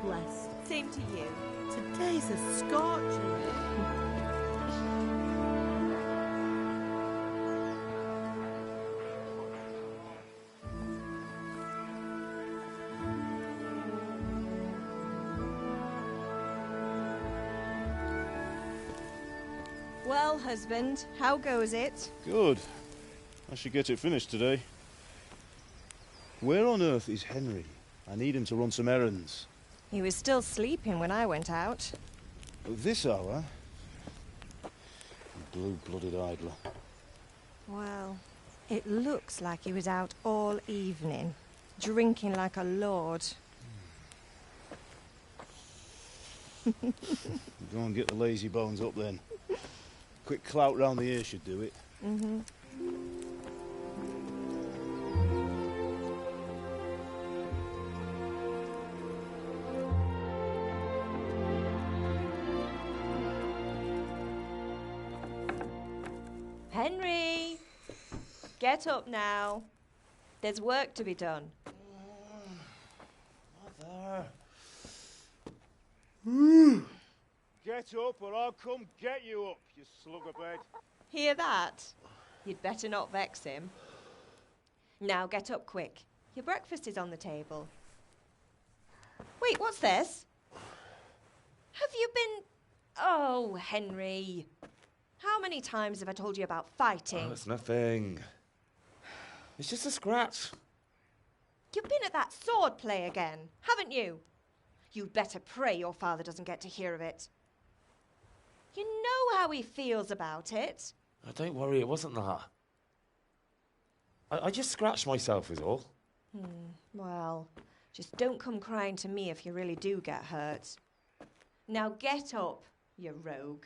blessed. Same to you. Today's a scorcher, eh? Well, husband, how goes it? Good. I should get it finished today. Where on earth is Henry? I need him to run some errands. He was still sleeping when I went out. At this hour? Blue-blooded idler. Well, it looks like he was out all evening, drinking like a lord. Go and get the lazy bones up then. Quick clout round the ear should do it. Mm-hmm. Henry! Get up now. There's work to be done. Mother. Get up or I'll come get you up, you slugabed. Hear that? You'd better not vex him. Now get up quick. Your breakfast is on the table. Wait, what's this? Have you been... Oh, Henry. How many times have I told you about fighting? Oh, it's nothing. It's just a scratch. You've been at that sword play again, haven't you? You'd better pray your father doesn't get to hear of it. You know how he feels about it. Oh, don't worry, it wasn't that. I just scratched myself is all. Well, just don't come crying to me if you really do get hurt. Now get up, you rogue.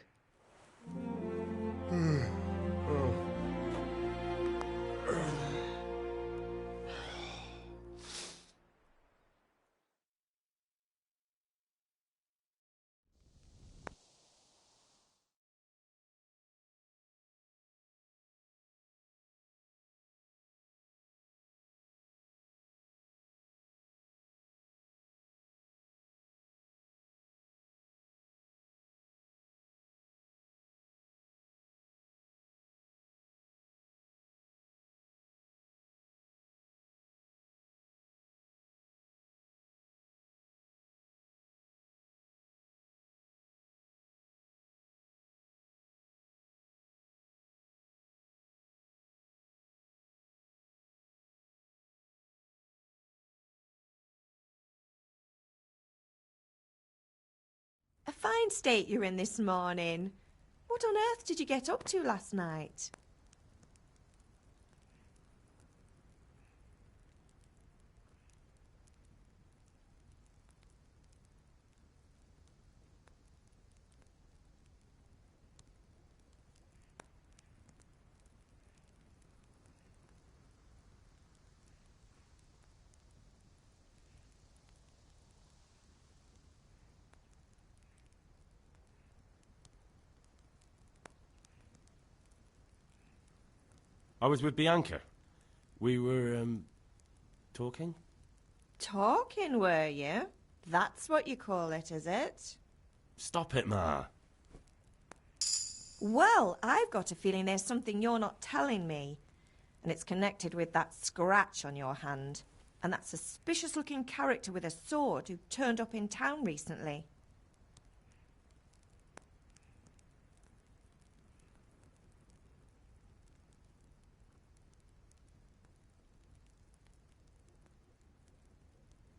A fine state you're in this morning. What on earth did you get up to last night? I was with Bianca. We were, talking? Talking, were you? That's what you call it, is it? Stop it, Ma. Well, I've got a feeling there's something you're not telling me. And it's connected with that scratch on your hand. And that suspicious-looking character with a sword who turned up in town recently.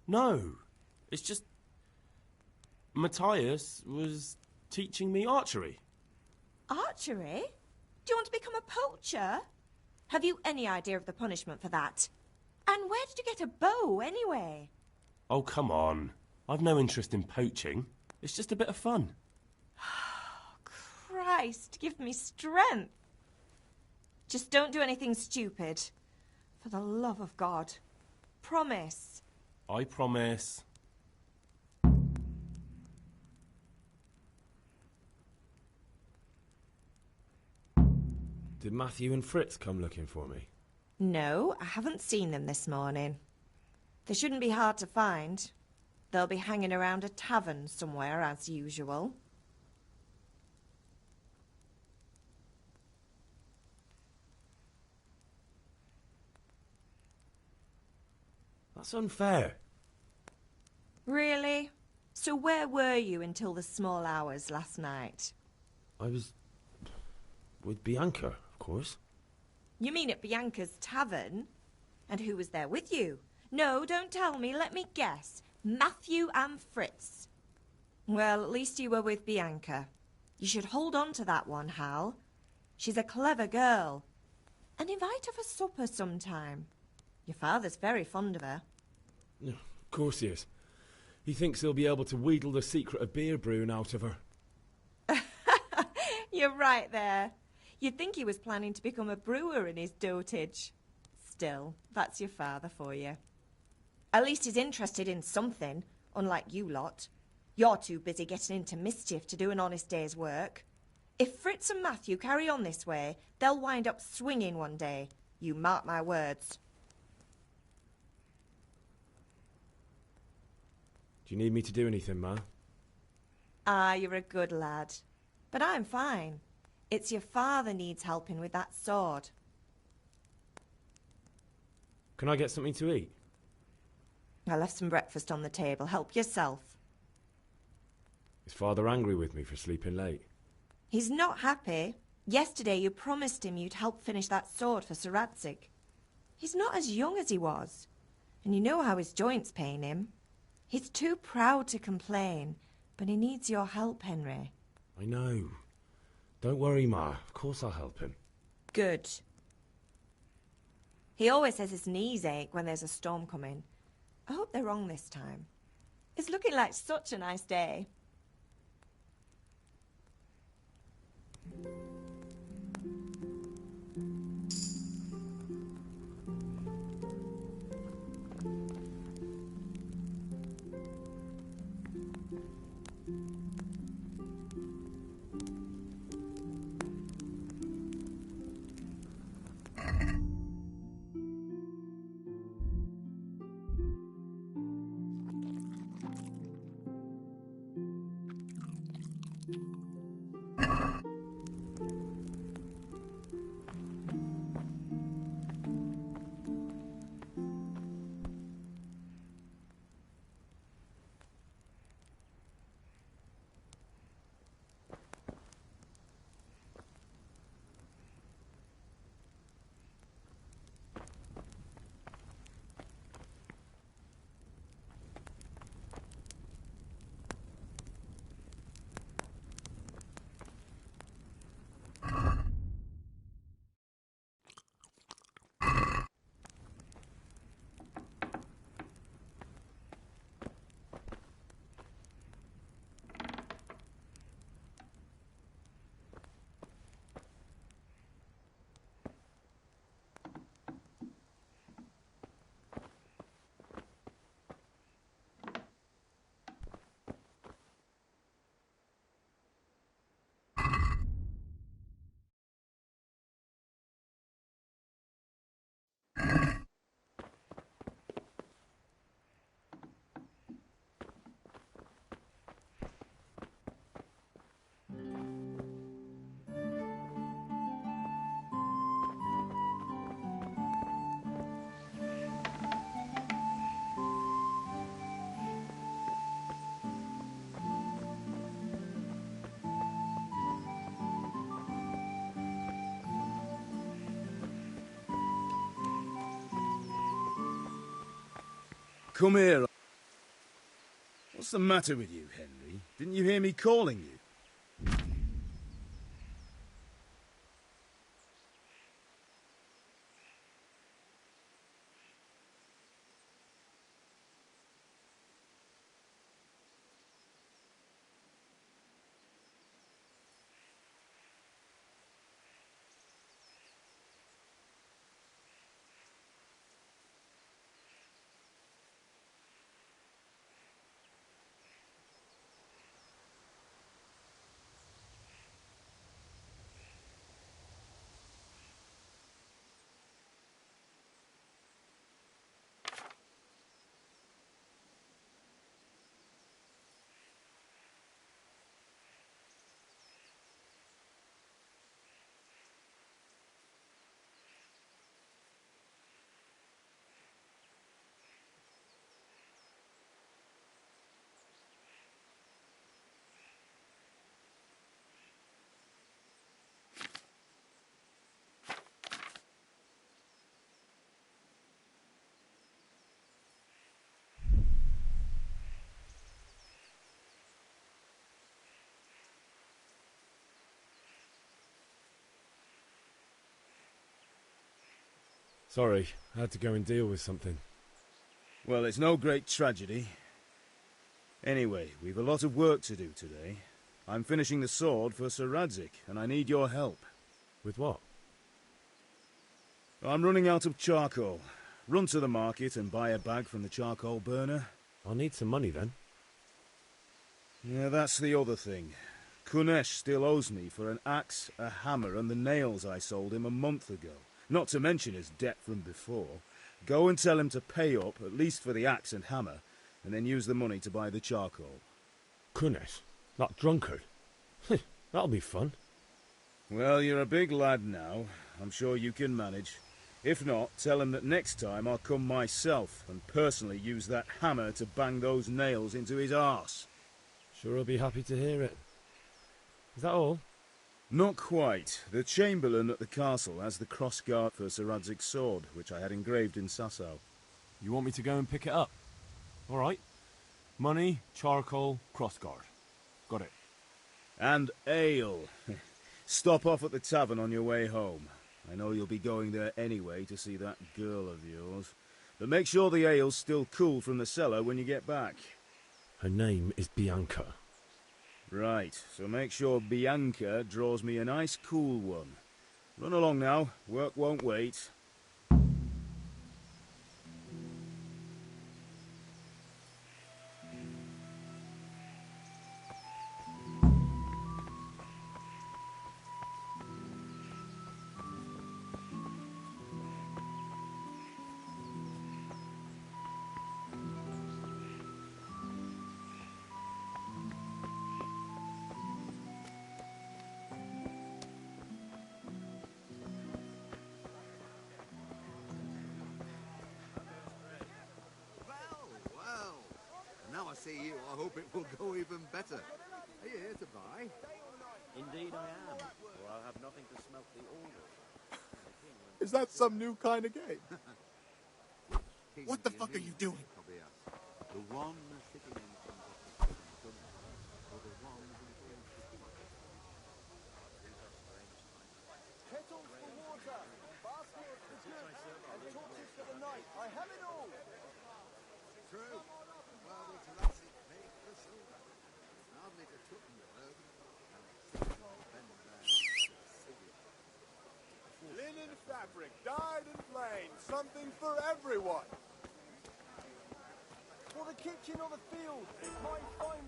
No. It's just... Matthias was teaching me archery. Archery? Do you want to become a poacher? Have you any idea of the punishment for that? And where did you get a bow, anyway? Oh, come on. I've no interest in poaching. It's just a bit of fun. Christ, give me strength. Just don't do anything stupid. For the love of God. Promise. I promise. Did Matthew and Fritz come looking for me? No, I haven't seen them this morning. They shouldn't be hard to find. They'll be hanging around a tavern somewhere, as usual. That's unfair. Really? So where were you until the small hours last night? I was with Bianca, of course. You mean at Bianca's tavern? And who was there with you? No, don't tell me, let me guess. Matthew and Fritz. Well, at least you were with Bianca. You should hold on to that one, Hal. She's a clever girl. And invite her for supper sometime. Your father's very fond of her. Of course he is. He thinks he'll be able to wheedle the secret of beer brewing out of her. You're right there. You'd think he was planning to become a brewer in his dotage. Still, that's your father for you. At least he's interested in something, unlike you lot. You're too busy getting into mischief to do an honest day's work. If Fritz and Matthew carry on this way, they'll wind up swinging one day. You mark my words. Do you need me to do anything, Ma? Ah, you're a good lad. But I'm fine. It's your father needs helping with that sword. Can I get something to eat? I left some breakfast on the table. Help yourself. Is Father angry with me for sleeping late? He's not happy. Yesterday you promised him you'd help finish that sword for Sir Radzig. He's not as young as he was. And you know how his joints pain him. He's too proud to complain, but he needs your help, Henry. I know. Don't worry, Ma. Of course I'll help him. Good. He always says his knees ache when there's a storm coming. I hope they're wrong this time. It's looking like such a nice day. Come here. What's the matter with you, Henry? Didn't you hear me calling you? Sorry, I had to go and deal with something. Well, it's no great tragedy. Anyway, we've a lot of work to do today. I'm finishing the sword for Sir Radzig, and I need your help. With what? I'm running out of charcoal. Run to the market and buy a bag from the charcoal burner. I'll need some money then. Yeah, that's the other thing. Kunesh still owes me for an axe, a hammer, and the nails I sold him a month ago. Not to mention his debt from before. Go and tell him to pay up, at least for the axe and hammer, and then use the money to buy the charcoal. Kunesh? That drunkard? That'll be fun. Well, you're a big lad now. I'm sure you can manage. If not, tell him that next time I'll come myself and personally use that hammer to bang those nails into his arse. Sure I'll be happy to hear it. Is that all? Not quite. The Chamberlain at the castle has the crossguard for Sir Radzig's sword, which I had engraved in Sasau. You want me to go and pick it up? All right. Money, charcoal, crossguard. Got it. And ale. Stop off at the tavern on your way home. I know you'll be going there anyway to see that girl of yours. But make sure the ale's still cool from the cellar when you get back. Her name is Bianca. Right, so make sure Bianca draws me a nice cool one. Run along now, work won't wait. Well, now I see you, I hope it will go even better. Are you here to buy? Indeed I am, or I'll have nothing to smelt the order. Is that some new kind of game? What the fuck are you doing? The one sitting in front of the or the one who is the king. Kettles for water, baskets for goods, and torches for the night. I have it all! True. Well, the Jurassic make the silver. Hardly to Tuttenberg. Linen fabric, dyed and plain, something for everyone. For the kitchen or the field, my fine...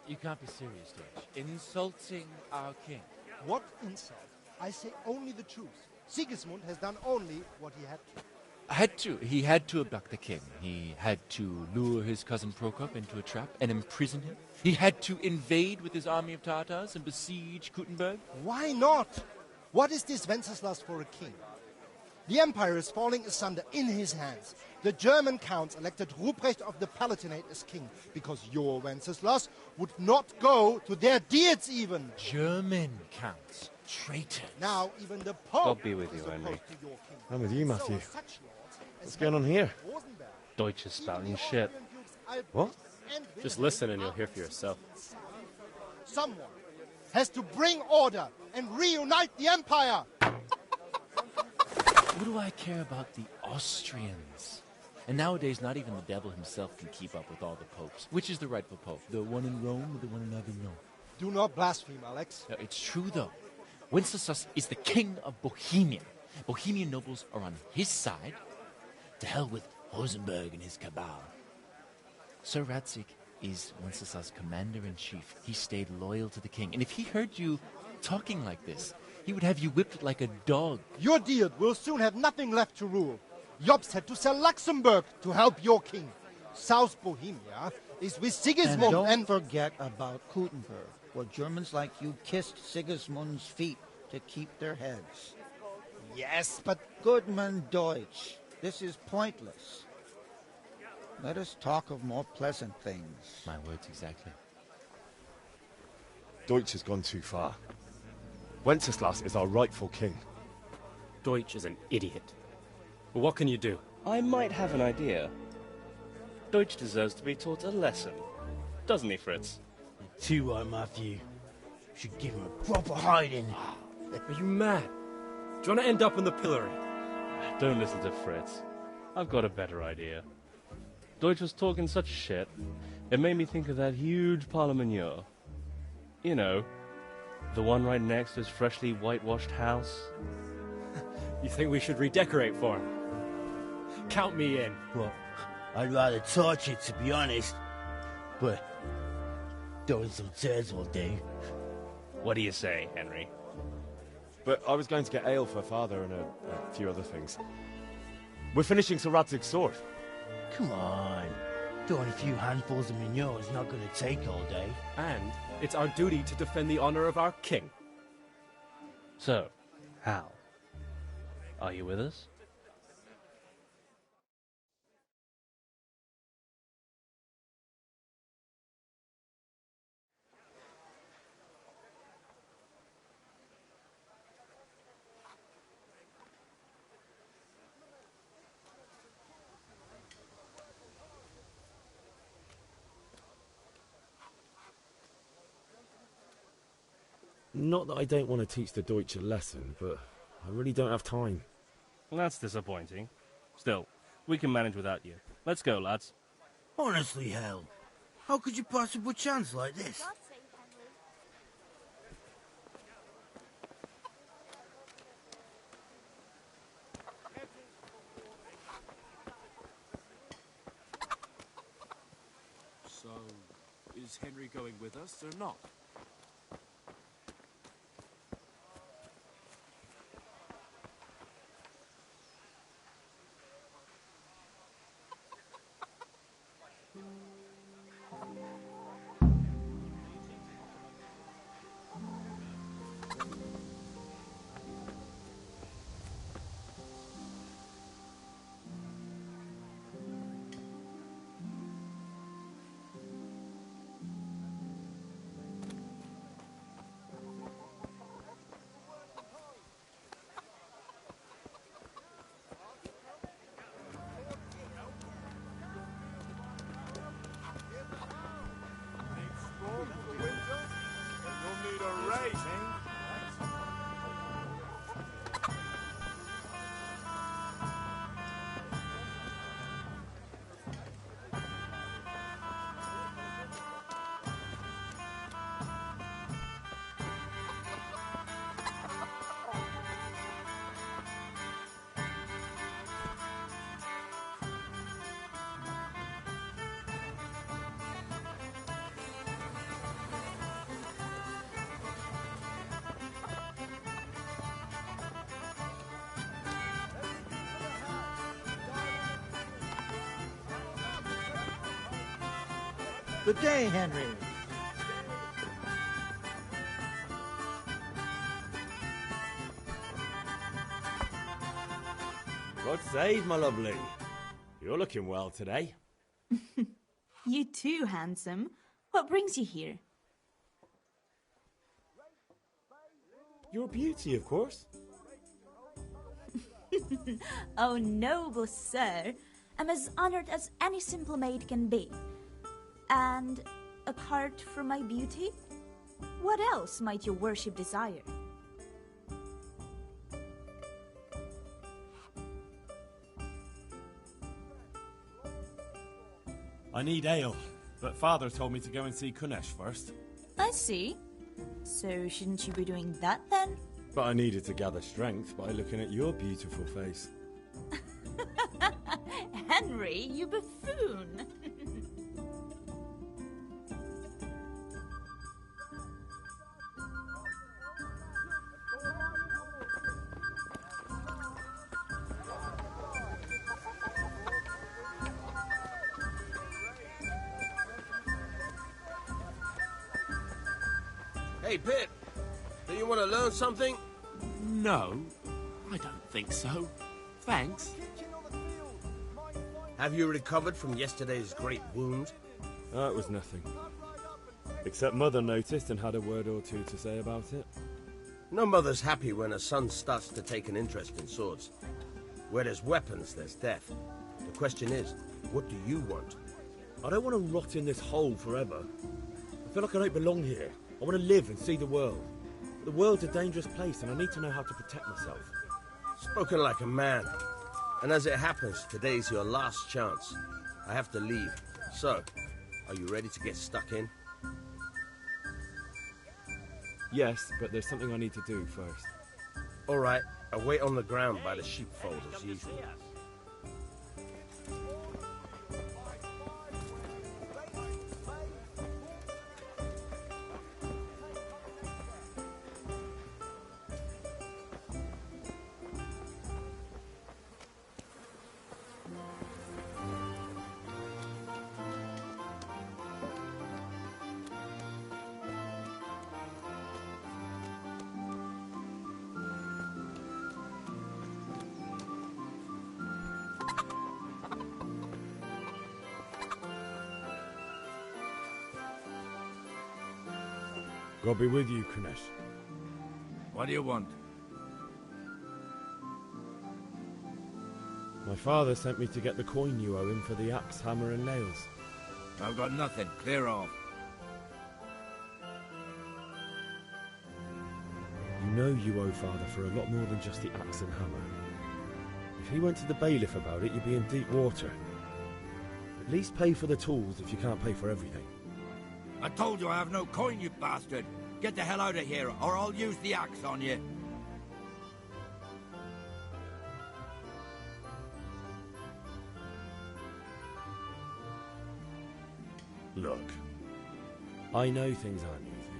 You can't be serious, Deutsch. Insulting our king. What insult? I say only the truth. Sigismund has done only what he had to. He had to abduct the king. He had to lure his cousin Prokop into a trap and imprison him. He had to invade with his army of Tatars and besiege Kuttenberg. Why not? What is this Wenceslas for a king? The empire is falling asunder in his hands. The German counts elected Ruprecht of the Palatinate as king because your Wenceslas would not go to their deeds even. German counts. Traitor. Now even the Pope God be with you, Henry. I'm with you, Matthew. What's going on here? Deutsch is spouting shit. What? Just listen and you'll hear for yourself. Someone has to bring order and reunite the empire. What do I care about the Austrians? And nowadays, not even the devil himself can keep up with all the popes. Which is the rightful pope? The one in Rome or the one in Avignon? Do not blaspheme, Alex. No, it's true, though. Wenceslas is the king of Bohemia. Bohemian nobles are on his side. To hell with Rosenberg and his cabal. Sir Radzig is Wenceslas' commander-in-chief. He stayed loyal to the king. And if he heard you talking like this, he would have you whipped like a dog. Your deal will soon have nothing left to rule. Jobst had to sell Luxembourg to help your king. South Bohemia is with Sigismund and don't forget about Kuttenberg, where Germans like you kissed Sigismund's feet to keep their heads. Yes, but... Goodman Deutsch, this is pointless. Let us talk of more pleasant things. My words exactly. Deutsch has gone too far. Wenceslas is our rightful king. Deutsch is an idiot. But what can you do? I might have an idea. Deutsch deserves to be taught a lesson. Doesn't he, Fritz? Too right, Matthew. Should give him a proper hiding. Are you mad? Do you want to end up in the pillory? Don't listen to Fritz. I've got a better idea. Deutsch was talking such shit, it made me think of that huge parliament. You know, the one right next to his freshly whitewashed house. You think we should redecorate for him? Count me in. Well, I'd rather torch it, to be honest. But throwing some turds will do. What do you say, Henry? But I was going to get ale for Father and a few other things. We're finishing Sir Radzig's sword. Come on. Throwing a few handfuls of manure is not going to take all day. And it's our duty to defend the honor of our king. So, Hal, are you with us? Not that I don't want to teach the Deutsch a lesson, but I really don't have time. Well, that's disappointing. Still, we can manage without you. Let's go, lads. Honestly, Hal, how could you possibly chance like this? So, is Henry going with us or not? Good day, Henry. God save, my lovely. You're looking well today. You too, handsome. What brings you here? Your beauty, of course. Oh, noble sir. I'm as honored as any simple maid can be. And apart from my beauty, what else might your worship desire? I need ale, but Father told me to go and see Kunesh first. I see. So shouldn't you be doing that then? But I needed to gather strength by looking at your beautiful face. Henry, you buffoon! Hey, Pip, do you want to learn something? No, I don't think so. Thanks. Have you recovered from yesterday's great wound? It was nothing. Except Mother noticed and had a word or two to say about it. No mother's happy when a son starts to take an interest in swords. Where there's weapons, there's death. The question is, what do you want? I don't want to rot in this hole forever. I feel like I don't belong here. I want to live and see the world. The world's a dangerous place, and I need to know how to protect myself. Spoken like a man. And as it happens, today's your last chance. I have to leave. So, are you ready to get stuck in? Yes, but there's something I need to do first. All right, I'll wait on the ground by the sheepfold as usual. God be with you, Kunesh. What do you want? My father sent me to get the coin you owe him for the axe, hammer and nails. I've got nothing. Clear off. You know you owe father for a lot more than just the axe and hammer. If he went to the bailiff about it, you'd be in deep water. At least pay for the tools if you can't pay for everything. I told you I have no coin, you bastard! Get the hell out of here, or I'll use the axe on you! Look, I know things aren't easy.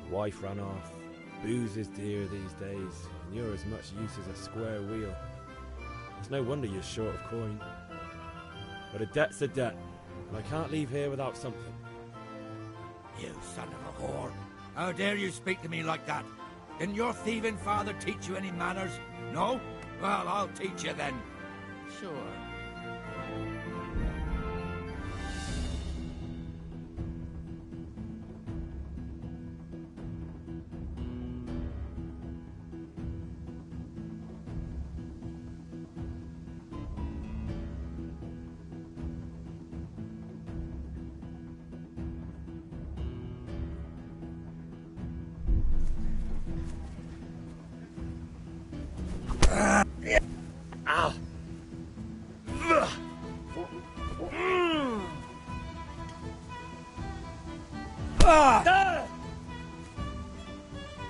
The wife ran off, booze is dear these days, and you're as much use as a square wheel. It's no wonder you're short of coin. But a debt's a debt, and I can't leave here without something. You son of a whore! How dare you speak to me like that? Didn't your thieving father teach you any manners? No? Well, I'll teach you then. Sure. Ow!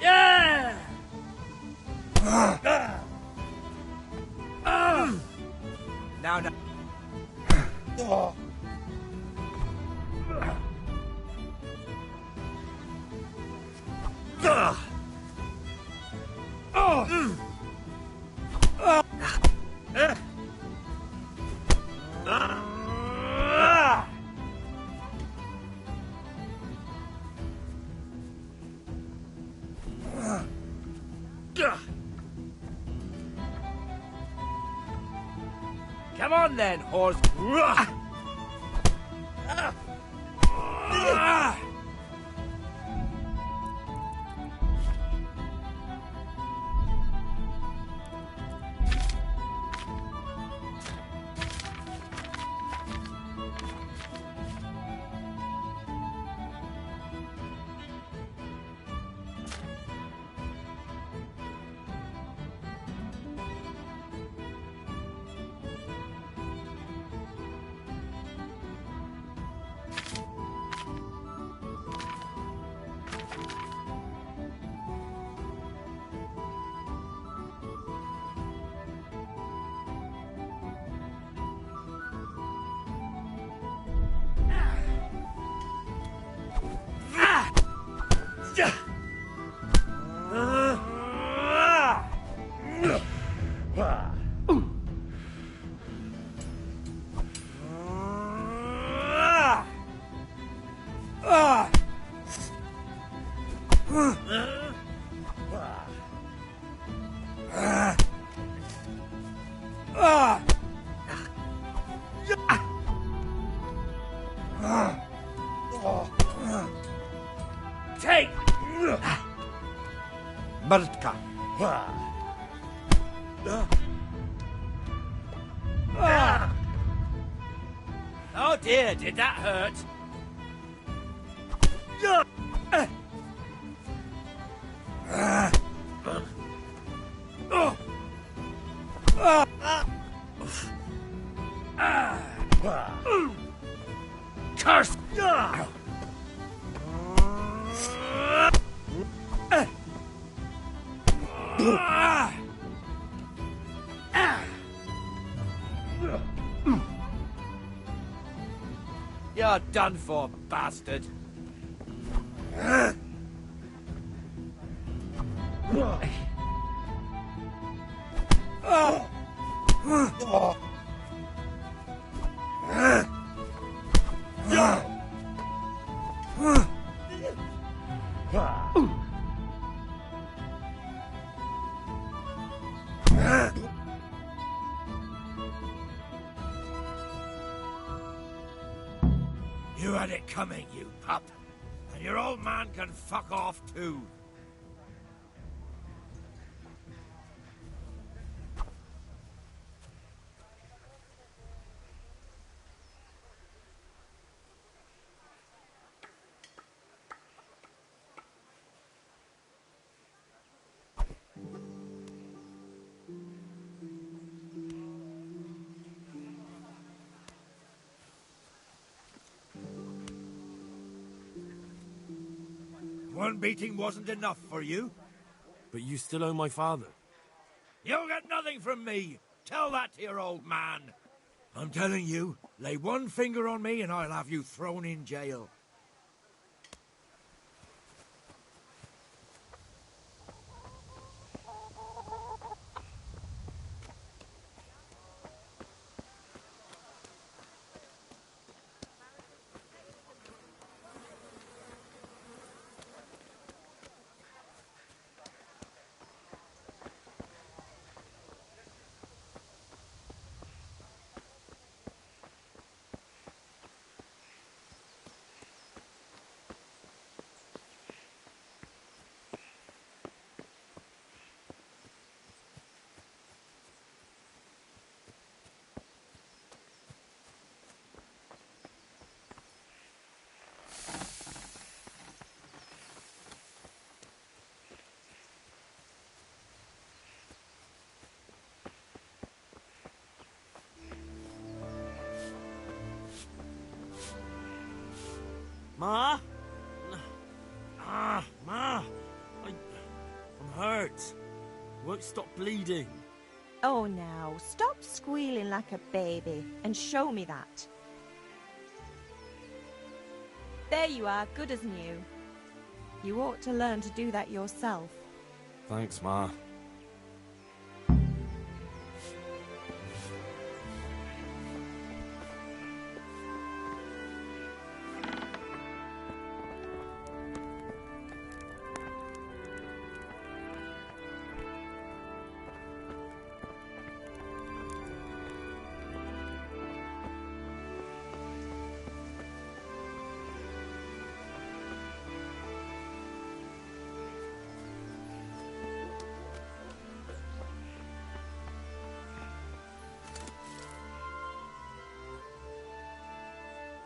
Yeah! Now, now. Come on then, horse. Take! Bartka. Oh dear, did that hurt? Curse! You're done for, bastard. You had it coming, you pup. And your old man can fuck off too. One beating wasn't enough for you? But you still owe my father. You'll get nothing from me. Tell that to your old man. I'm telling you, lay one finger on me and I'll have you thrown in jail. Ma? Ma! I'm hurt. Won't stop bleeding. Oh, now, stop squealing like a baby and show me that. There you are, good as new. You ought to learn to do that yourself. Thanks, Ma.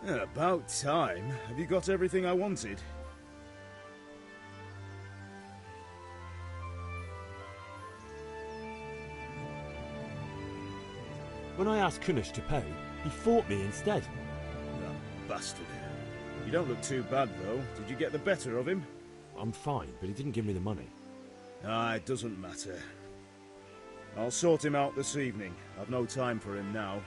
Yeah, about time. Have you got everything I wanted? When I asked Kunish to pay, he fought me instead. That bastard. You don't look too bad, though. Did you get the better of him? I'm fine, but he didn't give me the money. Ah, it doesn't matter. I'll sort him out this evening. I've no time for him now.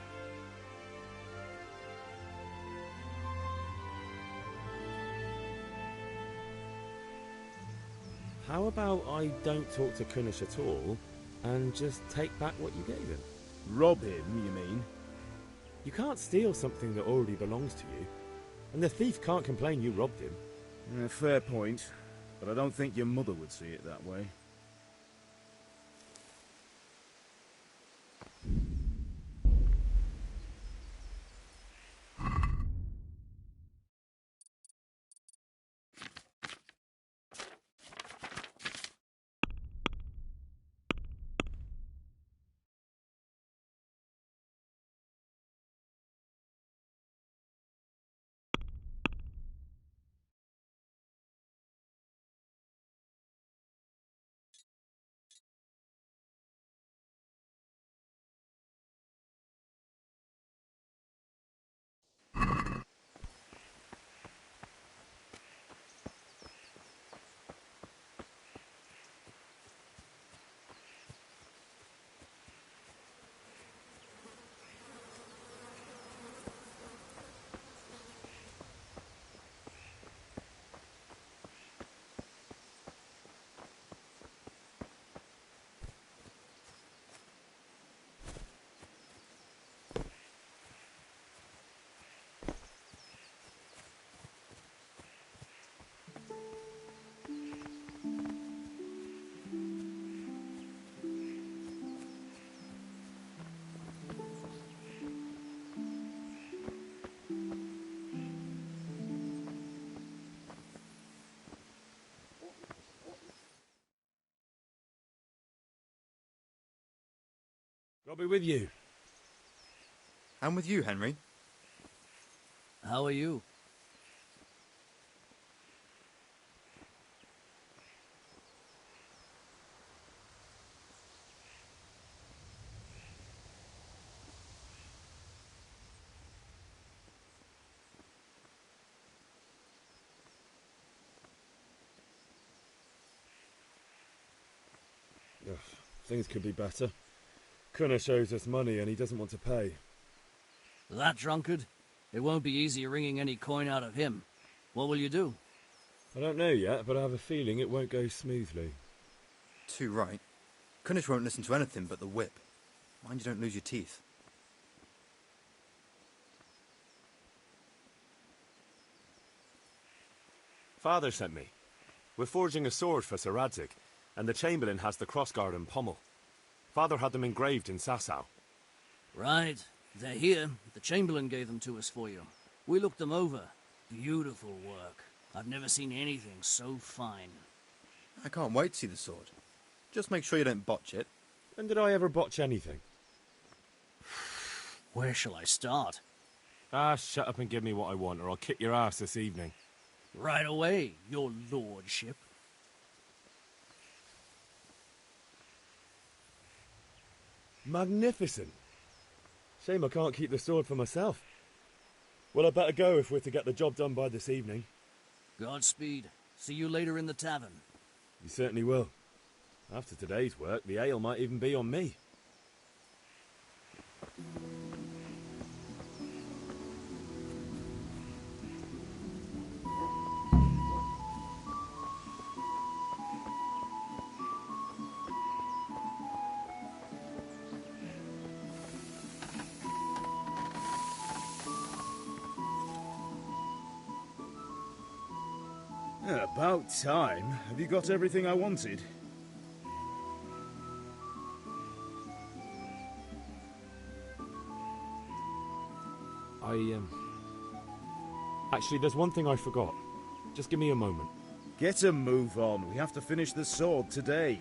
How about I don't talk to Kunish at all, and just take back what you gave him? Rob him, you mean? You can't steal something that already belongs to you, and the thief can't complain you robbed him. Fair point, but I don't think your mother would see it that way. I'll be with you. And with you, Henry. How are you? Ugh, things could be better. Kunesh owes us money and he doesn't want to pay. That drunkard? It won't be easy wringing any coin out of him. What will you do? I don't know yet, but I have a feeling it won't go smoothly. Too right. Kunesh won't listen to anything but the whip. Mind you don't lose your teeth. Father sent me. We're forging a sword for Sir Radzig, and the Chamberlain has the crossguard and pommel. Father had them engraved in Sasau. Right. They're here. The Chamberlain gave them to us for you. We looked them over. Beautiful work. I've never seen anything so fine. I can't wait to see the sword. Just make sure you don't botch it. When did I ever botch anything? Where shall I start? Ah, shut up and give me what I want, or I'll kick your ass this evening. Right away, your lordship. Magnificent. Shame I can't keep the sword for myself. Well, I better go if we're to get the job done by this evening. Godspeed. See you later in the tavern. You certainly will. After today's work, the ale might even be on me. About time. Have you got everything I wanted? Actually, there's one thing I forgot. Just give me a moment. Get a move on. We have to finish the sword today.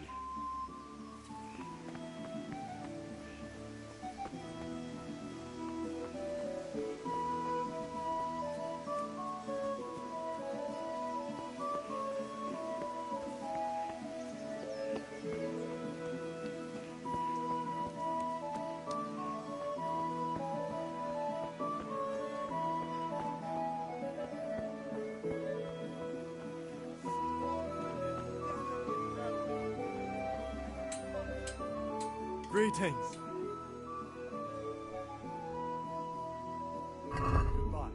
Greetings. Goodbye.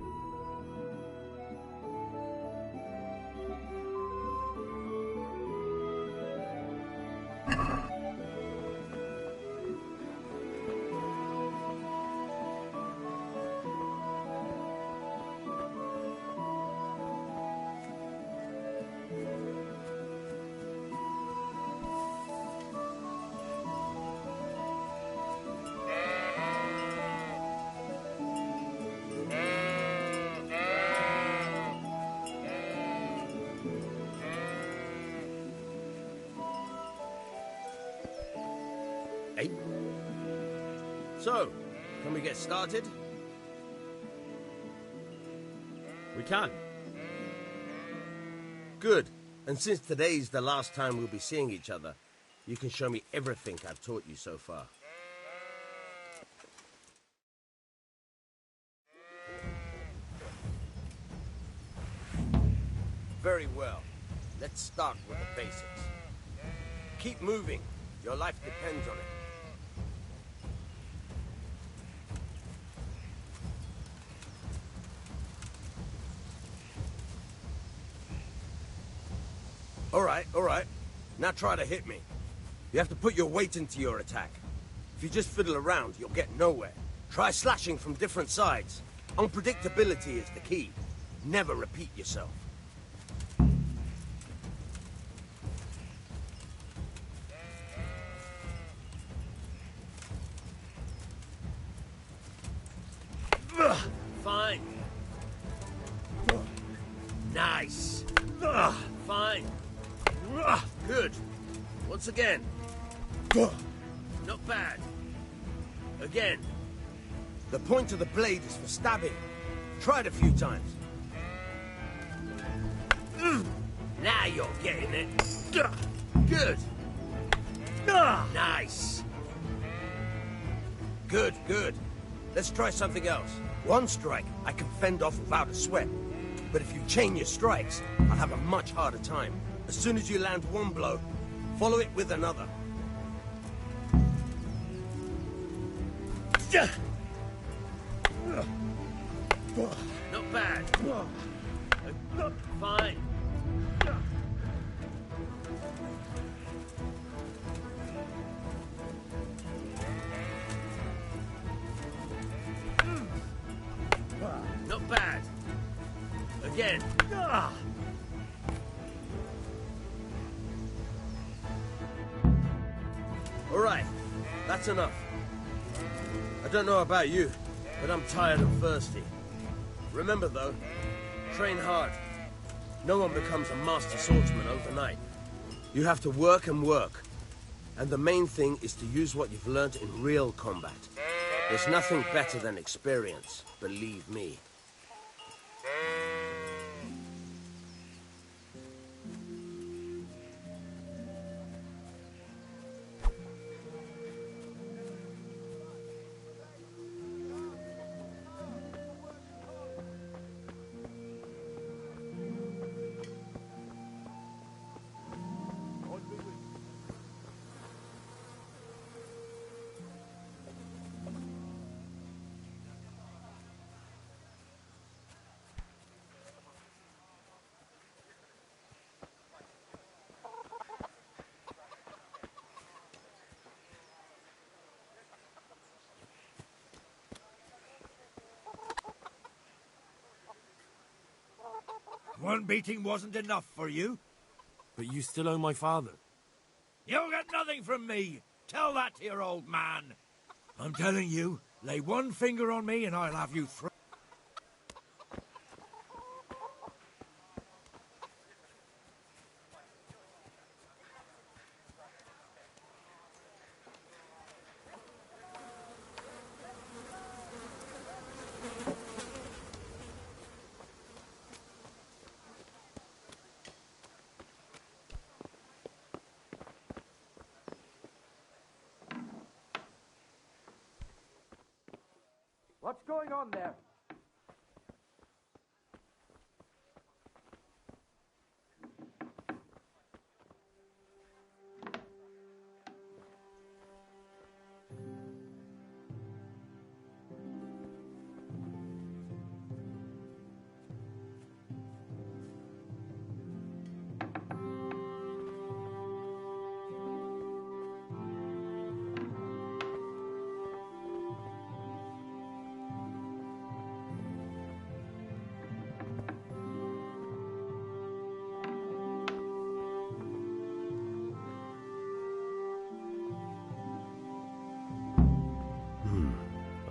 Hey. So, can we get started? We can. Good. And since today's the last time we'll be seeing each other, you can show me everything I've taught you so far. Very well. Let's start with the basics. Keep moving. Your life depends on it. All right. Now try to hit me. You have to put your weight into your attack. If you just fiddle around, you'll get nowhere. Try slashing from different sides. Unpredictability is the key. Never repeat yourself. Fine. Nice. Fine. Good. Once again. Not bad. Again. The point of the blade is for stabbing. Try it a few times. Now you're getting it. Good. Nice. Good, good. Let's try something else. One strike I can fend off without a sweat. But if you chain your strikes, I'll have a much harder time. As soon as you land one blow, follow it with another. Not bad. Fine. Not bad. Again. All right, that's enough. I don't know about you, but I'm tired and thirsty. Remember though, train hard. No one becomes a master swordsman overnight. You have to work and work. And the main thing is to use what you've learned in real combat. There's nothing better than experience, believe me. One beating wasn't enough for you? But you still owe my father. You'll get nothing from me. Tell that to your old man. I'm telling you, lay one finger on me and I'll have you thrown. What's going on there?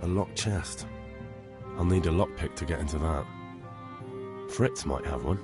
A locked chest. I'll need a lockpick to get into that. Fritz might have one.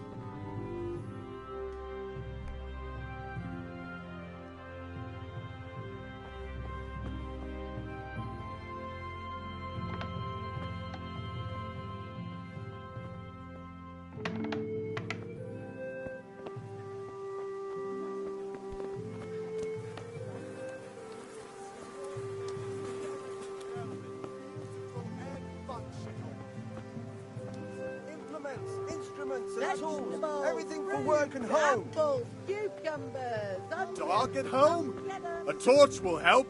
Instruments and tools, everything for work and home. Apples, cucumbers, onions, Dark at home? A torch will help.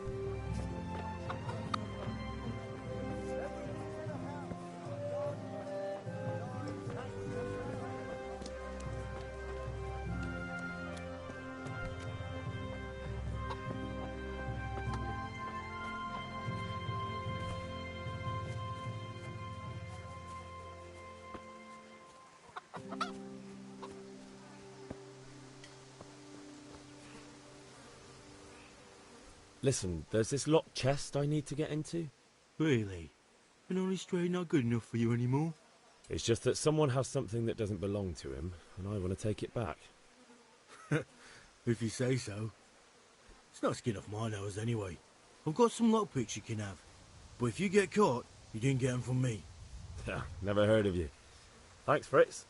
Listen, there's this locked chest I need to get into. Really? And only straight not good enough for you anymore? It's just that someone has something that doesn't belong to him, and I want to take it back. If you say so. It's not skin off my nose anyway. I've got some lockpicks you can have. But if you get caught, you didn't get 'em from me. Never heard of you. Thanks, Fritz.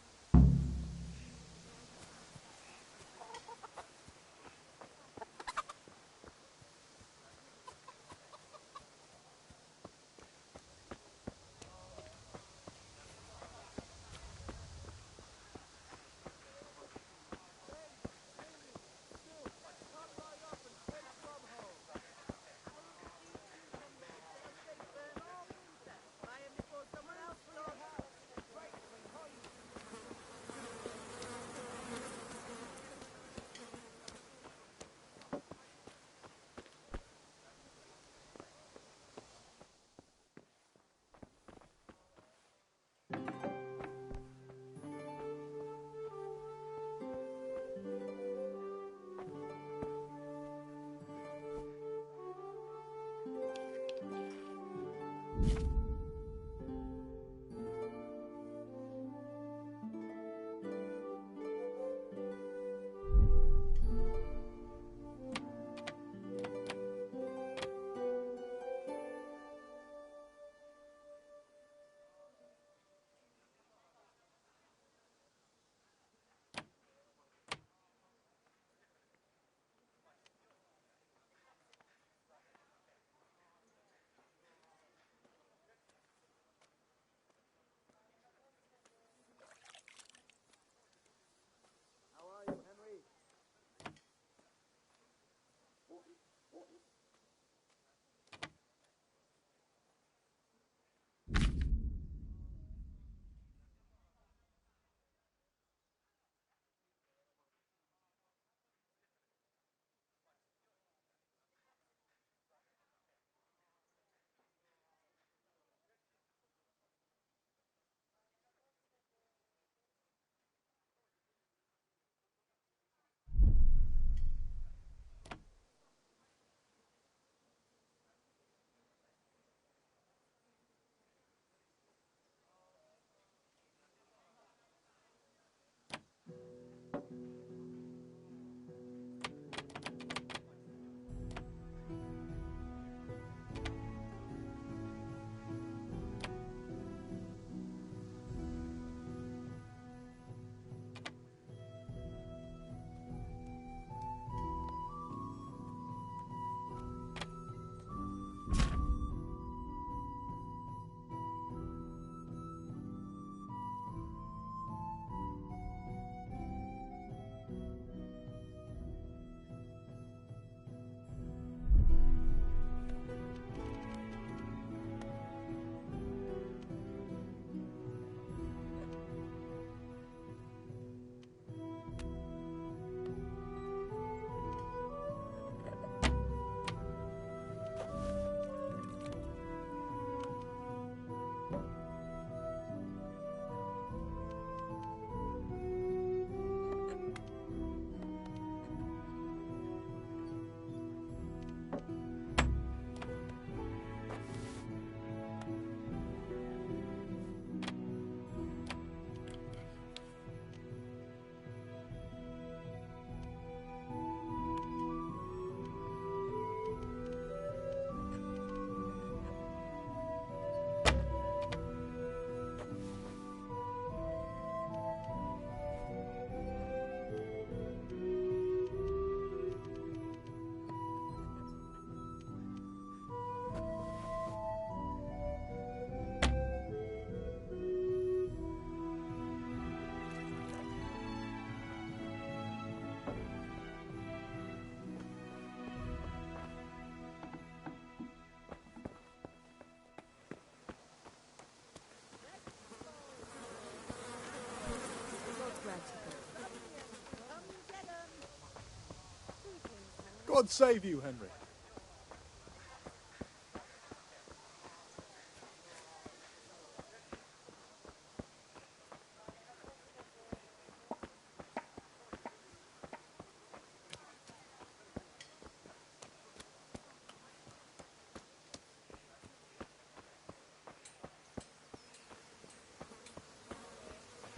God save you, Henry.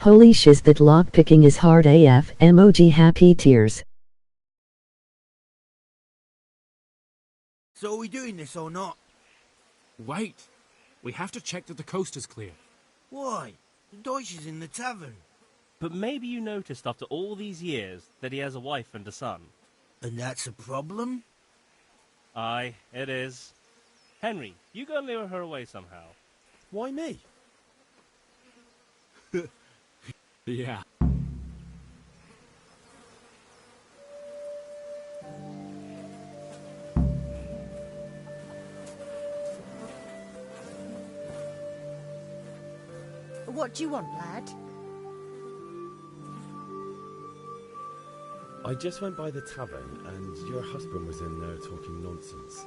Holy shiz, that lockpicking is hard AF, emoji happy tears. So are we doing this or not? Wait. We have to check that the coast is clear. Why? The Deutsch is in the tavern. But maybe you noticed after all these years that he has a wife and a son. And that's a problem? Aye, it is. Henry, you go and lure her away somehow. Why me? Yeah. What do you want, lad? I just went by the tavern and your husband was in there talking nonsense.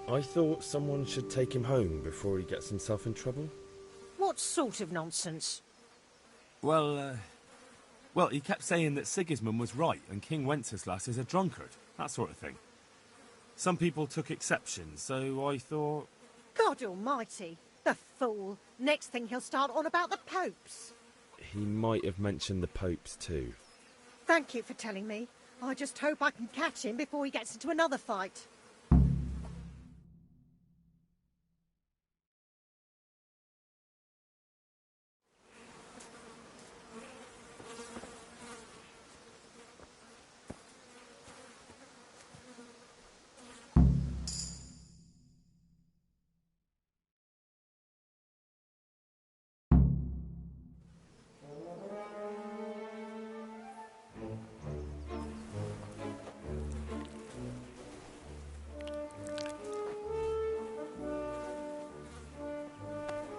I thought someone should take him home before he gets himself in trouble. What sort of nonsense? Well, he kept saying that Sigismund was right and King Wenceslas is a drunkard, that sort of thing. Some people took exception, so I thought... God almighty, the fool. Next thing he'll start on about the popes. He might have mentioned the popes too. Thank you for telling me. I just hope I can catch him before he gets into another fight.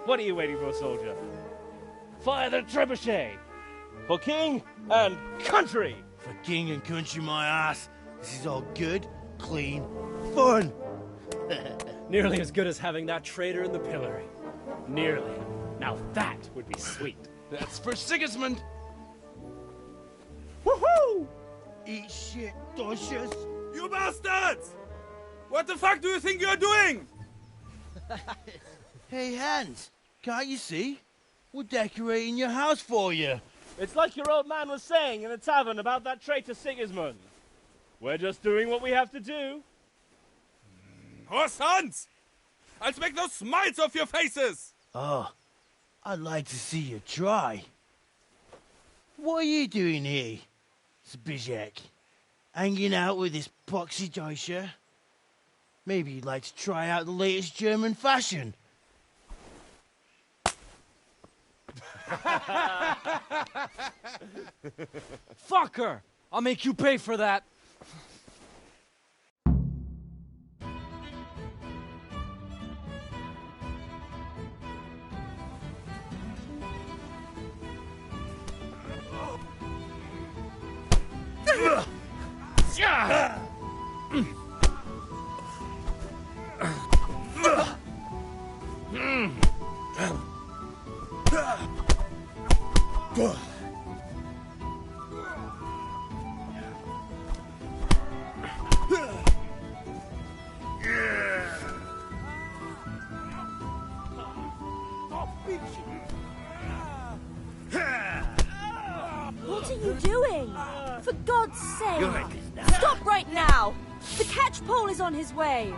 What are you waiting for, soldier? Fire the trebuchet! For king and country! For king and country, my ass. This is all good, clean fun. Nearly as good as having that traitor in the pillory. Nearly. Now that would be sweet. That's for Sigismund. Woohoo! Eat shit, Deutsches. You bastards! What the fuck do you think you're doing? Hey, Hans, can't you see? We're decorating your house for you. It's like your old man was saying in the tavern about that traitor Sigismund. We're just doing what we have to do. Horse Hans! I'll make those smiles off your faces! Oh, I'd like to see you try. What are you doing here, Zbigniew? Hanging out with this poxy Deutscher? Maybe you'd like to try out the latest German fashion. Fuck her! I'll make you pay for that. What are you doing? For God's sake! You're like this now. Stop right now! The catch pole is on his way!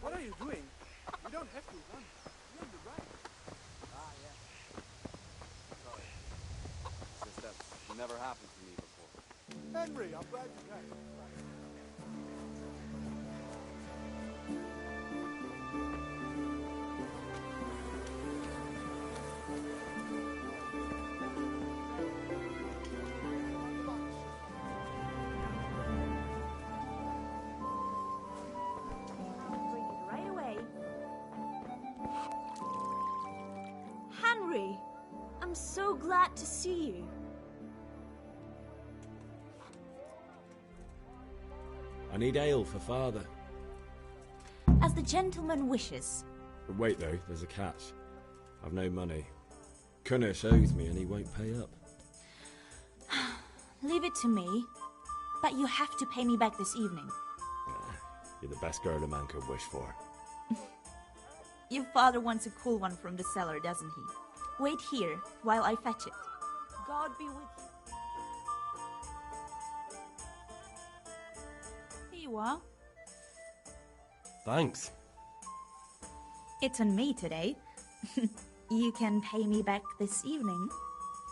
What are you doing? You don't have to run. You're on the right. Ah, yeah. Sorry. Since that's never happened to me before. Henry, I'm glad you came. Right away. Henry, I'm so glad to see you. I need ale for father. As the gentleman wishes. But wait though, there's a catch. I've no money. Kunish owes me and he won't pay up. Leave it to me. But you have to pay me back this evening. You're the best girl a man could wish for. Your father wants a cool one from the cellar, doesn't he? Wait here while I fetch it. God be with you. Here you are. Thanks. It's on me today. You can pay me back this evening.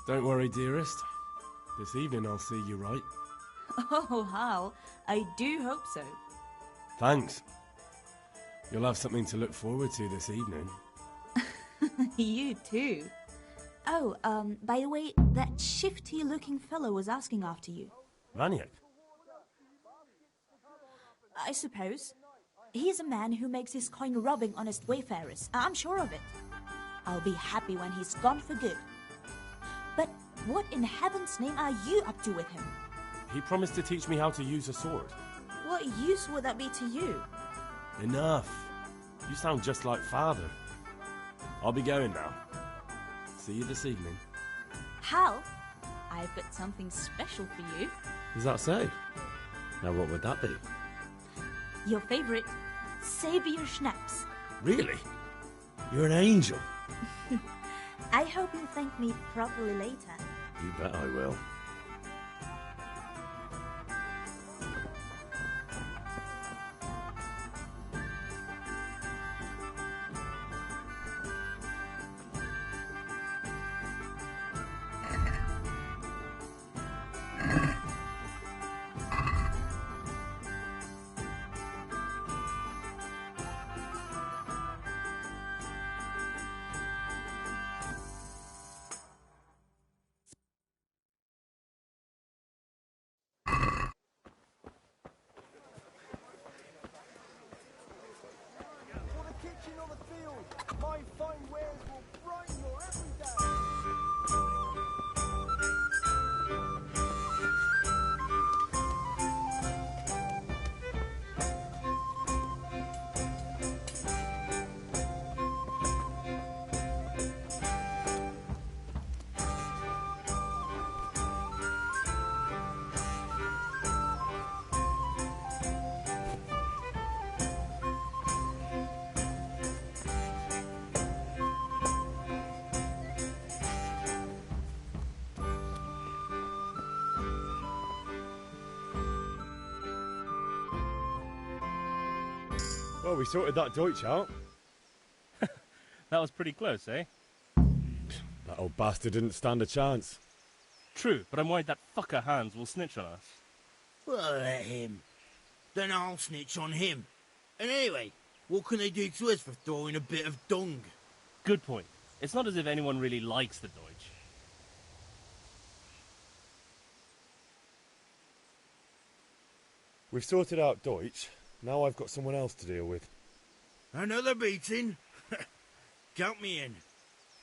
Don't worry, dearest. This evening I'll see you right. Oh, Hal, I do hope so. Thanks. You'll have something to look forward to this evening. You too. Oh, by the way, that shifty-looking fellow was asking after you. Vaniak? I suppose. He's a man who makes his coin robbing honest wayfarers. I'm sure of it. I'll be happy when he's gone for good. But what in heaven's name are you up to with him? He promised to teach me how to use a sword. What use would that be to you? Enough. You sound just like Father. I'll be going now. See you this evening. Hal, I've got something special for you. Is that so? Now what would that be? Your favorite, Savior Schnapps. Really? You're an angel. I hope you'll thank me properly later. You bet I will. For the kitchen or the field, my fine wares will brighten your every day. Well, we sorted that Deutsch out. That was pretty close, eh? That old bastard didn't stand a chance. True, but I'm worried that fucker Hans will snitch on us. Well, let him. Then I'll snitch on him. And anyway, what can they do to us for throwing a bit of dung? Good point. It's not as if anyone really likes the Deutsch. We've sorted out Deutsch. Now I've got someone else to deal with. Another beating? Count me in.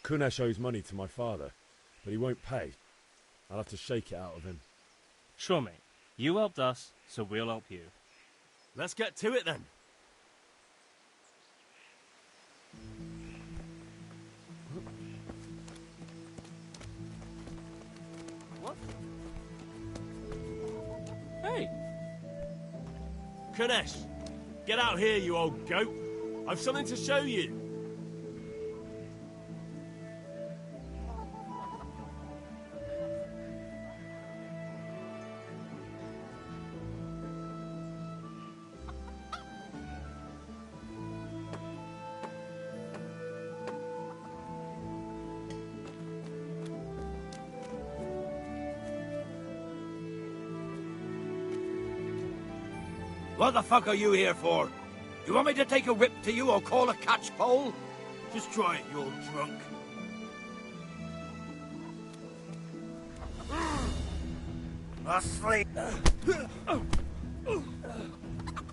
Kunesh owes money to my father, but he won't pay. I'll have to shake it out of him. Sure, mate. You helped us, so we'll help you. Let's get to it then. What? Hey! Kunesh, get out here, you old goat. I've something to show you. What the fuck are you here for? You want me to take a whip to you or call a catchpole? Just try it, you old drunk. Asleep.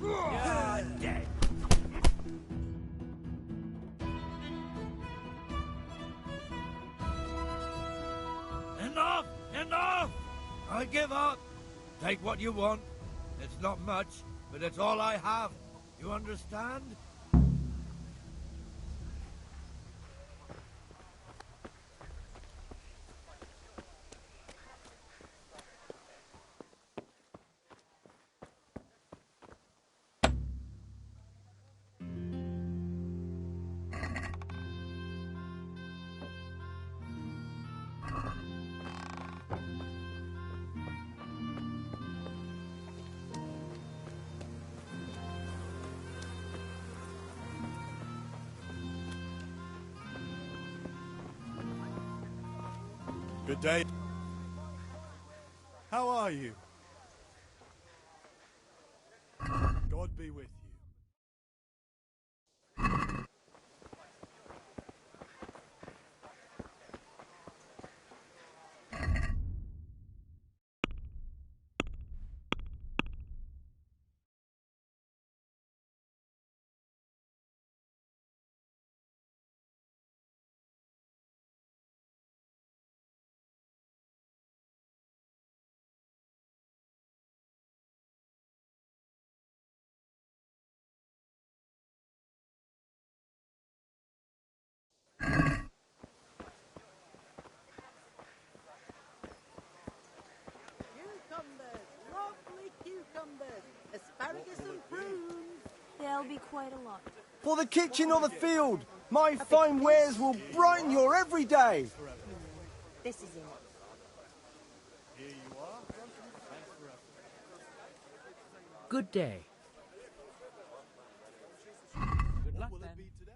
You're dead. Enough! Enough! I give up. Take what you want. It's not much, but it's all I have. You understand? Good day. How are you? God be with you. Cucumbers, lovely cucumbers, asparagus and prunes. There'll be quite a lot. For the kitchen or the field, my fine wares will brighten your every day. This is it. Here you are. Good day. Good luck, then. Be today?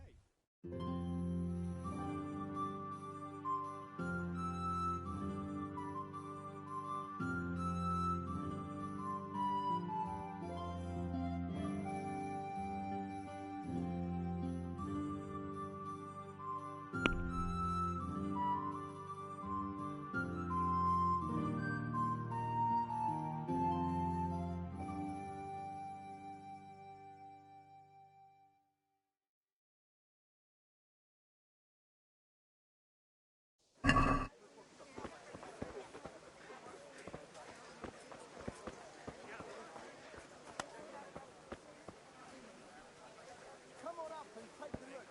Come on up and take a look.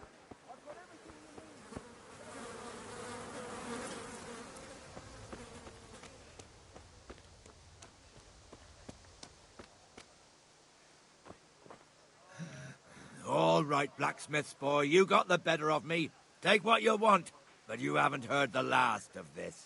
I've got everything you need. All right, blacksmith's boy, you got the better of me. Take what you want, but you haven't heard the last of this.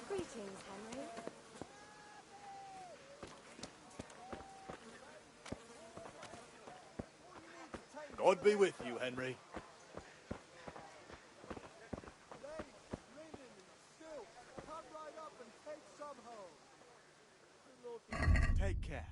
Greetings, Henry. God be with you, Henry. Lace, linen, silk. Come right up and take some home. Take care.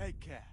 Take care.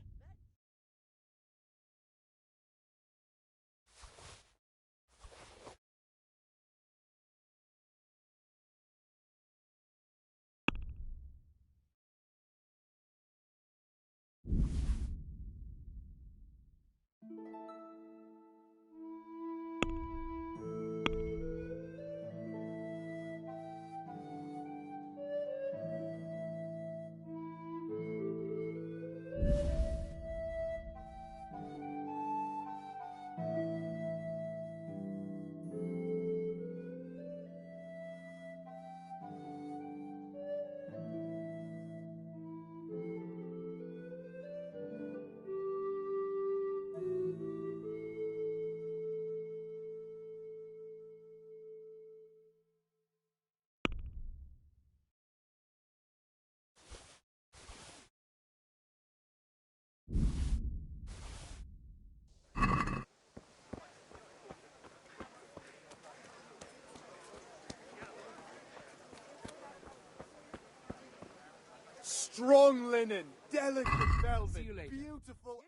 Strong linen, delicate velvet, beautiful.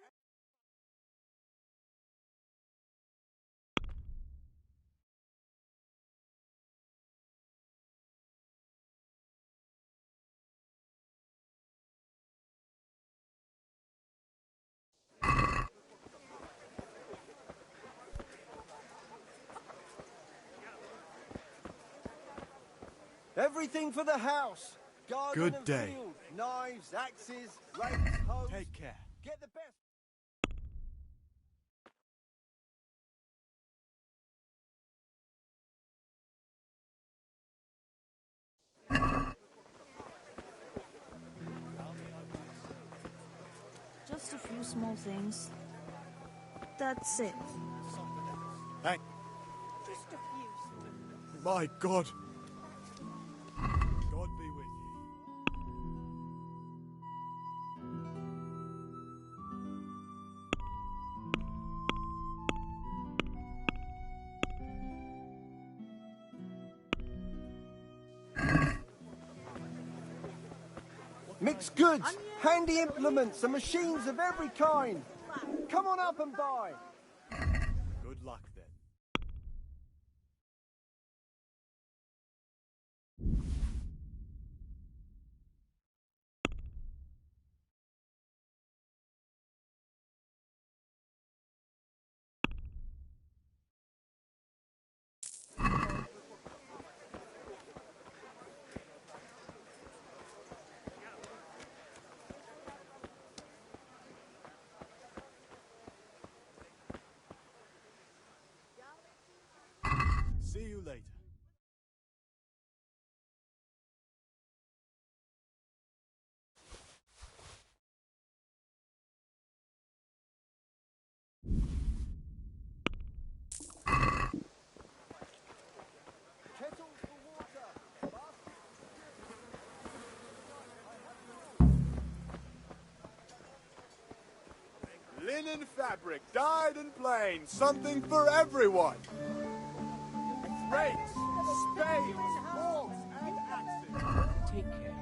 Everything for the house. Garden Good and day. field. Knives, axes, rakes, hoes. Take care. Get the best. Just a few small things. That's it. Hey, Just a few. my God. God be with you. Mixed goods, handy implements, and machines of every kind. Come on up and buy. Good luck then. See you later. Kettles for water. Linen fabric, dyed and plain, something for everyone. Rakes, spades, forks, and axes. Take care.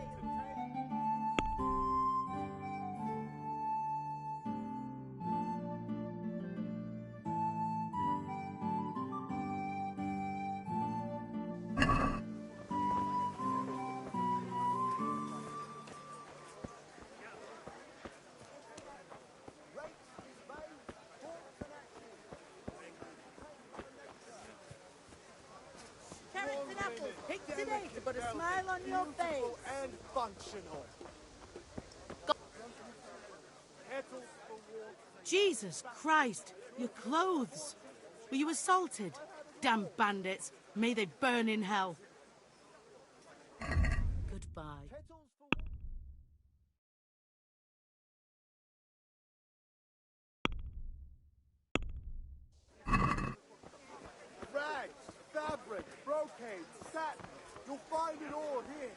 Carrots and apples, picked today to put a smile on your face. And functional. Kettles for water. Jesus Christ! Your clothes! Were you assaulted? Damn bandits! May they burn in hell! Goodbye. Rags, fabric, brocade, satin. You'll find it all here.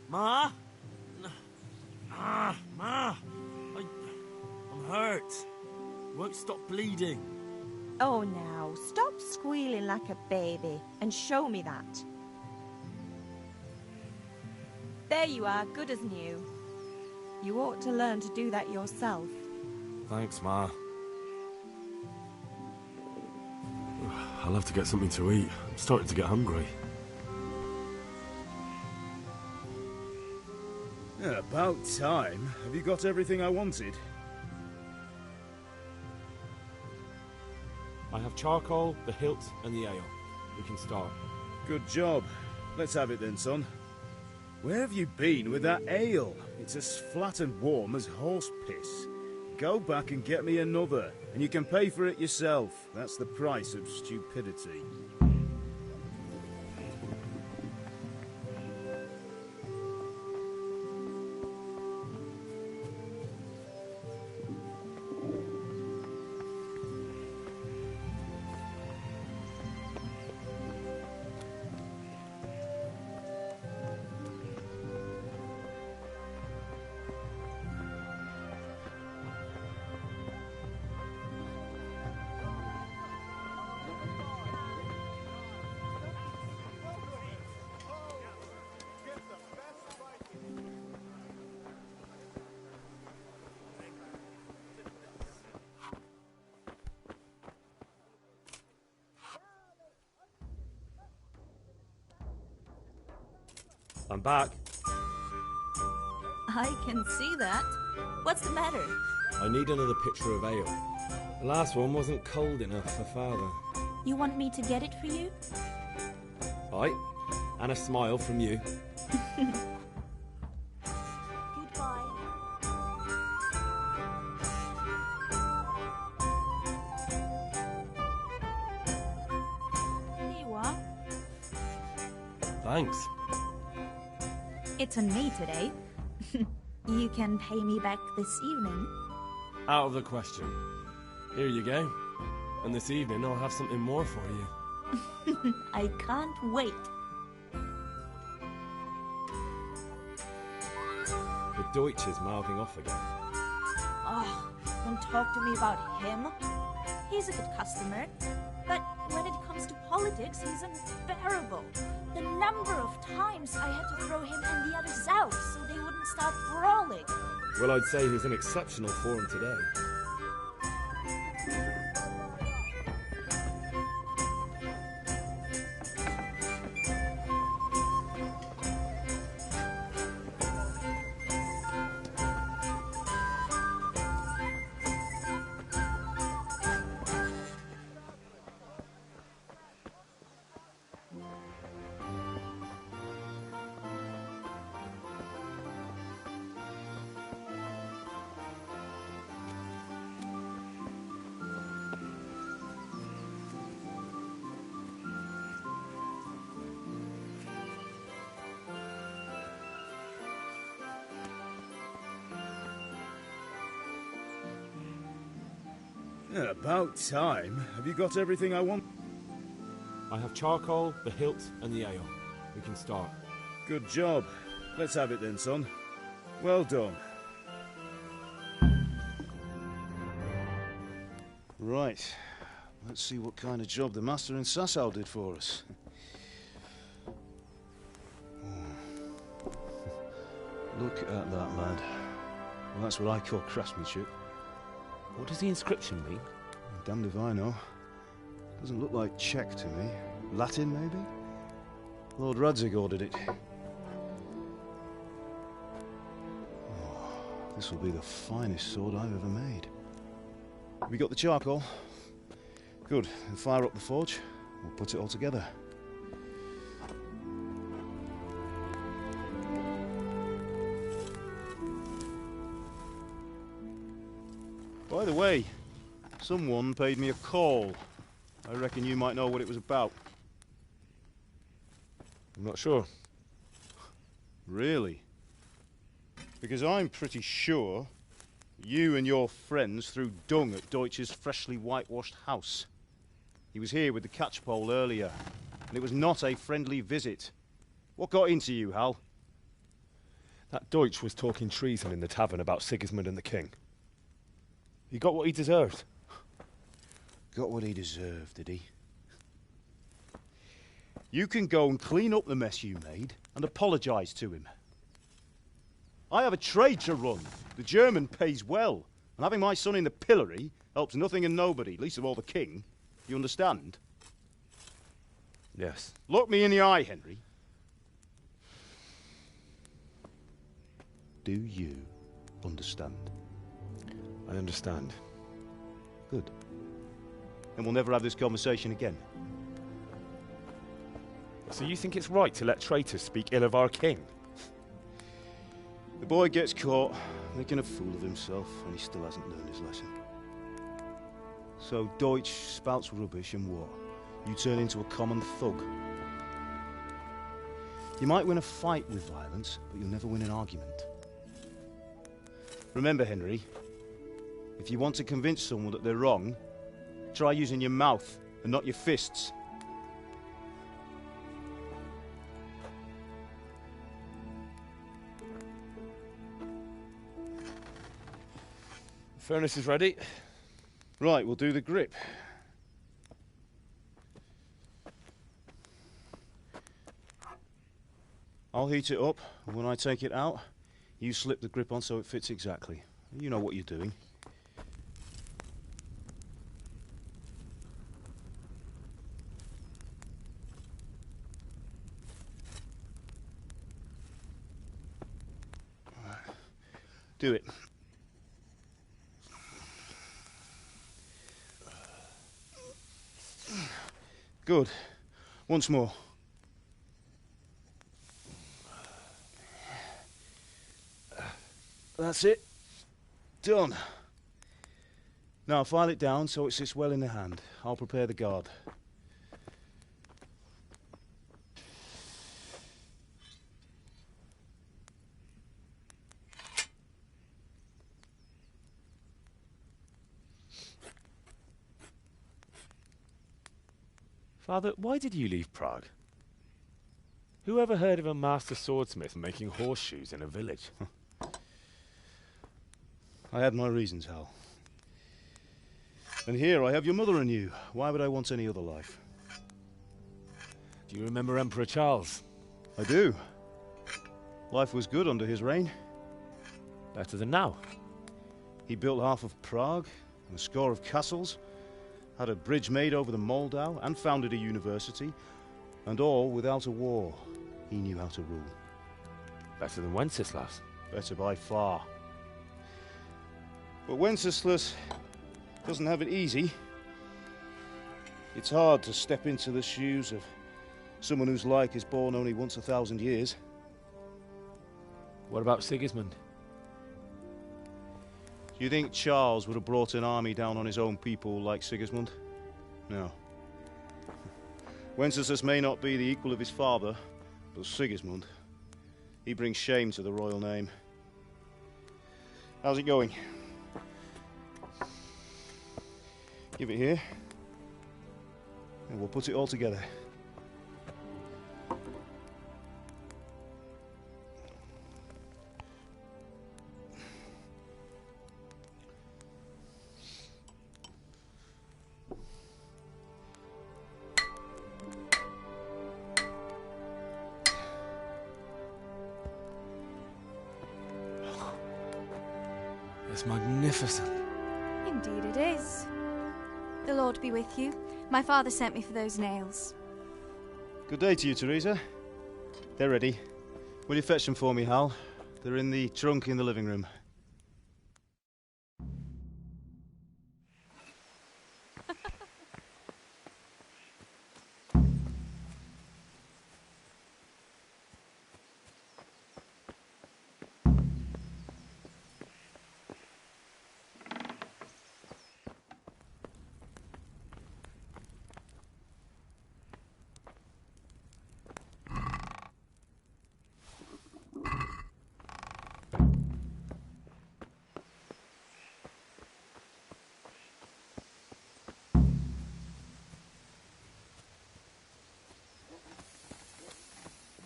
Ma? Ma! I'm hurt. Won't stop bleeding. Oh, now, stop squealing like a baby and show me that. There you are, good as new. You ought to learn to do that yourself. Thanks, Ma. I'll have to get something to eat. I'm starting to get hungry. Yeah, about time. Have you got everything I wanted? I have charcoal, the hilt, and the ale. We can start. Good job. Let's have it then, son. Where have you been with that ale? It's as flat and warm as horse piss. Go back and get me another, and you can pay for it yourself. That's the price of stupidity. I'm back. I can see that. What's the matter? I need another pitcher of ale. The last one wasn't cold enough for Father. You want me to get it for you? Aye, and a smile from you. Goodbye. Here you are. Thanks. It's on me today. You can pay me back this evening. Out of the question. Here you go. And this evening I'll have something more for you. I can't wait. The Deutsch is mouthing off again. Oh, don't talk to me about him. He's a good customer. But when it comes to politics, he's unbearable. The number of times I had to throw him and the others out so they wouldn't start brawling. Well, I'd say he's in exceptional form today. Yeah, about time. Have you got everything I want? I have charcoal, the hilt, and the ale. We can start. Good job. Let's have it then, son. Well done. Right. Let's see what kind of job the master in Sasau did for us. Look at that, lad. Well, that's what I call craftsmanship. What does the inscription mean? Damned if I know. Doesn't look like Czech to me. Latin, maybe? Lord Radzig ordered it. Oh, this will be the finest sword I've ever made. Have you got the charcoal? Good. Then fire up the forge. We'll put it all together. By the way, someone paid me a call. I reckon you might know what it was about. I'm not sure. Really? Because I'm pretty sure you and your friends threw dung at Deutsch's freshly whitewashed house. He was here with the catchpole earlier, and it was not a friendly visit. What got into you, Hal? That Deutsch was talking treason in the tavern about Sigismund and the king. He got what he deserved. Got what he deserved, did he? You can go and clean up the mess you made and apologise to him. I have a trade to run. The German pays well. And having my son in the pillory helps nothing and nobody, least of all the king. You understand? Yes. Look me in the eye, Henry. Do you understand? I understand. Good. And we'll never have this conversation again. So you think it's right to let traitors speak ill of our king? The boy gets caught, making a fool of himself, and he still hasn't learned his lesson. So Deutsch spouts rubbish, and what? You turn into a common thug. You might win a fight with violence, but you'll never win an argument. Remember, Henry, if you want to convince someone that they're wrong, try using your mouth and not your fists. The furnace is ready. Right, we'll do the grip. I'll heat it up, and when I take it out, you slip the grip on so it fits exactly. You know what you're doing. Do it. Good. Once more. That's it. Done. Now file it down so it sits well in the hand. I'll prepare the guard. Father, why did you leave Prague? Who ever heard of a master swordsmith making horseshoes in a village? I had my reasons, Hal. And here I have your mother and you. Why would I want any other life? Do you remember Emperor Charles? I do. Life was good under his reign. Better than now. He built half of Prague and a score of castles, had a bridge made over the Moldau, and founded a university, and all without a war. He knew how to rule. Better than Wenceslas. Better by far. But Wenceslas doesn't have it easy. It's hard to step into the shoes of someone whose like is born only once 1,000 years. What about Sigismund? Do you think Charles would have brought an army down on his own people like Sigismund? No. Wenceslas may not be the equal of his father, but Sigismund, he brings shame to the royal name. How's it going? Give it here, and we'll put it all together. It's magnificent. Indeed it is. The Lord be with you. My father sent me for those nails. Good day to you, Teresa. They're ready. Will you fetch them for me, Hal? They're in the trunk in the living room.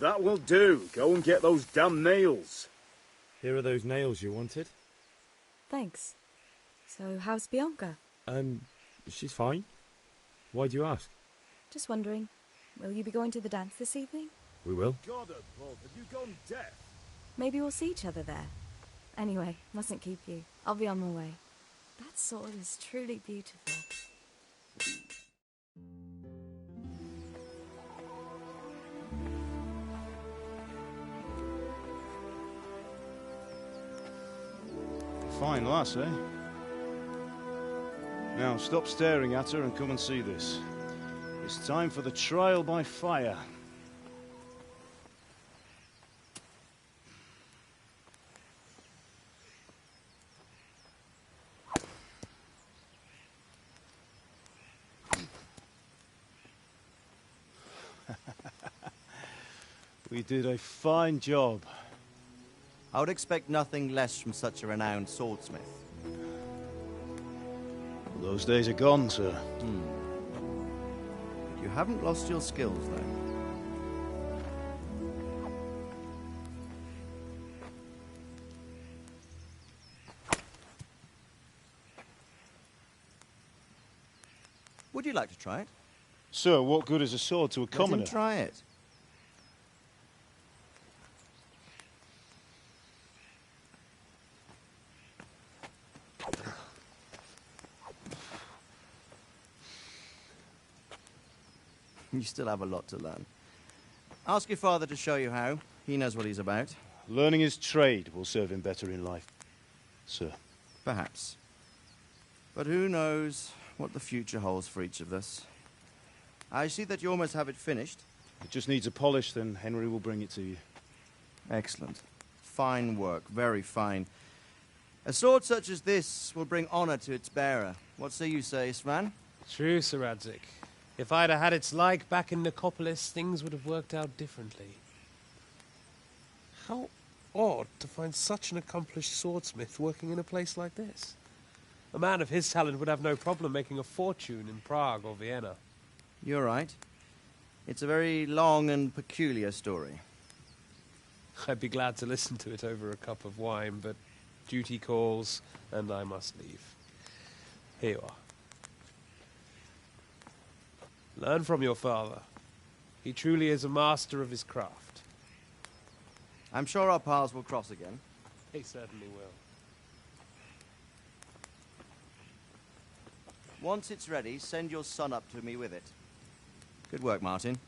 That will do. Go and get those damn nails. Here are those nails you wanted. Thanks. So, how's Bianca? She's fine. Why do you ask? Just wondering, will you be going to the dance this evening? We will. God above, have you gone deaf? Maybe we'll see each other there. Anyway, mustn't keep you. I'll be on my way. That sword is truly beautiful. Fine lass, eh? Now, stop staring at her and come and see this. It's time for the trial by fire. We did a fine job. I would expect nothing less from such a renowned swordsmith. Those days are gone, sir. You haven't lost your skills, though. Would you like to try it? Sir, what good is a sword to a commoner? Let him try it. You still have a lot to learn. Ask your father to show you how. He knows what he's about. Learning his trade will serve him better in life, sir. Perhaps. But who knows what the future holds for each of us. I see that you almost have it finished. It just needs a polish, then Henry will bring it to you. Excellent. Fine work, very fine. A sword such as this will bring honor to its bearer. What say you, Svan? True, Sir Radzik. If I'd have had its like back in Nicopolis, things would have worked out differently. How odd to find such an accomplished swordsmith working in a place like this. A man of his talent would have no problem making a fortune in Prague or Vienna. You're right. It's a very long and peculiar story. I'd be glad to listen to it over a cup of wine, but duty calls, and I must leave. Here you are. Learn from your father. He truly is a master of his craft. I'm sure our paths will cross again. He certainly will. Once it's ready, send your son up to me with it. Good work, Martin.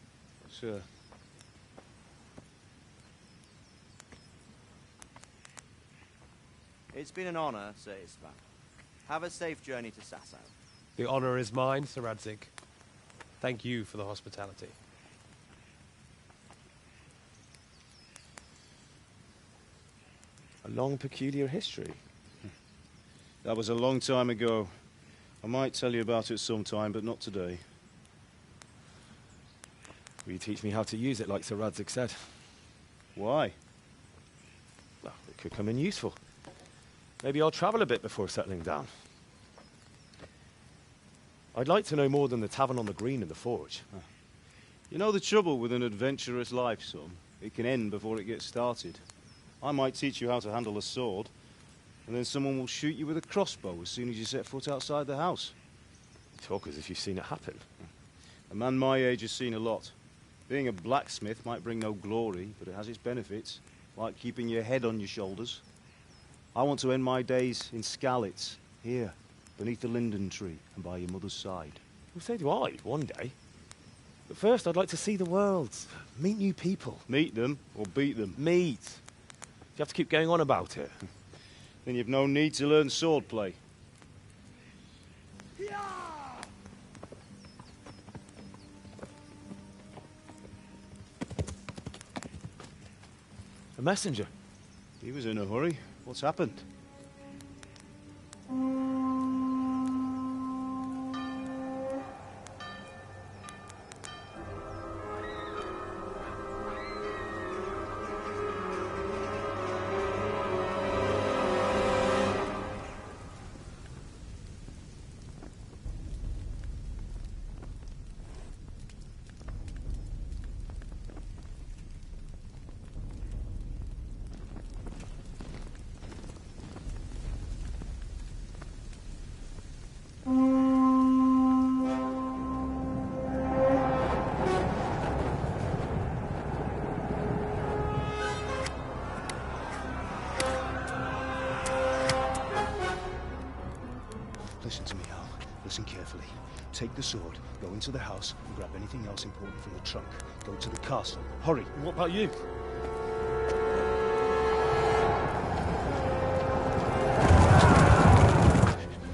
Sir. It's been an honor, Sir Istvan. Have a safe journey to Sasau. The honor is mine, Sir Radzik. Thank you for the hospitality. A long, peculiar history. That was a long time ago. I might tell you about it sometime, but not today. Will you teach me how to use it, like Sir Radzik said? Why? Well, it could come in useful. Maybe I'll travel a bit before settling down. I'd like to know more than the tavern on the green and the forge. You know the trouble with an adventurous life, son? It can end before it gets started. I might teach you how to handle a sword, and then someone will shoot you with a crossbow as soon as you set foot outside the house. You talk as if you've seen it happen. A man my age has seen a lot. Being a blacksmith might bring no glory, but it has its benefits, like keeping your head on your shoulders. I want to end my days in Skalitz, here, beneath the linden tree and by your mother's side. Well, so do I, one day. But first, I'd like to see the world, meet new people. Meet them or beat them? Meet. You have to keep going on about it. Then you've no need to learn swordplay. A messenger. He was in a hurry. What's happened? Listen to me, Al. Listen carefully. Take the sword, go into the house, and grab anything else important from the trunk. Go to the castle. Hurry! What about you?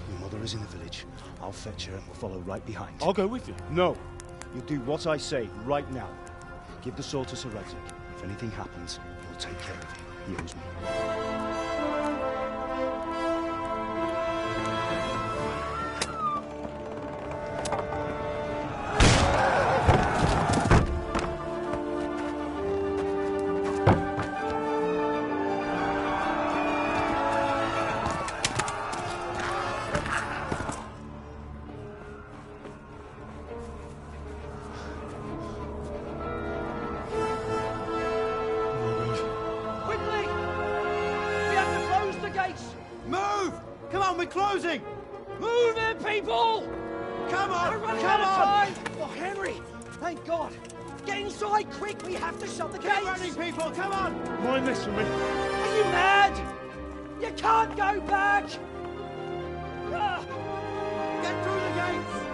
Your mother is in the village. I'll fetch her and we'll follow right behind. I'll go with you. No! You'll do what I say right now. Give the sword to Sir Radzik. If anything happens, he'll take care of you. He owes me. Closing! Move it, people! Come on! We're running Come out of on! time! Oh, Henry! Thank God! Get inside, quick! We have to shut the gates! Keep running, people! Come on! Mind this for me. Are you mad? You can't go back! Ah. Get through the gates!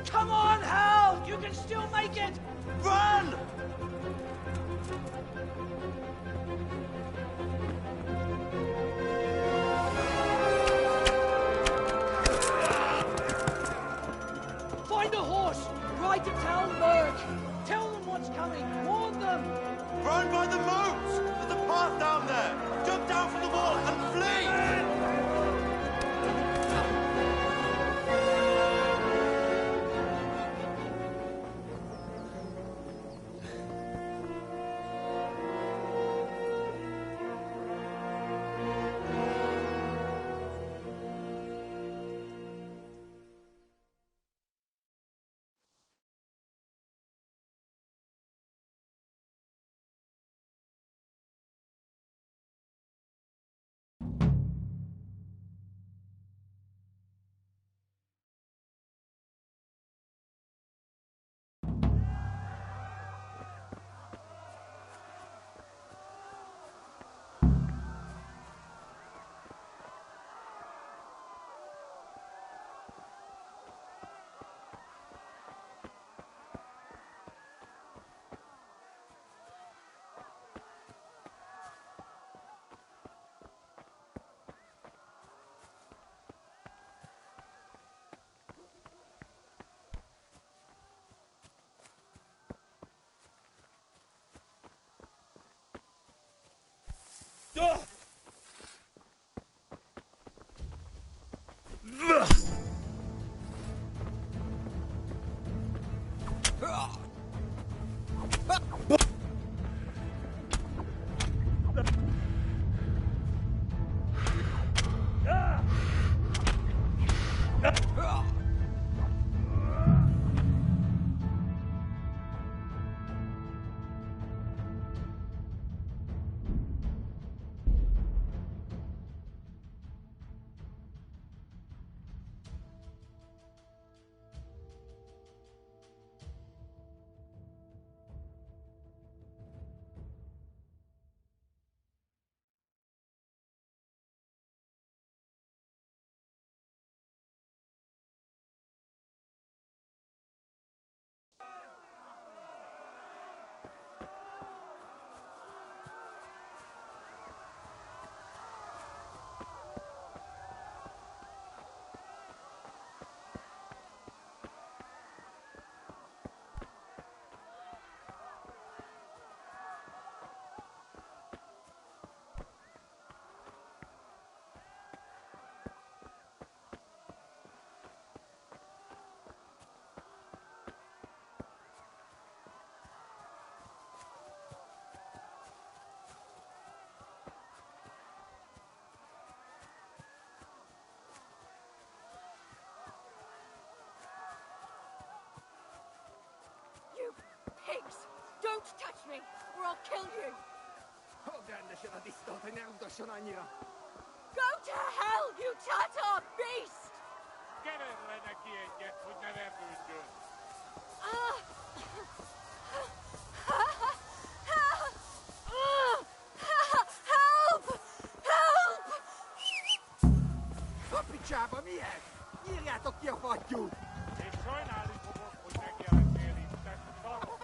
Come on, Hal! You can still make it! Run! Find a horse! Ride to town, Merc! Tell them what's coming! Warn them! Run by the moat! There's a path down there! Jump down from the wall and flee! me, or I'll kill you! Go to hell, you Tatar beast! Help! Help! Kapicsába miért? Írjátok ki a fattyút! És sajnálni fogok, hogy megjelentél itt, te szarok!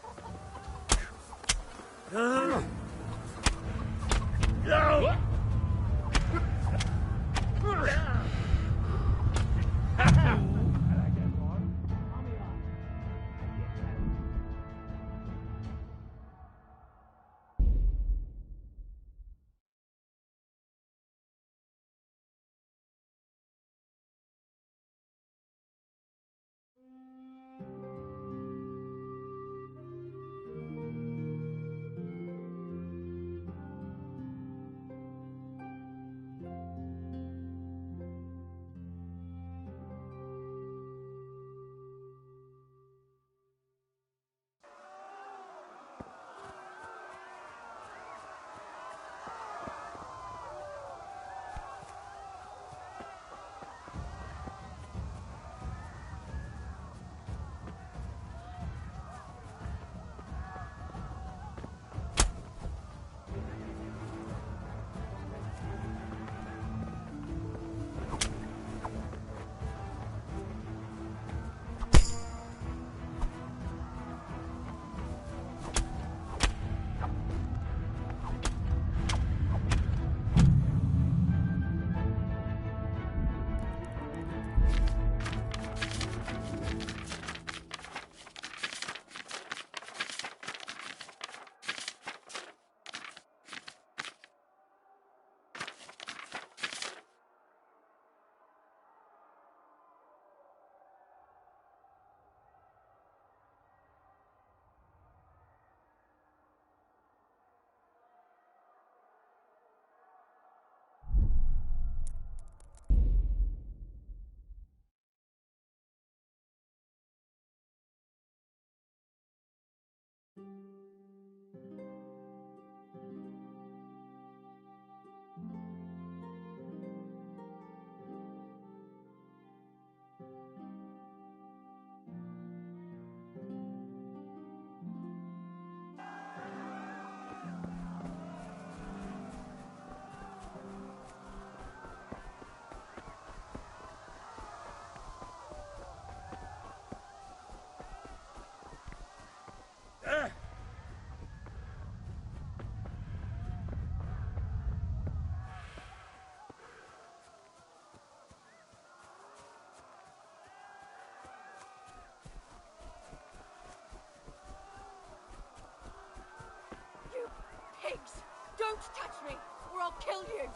Pigs! Don't touch me, or I'll kill you!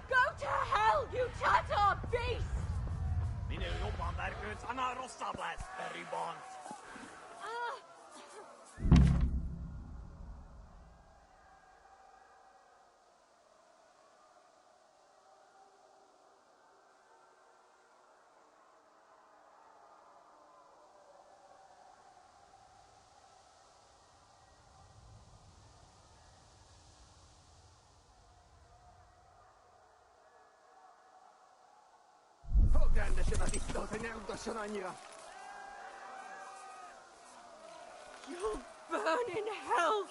Go to hell, you Tatar beast! Rendesen a tisztelt, hogy ne utasson annyira! You'll burn in hell!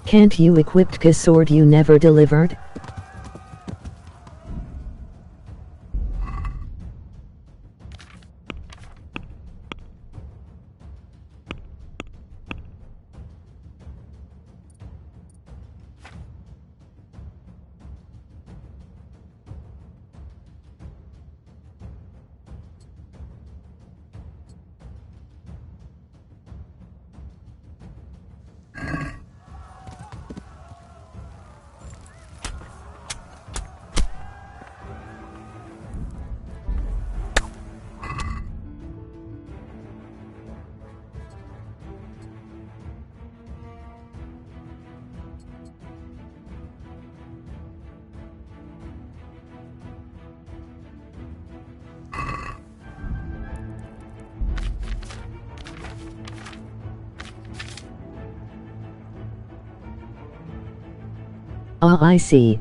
Can't you equip a sword you never delivered? what I see.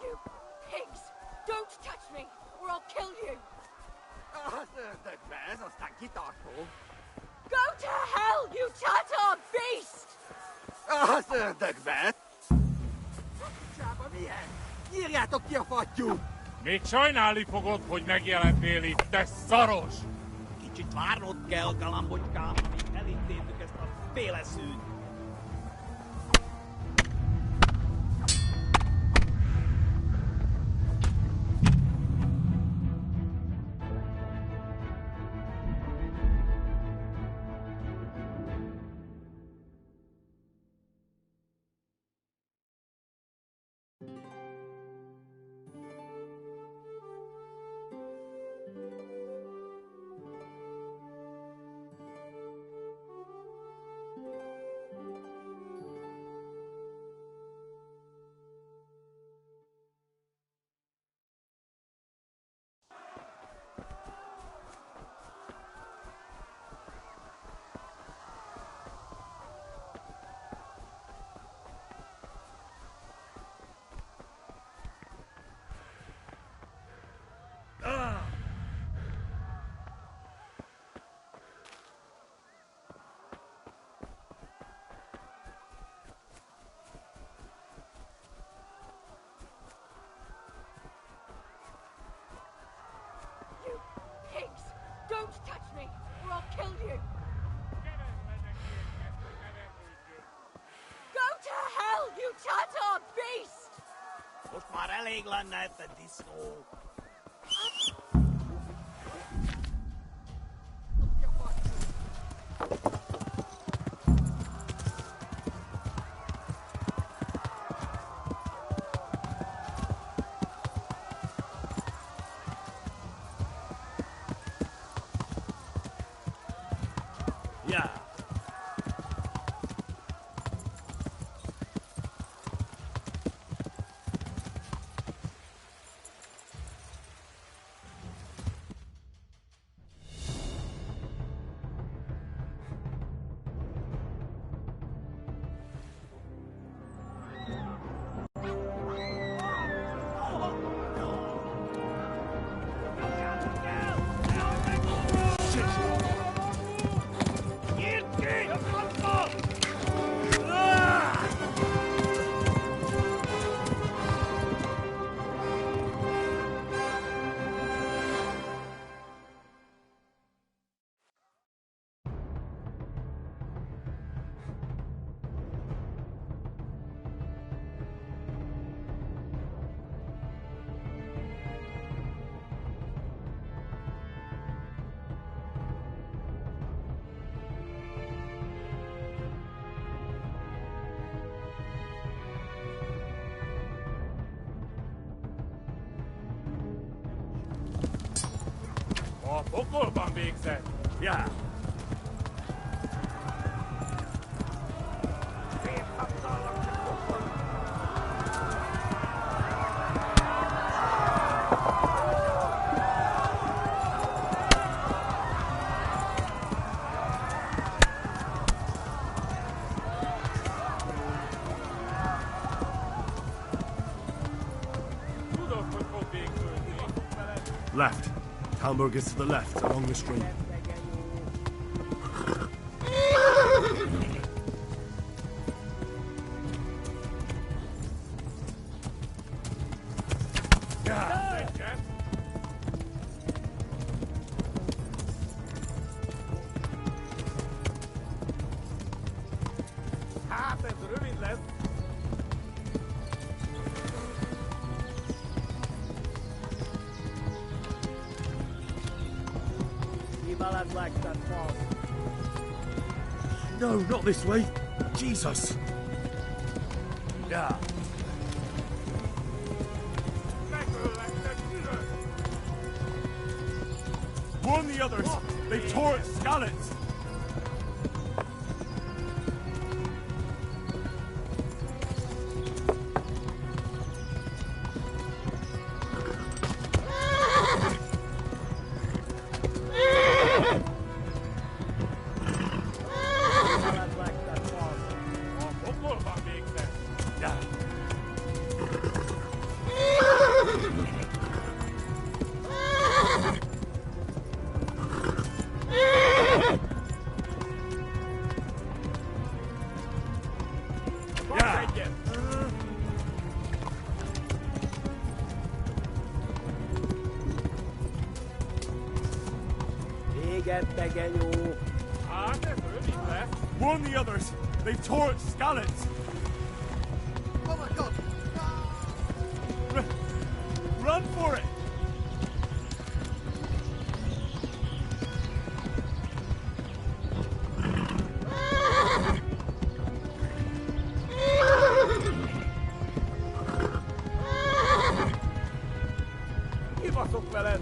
You pigs! Don't touch me, or I'll kill you! Go to hell, you Tatar beast! Még sajnálni fogod, hogy megjelentél itt, te szaros! Kicsit várnod kell, galambocskám, amíg elintézzük ezt a féleszűt. Don't touch me, or I'll kill you! Go to hell, you Tatar beast! Most már elég lenne, te disznó! Yeah. A pokolban végzett! Yeah. Tudod, hogy fog végződni? Left. Talmberg is to the left, along the stream. Hát ez rövid lesz. No, not this way. Jesus. Yeah. Warn the others. They've tore its scallops. A pokolban végzett! Yeah. Kapj egyet! Égette, genyó! Hát ez rövid lesz. Warn the others. They've tore its scallops. Oh my god! Run for it. Kibaszok veled!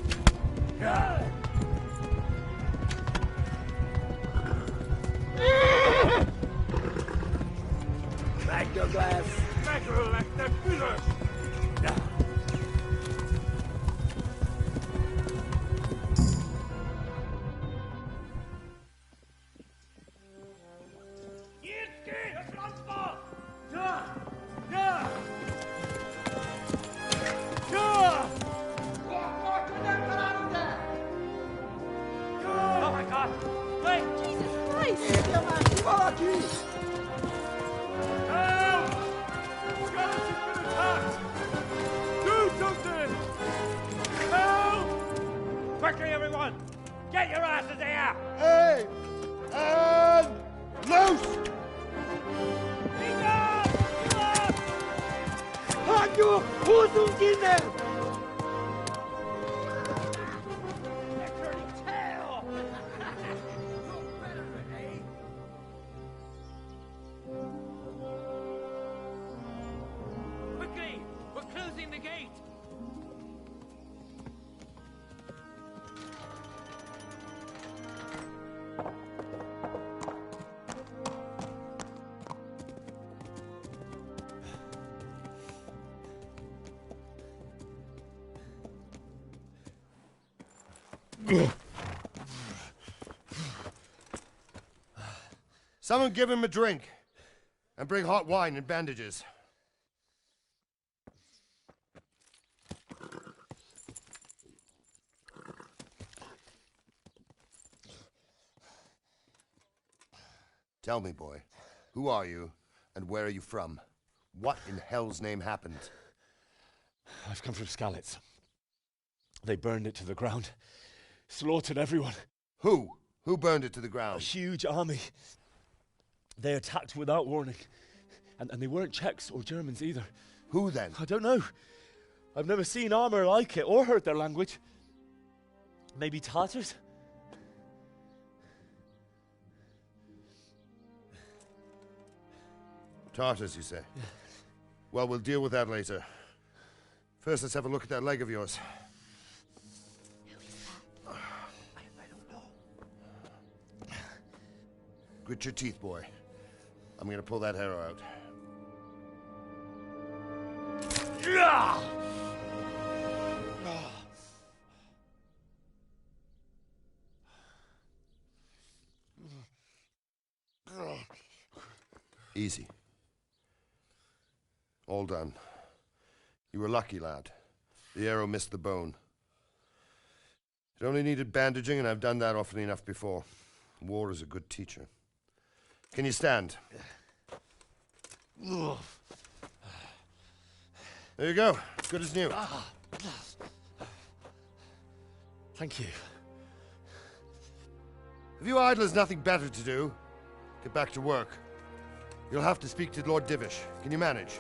Megdög lesz! Megöllek, te büdös! Nyitd ki a francba! Ja! Ja! Ja! Akkor, hogy nem találod el! Oh my god! Wait! Jesus Christ! Írja már ki valaki! Help! Skeleton's been attacked! Do something! Help! Quickly, everyone! Get your asses here! Hey! And loose! Hagyjuk! Húzzunk innen! Quickly! We're closing the gate! Someone give him a drink. And bring hot wine and bandages. Tell me, boy, who are you, and where are you from? What in hell's name happened? I've come from Skalitz. They burned it to the ground. Slaughtered everyone. Who? Who burned it to the ground? A huge army. They attacked without warning. And they weren't Czechs or Germans either. Who then? I don't know. I've never seen armor like it or heard their language. Maybe Tatars? Tartars, you say? Yeah. Well, we'll deal with that later. First, let's have a look at that leg of yours. I don't know. Grit your teeth, boy. I'm gonna pull that arrow out. Easy. All done. You were lucky, lad. The arrow missed the bone. It only needed bandaging, and I've done that often enough before. War is a good teacher. Can you stand? There you go. Good as new. Thank you. If you idlers nothing better to do, get back to work. You'll have to speak to Lord Divish. Can you manage?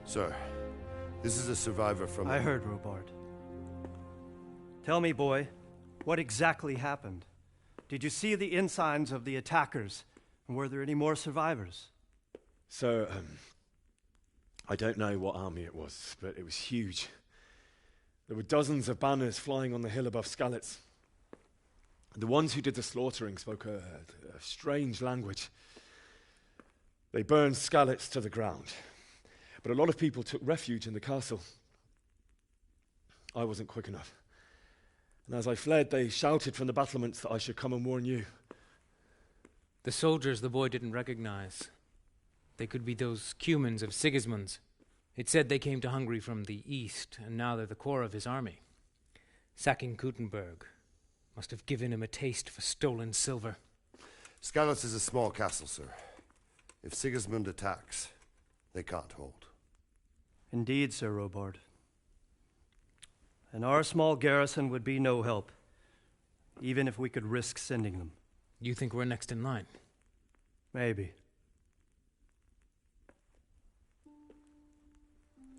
Sir, this is a survivor from... I heard, Robard. Tell me, boy, what exactly happened? Did you see the ensigns of the attackers? And were there any more survivors? So, I don't know what army it was, but it was huge. There were dozens of banners flying on the hill above Skalitz. The ones who did the slaughtering spoke a strange language. They burned Skalitz to the ground. But a lot of people took refuge in the castle. I wasn't quick enough. And as I fled, they shouted from the battlements that I should come and warn you. The soldiers the boy didn't recognize. They could be those Cumans of Sigismund's. It said they came to Hungary from the east, and now they're the core of his army. Sacking Kuttenberg must have given him a taste for stolen silver. Skalitz is a small castle, sir. If Sigismund attacks, they can't hold. Indeed, Sir Robard. And our small garrison would be no help, even if we could risk sending them. You think we're next in line? Maybe.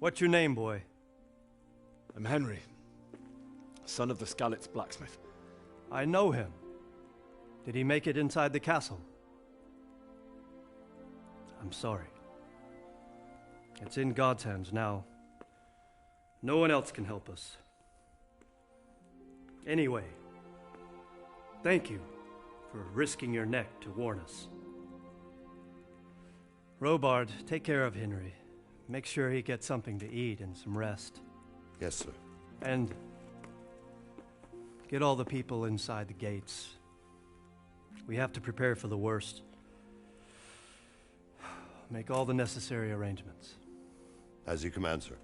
What's your name, boy? I'm Henry, son of the Skalitz blacksmith. I know him. Did he make it inside the castle? I'm sorry. It's in God's hands now. No one else can help us. Anyway, thank you for risking your neck to warn us. Robard, take care of Henry. Make sure he gets something to eat and some rest. Yes, sir. And get all the people inside the gates. We have to prepare for the worst. Make all the necessary arrangements. As you command, sir.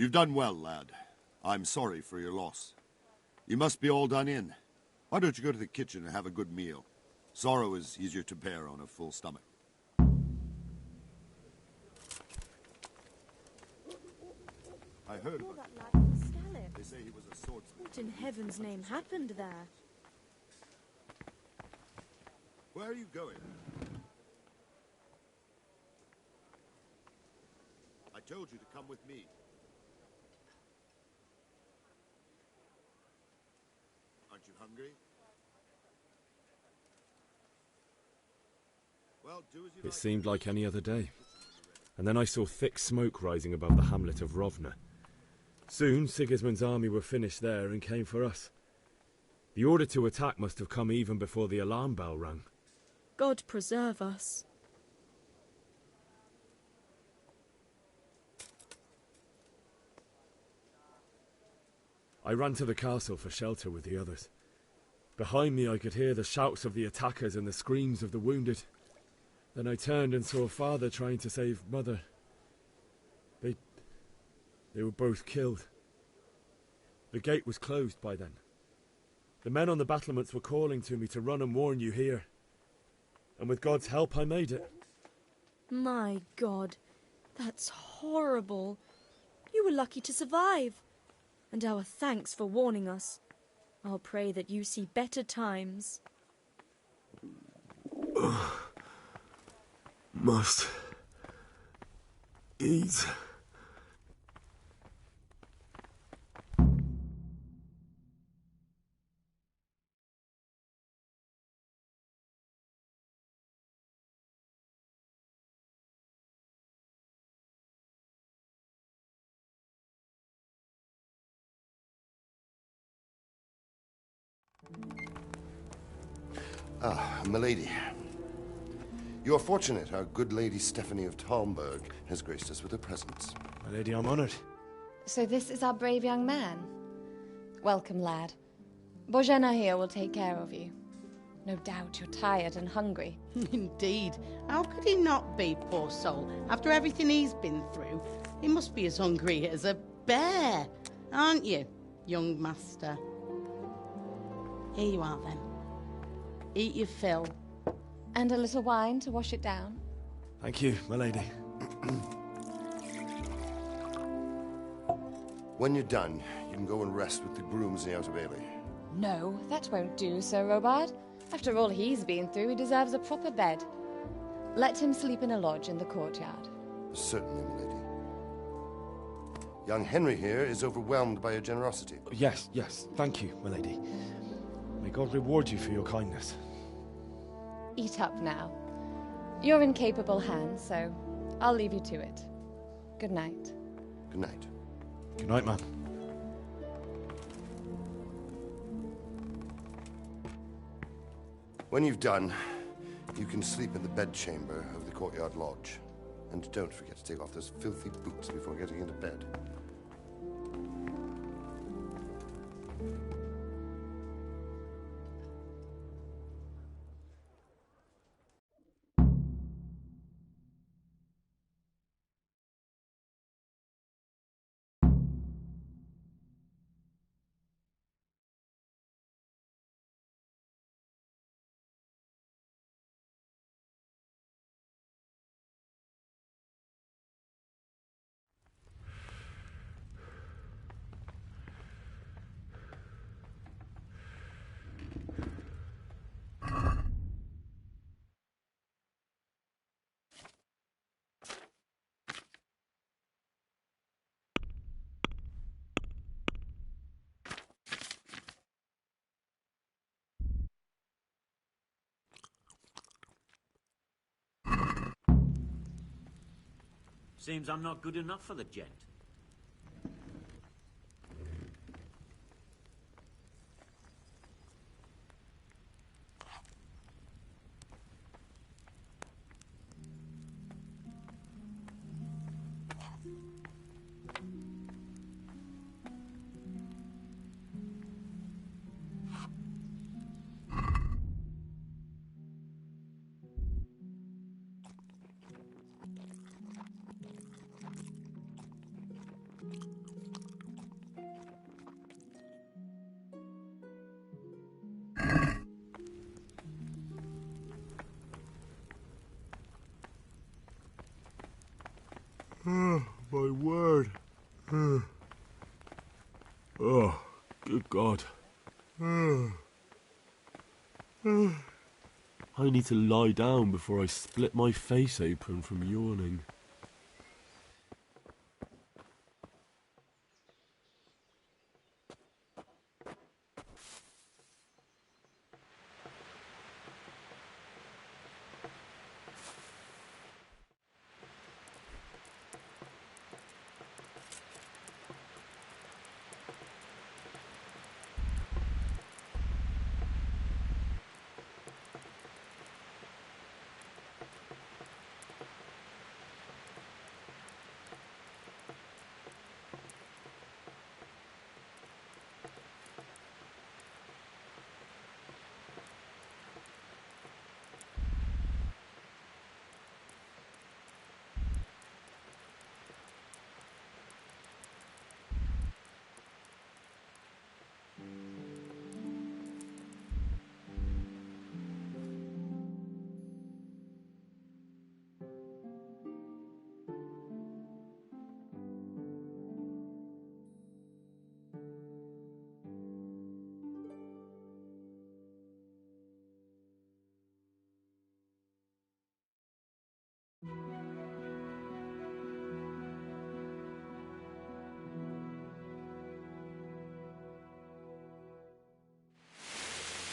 You've done well, lad. I'm sorry for your loss. You must be all done in. Why don't you go to the kitchen and have a good meal? Sorrow is easier to bear on a full stomach. I heard about that lad from Scallop. They say he was a swordsman. What in heaven's name happened there? Where are you going? I told you to come with me. Aren't you hungry? Well, do as you It seemed like any other day. And then I saw thick smoke rising above the hamlet of Rovna. Soon Sigismund's army were finished there and came for us. The order to attack must have come even before the alarm bell rang. God preserve us. I ran to the castle for shelter with the others. Behind me I could hear the shouts of the attackers and the screams of the wounded. Then I turned and saw father trying to save mother. They were both killed. The gate was closed by then. The men on the battlements were calling to me to run and warn you here. And with God's help I made it. My God, that's horrible. You were lucky to survive. And our thanks for warning us. I'll pray that you see better times. Must eat. Ah, milady. You are fortunate our good lady Stephanie of Talmberg has graced us with her presence. My lady, I'm honoured. So this is our brave young man. Welcome, lad. Bozhena here will take care of you. No doubt you're tired and hungry. Indeed. How could he not be, poor soul? After everything he's been through, he must be as hungry as a bear, aren't you, young master? Here you are, then. Eat your fill. And a little wine to wash it down. Thank you, my lady. When you're done, you can go and rest with the grooms in the Outer Bailey. No, that won't do, Sir Robard. After all he's been through, he deserves a proper bed. Let him sleep in a lodge in the courtyard. Certainly, milady. Young Henry here is overwhelmed by your generosity. Yes, thank you, my lady. May God reward you for your kindness. Eat up now. You're in capable hands, so I'll leave you to it. Good night. Good night. Good night, ma'am. When you've done, you can sleep in the bedchamber of the courtyard lodge. And don't forget to take off those filthy boots before getting into bed. Seems I'm not good enough for the gent. Oh, my word. Oh, good God. I need to lie down before I split my face open from yawning.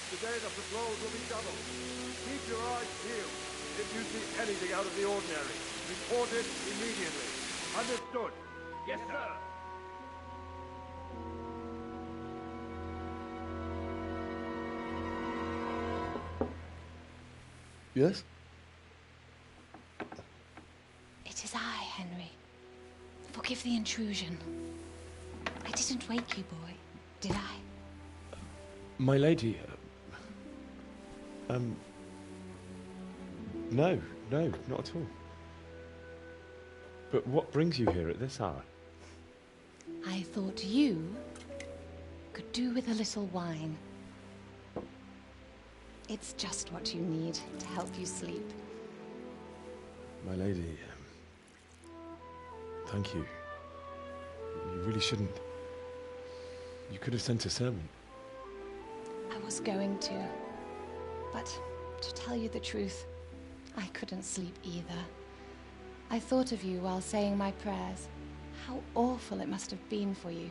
Today the patrols will be doubled. Keep your eyes peeled. If you see anything out of the ordinary, report it immediately. Understood? Yes, sir. Yes? It is I, Henry. Forgive the intrusion. I didn't wake you, boy, did I? My lady, no, not at all. But what brings you here at this hour? I thought you could do with a little wine. It's just what you need to help you sleep. My lady, thank you. You really shouldn't. You could have sent a servant. I was going to, but to tell you the truth, I couldn't sleep either. I thought of you while saying my prayers. How awful it must have been for you.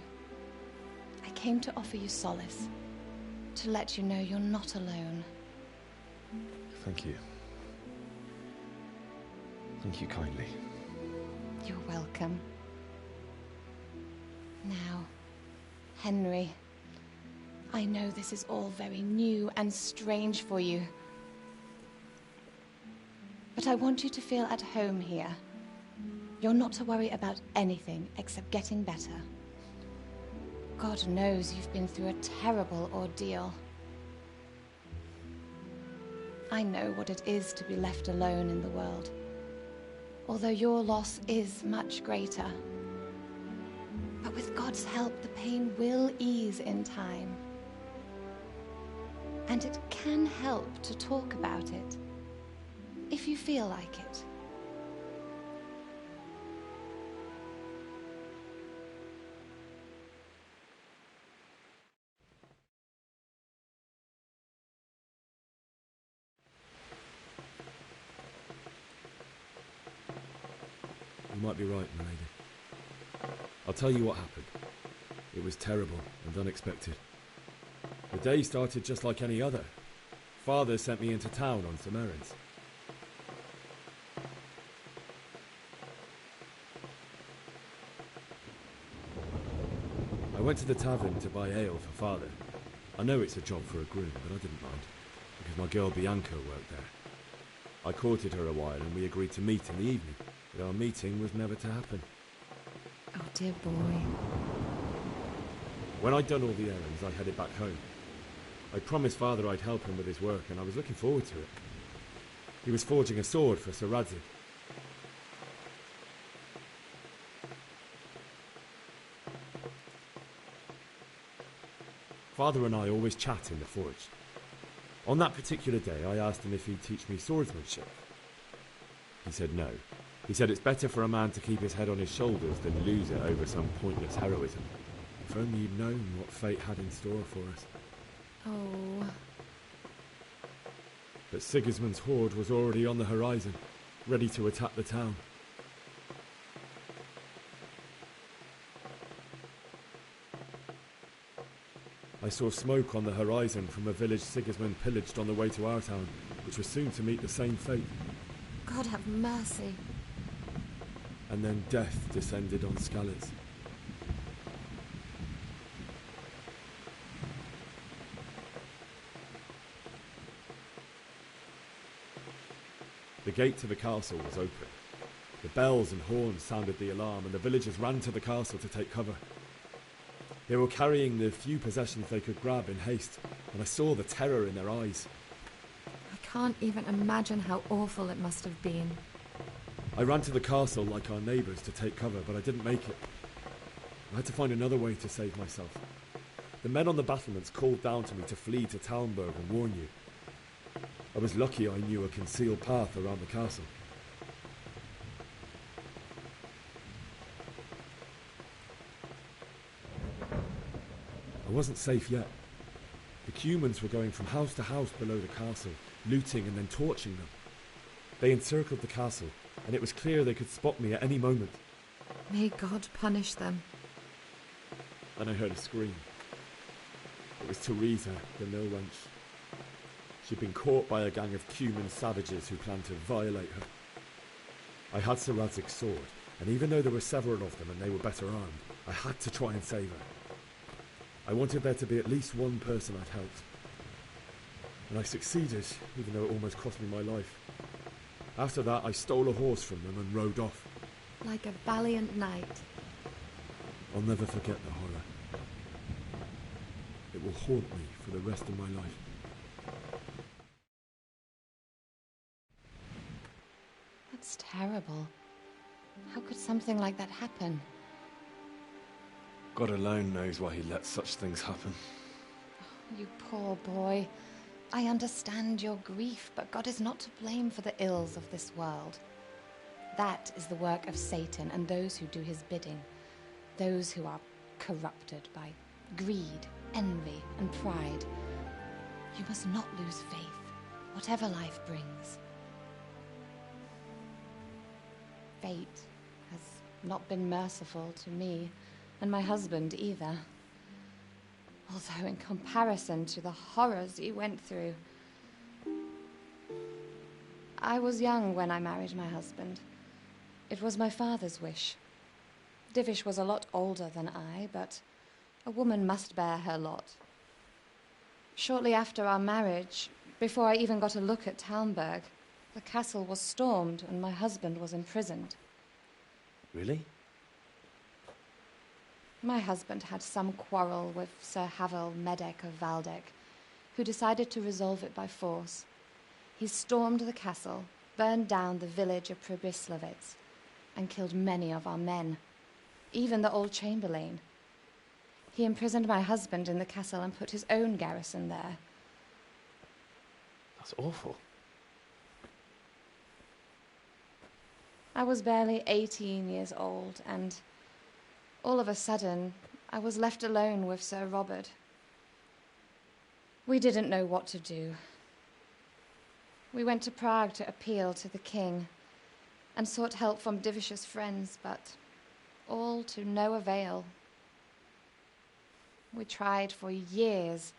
I came to offer you solace, to let you know you're not alone. Thank you. Thank you kindly. You're welcome. Now, Henry, I know this is all very new and strange for you. But I want you to feel at home here. You're not to worry about anything except getting better. God knows you've been through a terrible ordeal. I know what it is to be left alone in the world, although your loss is much greater. But with God's help, the pain will ease in time. And it can help to talk about it, if you feel like it. You might be right, my lady. I'll tell you what happened. It was terrible and unexpected. The day started just like any other. Father sent me into town on some errands. I went to the tavern to buy ale for Father. I know it's a job for a groom, but I didn't mind, because my girl Bianca worked there. I courted her a while and we agreed to meet in the evening, but our meeting was never to happen. Oh, dear boy. When I'd done all the errands, I headed back home. I promised Father I'd help him with his work, and I was looking forward to it. He was forging a sword for Sir Radzig. Father and I always chat in the forge. On that particular day, I asked him if he'd teach me swordsmanship. He said no, He said it's better for a man to keep his head on his shoulders than lose it over some pointless heroism. If only you'd known what fate had in store for us. Oh. But Sigismund's horde was already on the horizon, ready to attack the town. I saw smoke on the horizon from a village Sigismund pillaged on the way to our town, which was soon to meet the same fate. God have mercy. And then death descended on Skalitz. The gate to the castle was open. The bells and horns sounded the alarm, and the villagers ran to the castle to take cover. They were carrying the few possessions they could grab in haste, and I saw the terror in their eyes. I can't even imagine how awful it must have been. I ran to the castle like our neighbours to take cover, but I didn't make it. I had to find another way to save myself. The men on the battlements called down to me to flee to Talmberg and warn you. I was lucky I knew a concealed path around the castle. I wasn't safe yet. The Cumans were going from house to house below the castle, looting and then torching them. They encircled the castle, and it was clear they could spot me at any moment. May God punish them. Then I heard a scream. It was Teresa, the mill wench. She'd been caught by a gang of Cuman savages who planned to violate her. I had Sir Radzig's sword, and even though there were several of them and they were better armed, I had to try and save her. I wanted there to be at least one person I'd helped. And I succeeded, even though it almost cost me my life. After that, I stole a horse from them and rode off. Like a valiant knight. I'll never forget the horror. It will haunt me for the rest of my life. That's terrible. How could something like that happen? God alone knows why he lets such things happen. You poor boy. I understand your grief, but God is not to blame for the ills of this world. That is the work of Satan and those who do his bidding. Those who are corrupted by greed, envy, and pride. You must not lose faith, whatever life brings. Fate has not been merciful to me, and my husband either. Although in comparison to the horrors he went through. I was young when I married my husband. It was my father's wish. Divish was a lot older than I, but a woman must bear her lot. Shortly after our marriage, before I even got a look at Talmberg, the castle was stormed and my husband was imprisoned. Really? My husband had some quarrel with Sir Havel Medek of Valdek, who decided to resolve it by force. He stormed the castle, burned down the village of Pribyslavitz, and killed many of our men, even the old chamberlain. He imprisoned my husband in the castle and put his own garrison there. That's awful. I was barely 18 years old, and all of a sudden, I was left alone with Sir Robert. We didn't know what to do. We went to Prague to appeal to the king and sought help from Divish's friends, but all to no avail. We tried for years,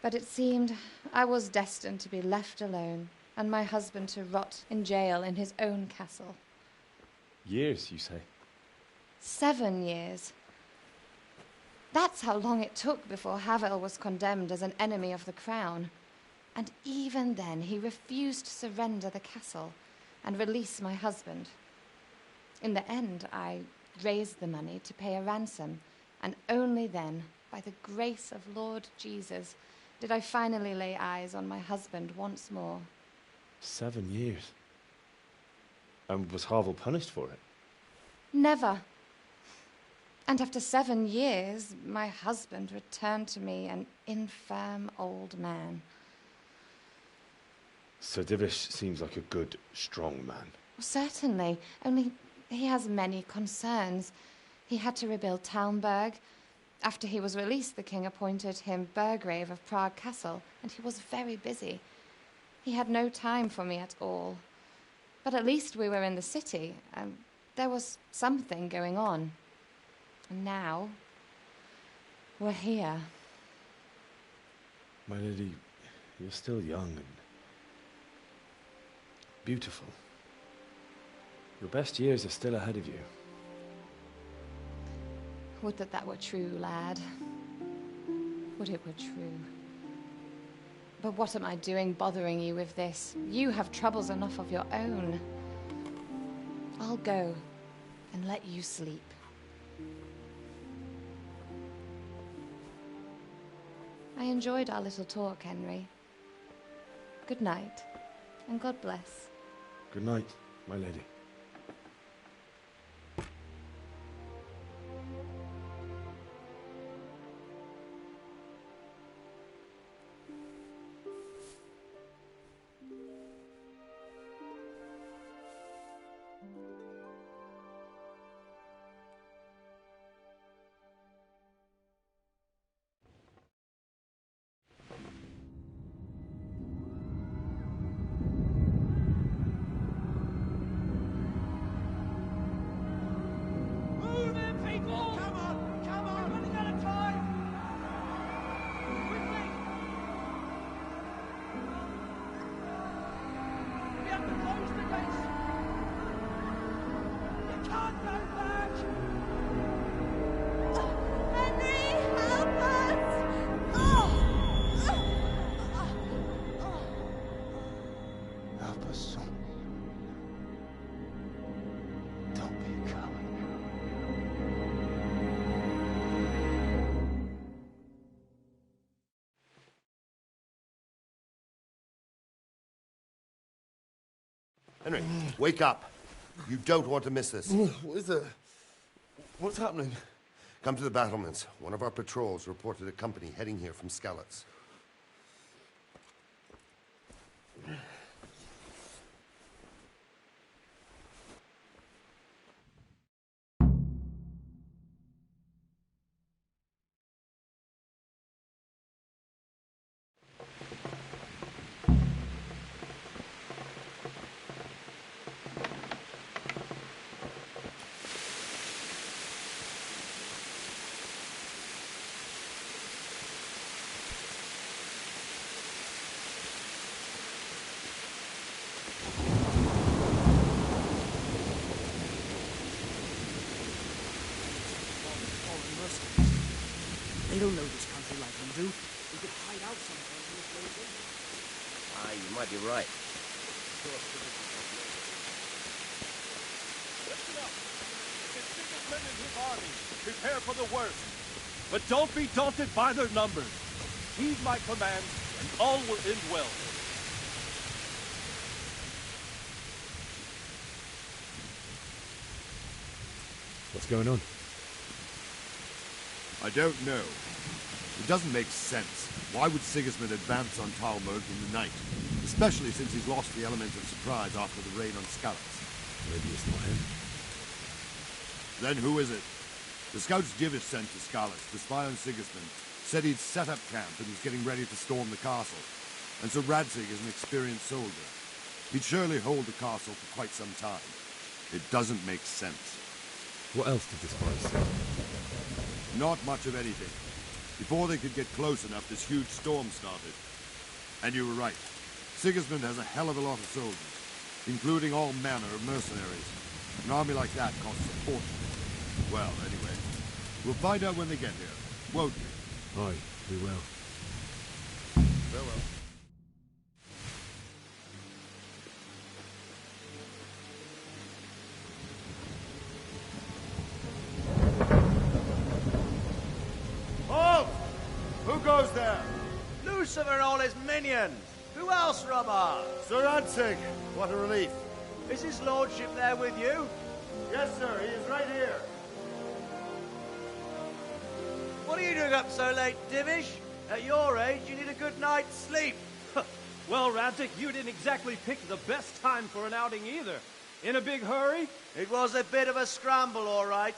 but it seemed I was destined to be left alone and my husband to rot in jail in his own castle. Years, you say? 7 years. That's how long it took before Havel was condemned as an enemy of the crown. And even then, he refused to surrender the castle and release my husband. In the end, I raised the money to pay a ransom, and only then, by the grace of Lord Jesus, did I finally lay eyes on my husband once more. 7 years? And was Havel punished for it? Never. And after 7 years, my husband returned to me an infirm old man. Sir Divish seems like a good, strong man. Certainly, only he has many concerns. He had to rebuild Talmberg. After he was released, the king appointed him Burgrave of Prague Castle, and he was very busy. He had no time for me at all. But at least we were in the city, and there was something going on. And now, we're here. My lady, you're still young and beautiful. Your best years are still ahead of you. Would that that were true, lad. Would it were true. But what am I doing bothering you with this? You have troubles enough of your own. I'll go and let you sleep. I enjoyed our little talk, Henry. Good night, and God bless. Good night, my lady. Henry, wake up. You don't want to miss this. What is it? What's happening? Come to the battlements. One of our patrols reported a company heading here from Skalitz. They don't know this country like we do. We could hide out somewhere in this place. You might be right. Listen up. It's Sigismund and his army. Prepare for the worst. But don't be daunted by their numbers. Heed my commands, and all will end well. What's going on? I don't know. It doesn't make sense. Why would Sigismund advance on Talmberg in the night? Especially since he's lost the element of surprise after the raid on Skalitz. Maybe it's not him. Then who is it? The scouts Divish sent to Skalitz to spy on Sigismund said he'd set up camp and was getting ready to storm the castle. And so Radzig is an experienced soldier. He'd surely hold the castle for quite some time. It doesn't make sense. What else did the spies say? Not much of anything. Before they could get close enough, this huge storm started. And you were right. Sigismund has a hell of a lot of soldiers, including all manner of mercenaries. An army like that costs a fortune. Well, anyway, we'll find out when they get here, won't we? Aye, we will. Farewell. Halt! Who goes there? Lucifer and all his minions. Who else, Robber? Sir Radzig, what a relief. Is his lordship there with you? Yes, sir, he is right here. What are you doing up so late, Divish? At your age, you need a good night's sleep. Well, Radzig, you didn't exactly pick the best time for an outing either. In a big hurry? It was a bit of a scramble, all right.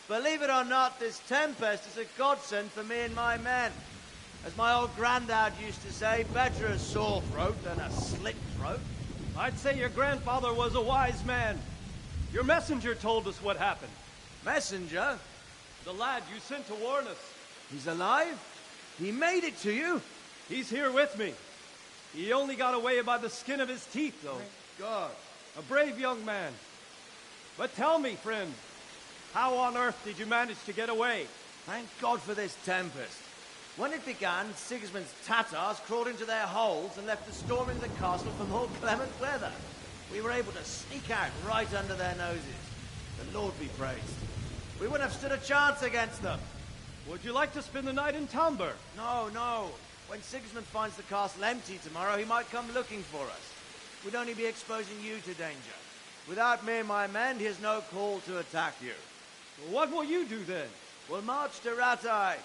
Believe it or not, this tempest is a godsend for me and my men. As my old granddad used to say, better a sore throat than a slit throat. I'd say your grandfather was a wise man. Your messenger told us what happened. Messenger? The lad you sent to warn us. He's alive? He made it to you? He's here with me. He only got away by the skin of his teeth, though. God. A brave young man. But tell me, friend, how on earth did you manage to get away? Thank God for this tempest. When it began, Sigismund's Tatars crawled into their holes and left us storming the castle for more clement weather. We were able to sneak out right under their noses. The Lord be praised. We wouldn't have stood a chance against them. Would you like to spend the night in Tamber? No, no. When Sigismund finds the castle empty tomorrow, he might come looking for us. We'd only be exposing you to danger. Without me and my men, he has no call to attack you. Well, what will you do then? We'll march to Ratai.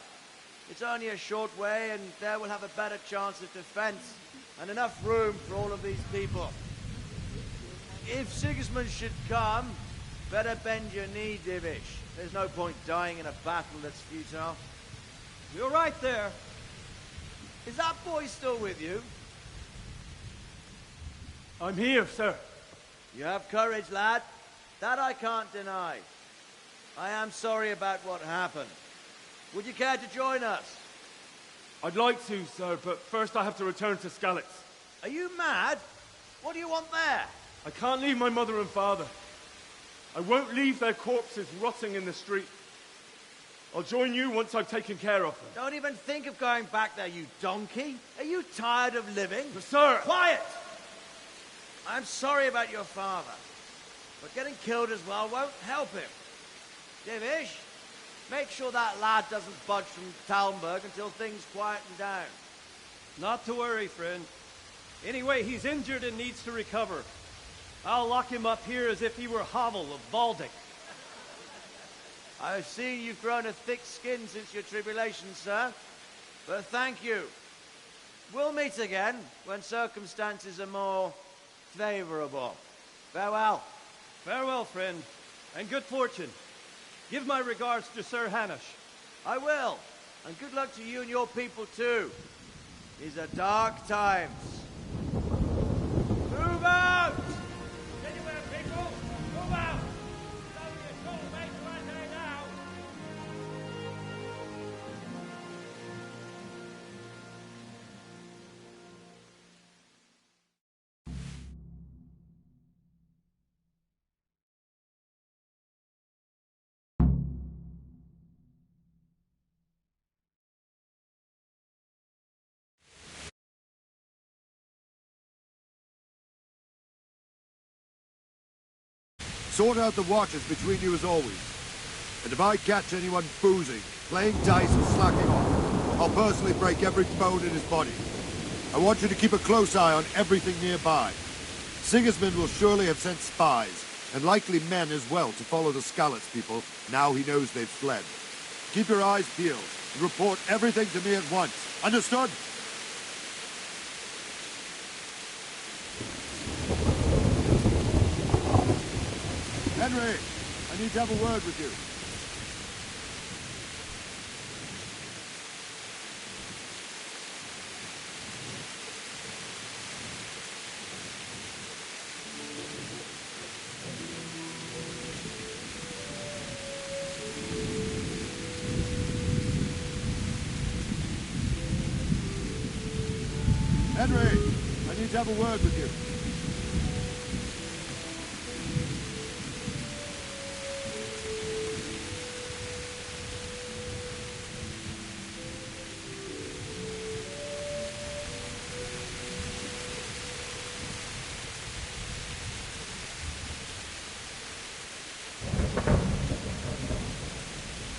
It's only a short way, and there we'll have a better chance of defense and enough room for all of these people. If Sigismund should come, better bend your knee, Divish. There's no point dying in a battle that's futile. You're right there. Is that boy still with you? I'm here, sir. You have courage, lad. That I can't deny. I am sorry about what happened. Would you care to join us? I'd like to, sir, but first I have to return to Skalitz. Are you mad? What do you want there? I can't leave my mother and father. I won't leave their corpses rotting in the street. I'll join you once I've taken care of them. Don't even think of going back there, you donkey. Are you tired of living? But sir! Quiet! I'm sorry about your father, but getting killed as well won't help him. Divish, make sure that lad doesn't budge from Talmberg until things quieten down. Not to worry, friend. Anyway, he's injured and needs to recover. I'll lock him up here as if he were Havel of Baldic. I've seen you've grown a thick skin since your tribulation, sir. But thank you. We'll meet again when circumstances are more favorable. Farewell. Farewell, friend, and good fortune. Give my regards to Sir Hanush. I will. And good luck to you and your people, too. These are dark times. Move out! Anywhere, people! Move out! It's only a short way to Ratai now. Sort out the watches between you as always. And if I catch anyone boozing, playing dice or slacking off, I'll personally break every bone in his body. I want you to keep a close eye on everything nearby. Sigismund will surely have sent spies, and likely men as well, to follow the Skalitz people, now he knows they've fled. Keep your eyes peeled, and report everything to me at once. Understood? Henry, I need to have a word with you. Henry, I need to have a word with you.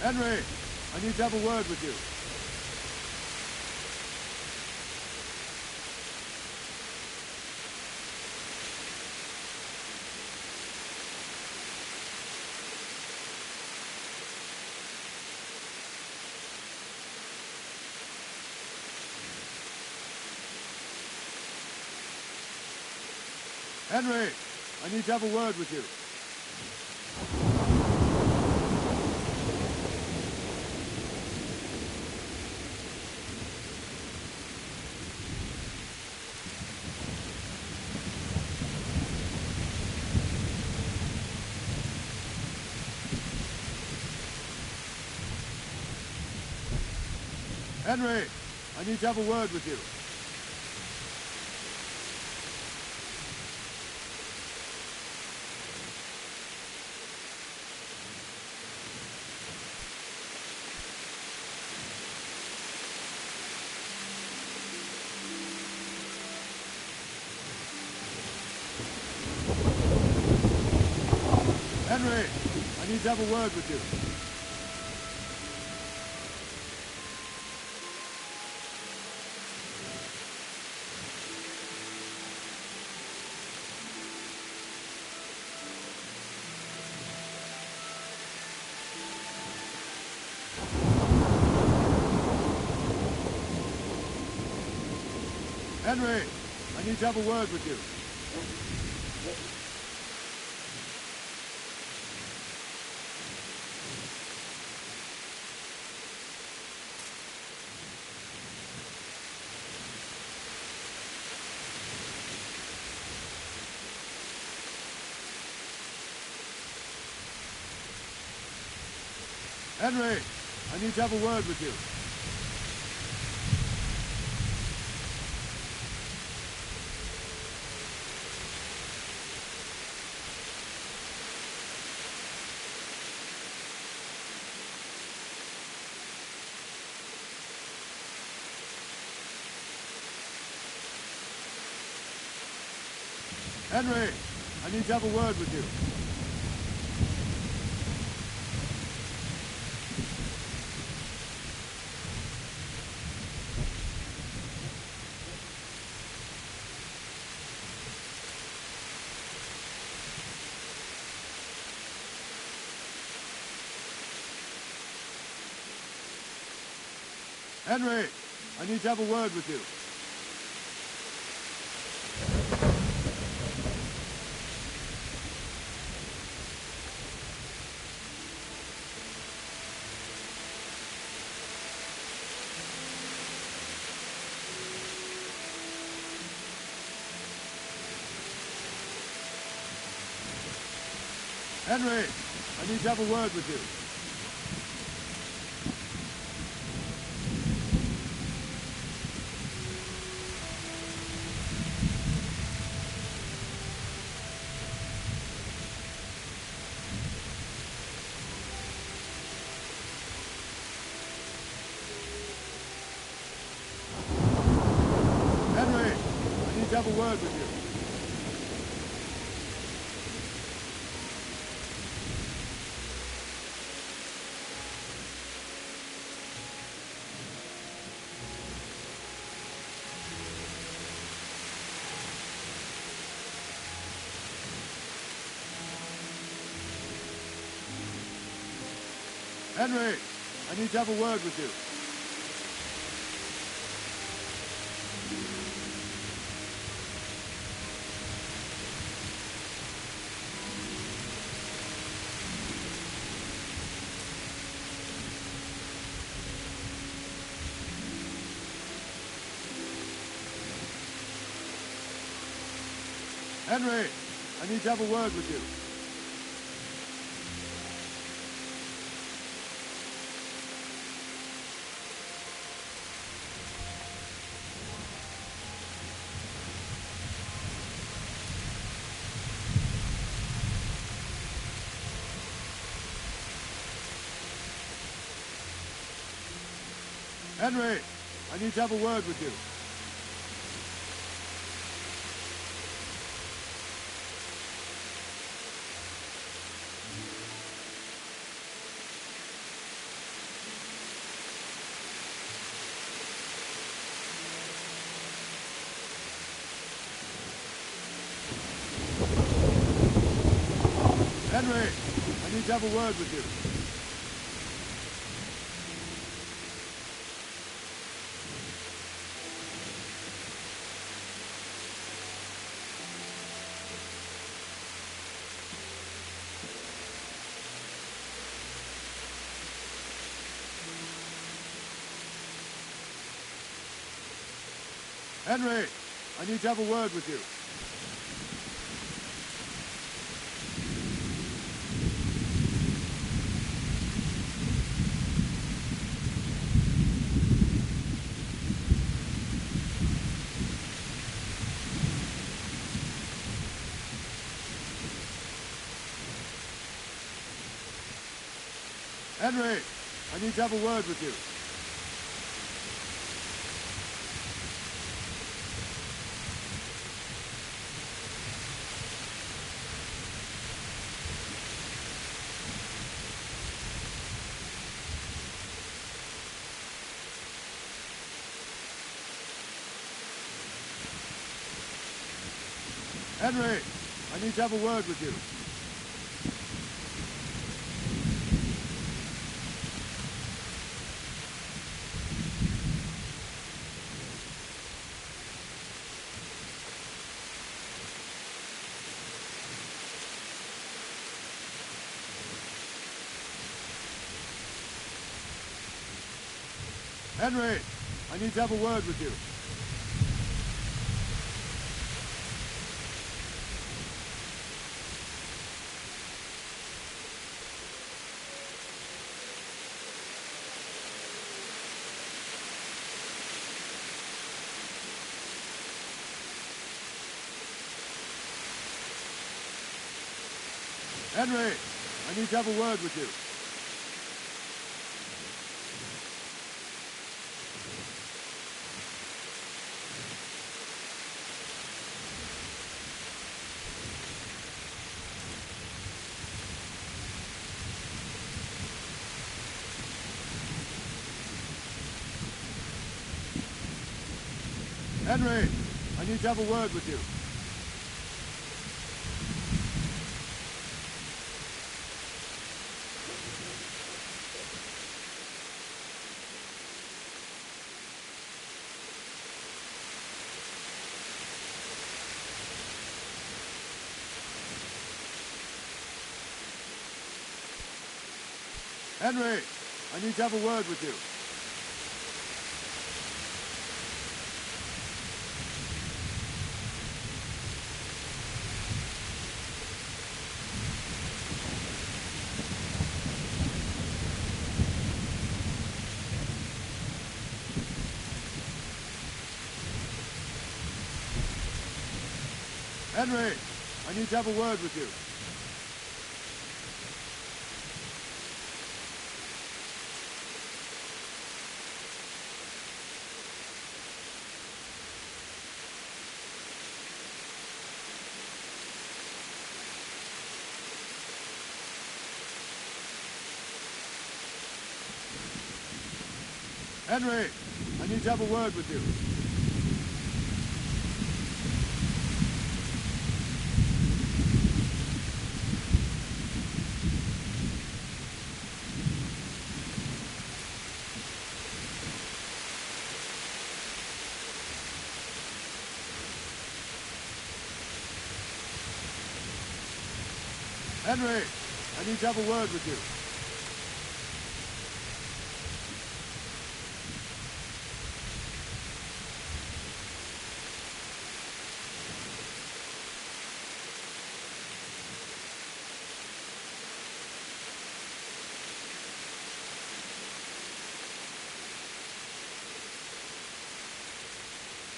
Henry, I need to have a word with you. Henry, I need to have a word with you. Henry, I need to have a word with you. Henry, I need to have a word with you. Henry, I need to have a word with you. Henry, I need to have a word with you. Henry, I need to have a word with you. Henry, I need to have a word with you. Henry, I need to have a word with you. Henry, I need to have a word with you. Henry, I need to have a word with you. Henry, I need to have a word with you. Henry, I need to have a word with you. Henry, I need to have a word with you. Henry, I need to have a word with you. Henry, I need to have a word with you. Henry, I need to have a word with you. Henry, I need to have a word with you. Henry, I need to have a word with you. Henry, I need to have a word with you. Henry, I need to have a word with you. Henry, I need to have a word with you. Henry, I need to have a word with you. Henry, I need to have a word with you.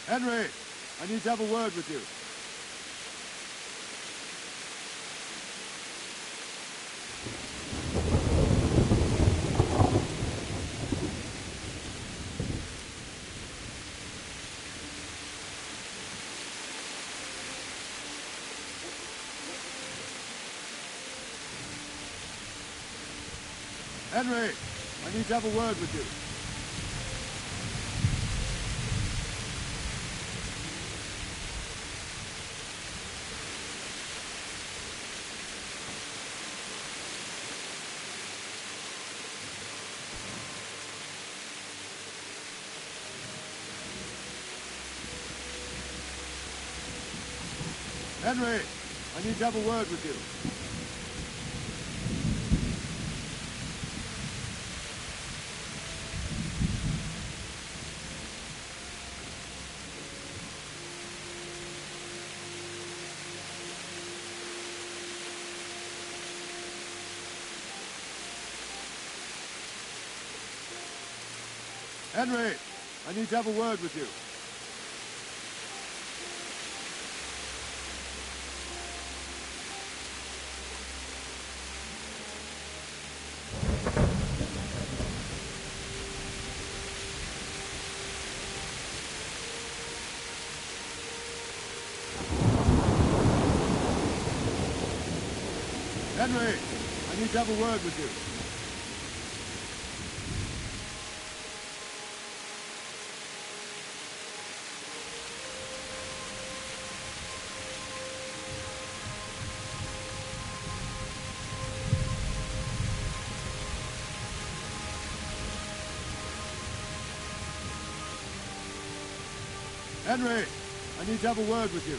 Henry, I need to have a word with you. Henry, I need to have a word with you. Henry, I need to have a word with you. Henry, I need to have a word with you. Henry, I need to have a word with you. Henry, I need to have a word with you.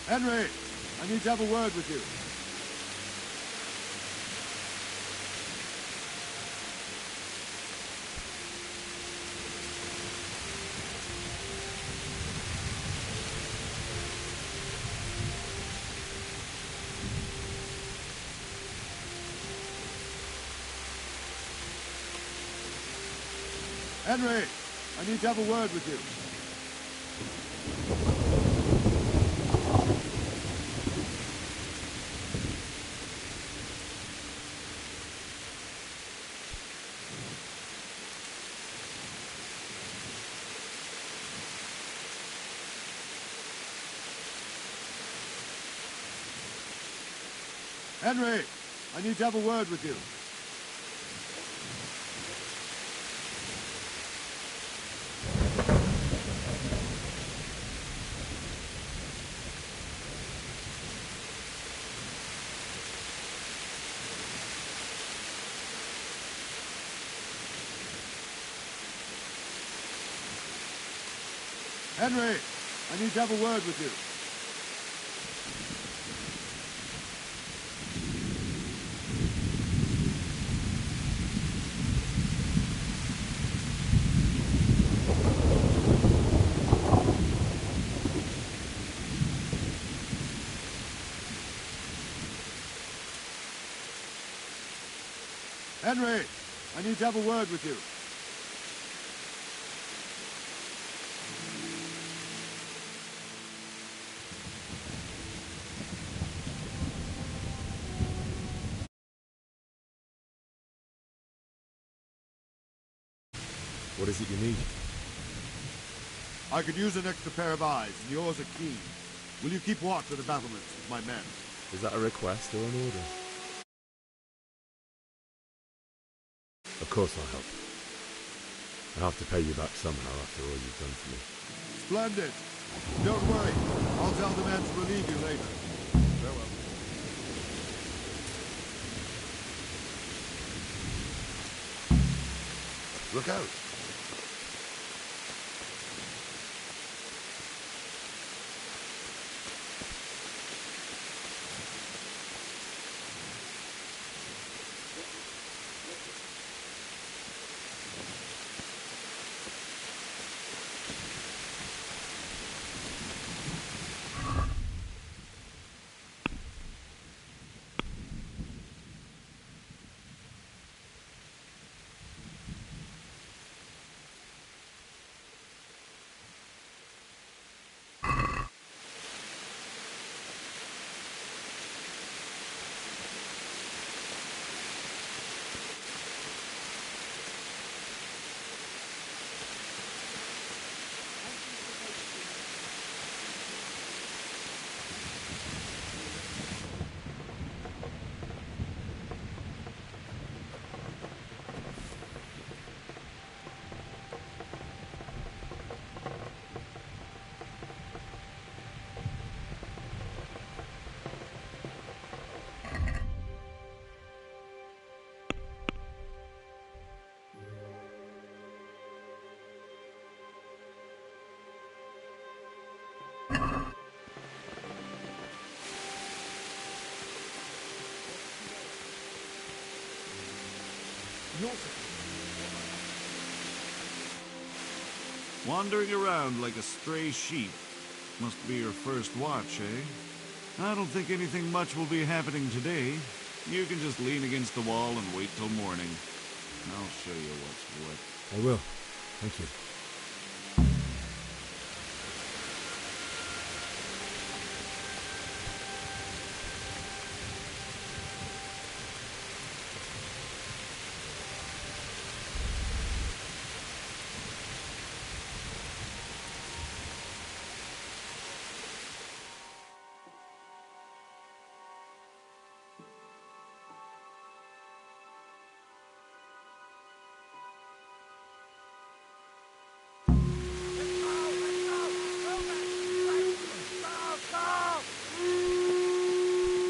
Henry, I need to have a word with you. Henry, I need to have a word with you. Henry, I need to have a word with you. Henry, I need to have a word with you. Henry, I need to have a word with you. What is it you need? I could use an extra pair of eyes, and yours are keen. Will you keep watch at the battlements with my men? Is that a request or an order? Of course I'll help. I have to pay you back somehow after all you've done for me. Splendid. Don't worry. I'll tell the men to relieve you later. Farewell. Look out. Wandering around like a stray sheep. Must be your first watch, eh? I don't think anything much will be happening today. You can just lean against the wall and wait till morning. I'll show you what's what. I will. Thank you.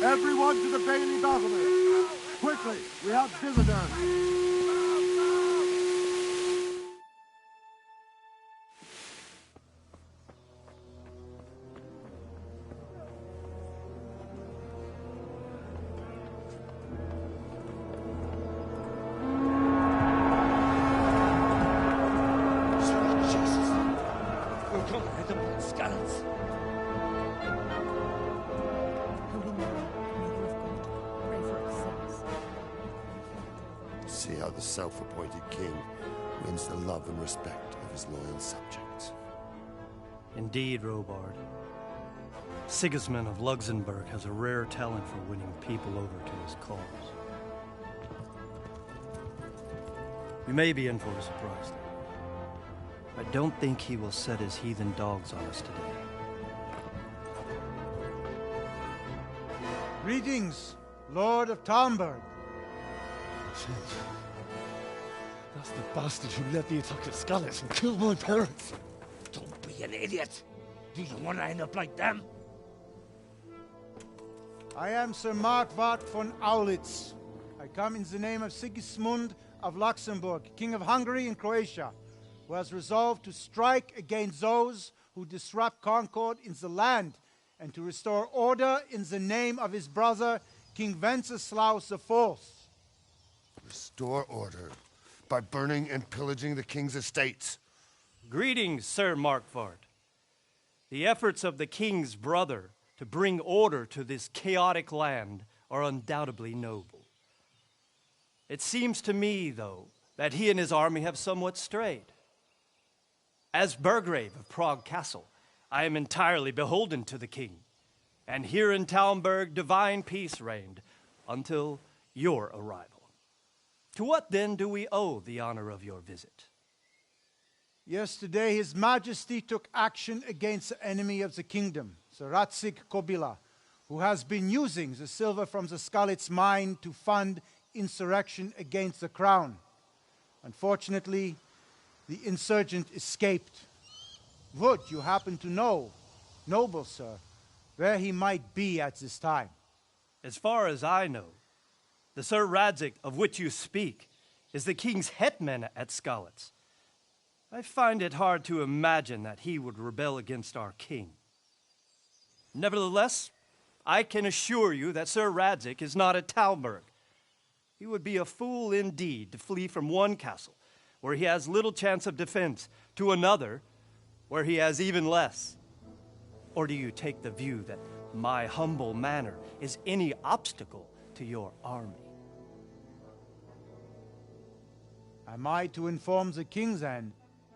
Everyone to the Bailey Battlement! Quickly, we have visitors! See how the self-appointed king wins the love and respect of his loyal subjects. Indeed, Robard. Sigismund of Luxembourg has a rare talent for winning people over to his cause. You may be in for a surprise, though. I don't think he will set his heathen dogs on us today. Greetings, Lord of Talmberg. That's the bastard who led the attack at Scarlet and killed my parents. Don't be an idiot. Do you want to end up like them? I am Sir Markwart von Aulitz. I come in the name of Sigismund of Luxembourg, King of Hungary and Croatia, who has resolved to strike against those who disrupt concord in the land and to restore order in the name of his brother, King Wenceslaus IV. Restore order by burning and pillaging the king's estates. Greetings, Sir Markwart. The efforts of the king's brother to bring order to this chaotic land are undoubtedly noble. It seems to me, though, that he and his army have somewhat strayed. As Burgrave of Prague Castle, I am entirely beholden to the king, and here in Talmberg divine peace reigned until your arrival. To what then do we owe the honor of your visit? Yesterday, His Majesty took action against the enemy of the kingdom, Sir Radzig Kobyla, who has been using the silver from the Skalitz mine to fund insurrection against the crown. Unfortunately, the insurgent escaped. Would you happen to know, noble sir, where he might be at this time? As far as I know, the Sir Radzig of which you speak is the king's hetman at Skalitz. I find it hard to imagine that he would rebel against our king. Nevertheless, I can assure you that Sir Radzig is not at Talmberg. He would be a fool indeed to flee from one castle where he has little chance of defense to another where he has even less. Or do you take the view that my humble manner is any obstacle to your army? Am I to inform the king then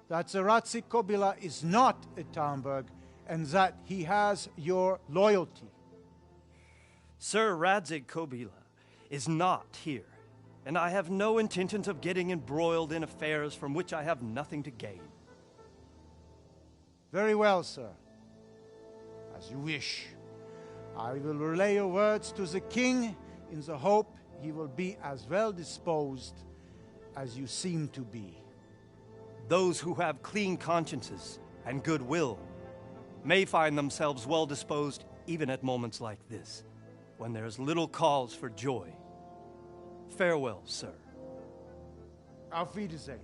that Sir Radzig Kobyla is not at Talmberg and that he has your loyalty? Sir Radzig Kobyla is not here, and I have no intentions of getting embroiled in affairs from which I have nothing to gain. Very well, sir. As you wish. I will relay your words to the king in the hope he will be as well disposed as you seem to be. Those who have clean consciences and goodwill may find themselves well disposed even at moments like this, when there is little cause for joy. Farewell, sir. Auf Wiedersehen.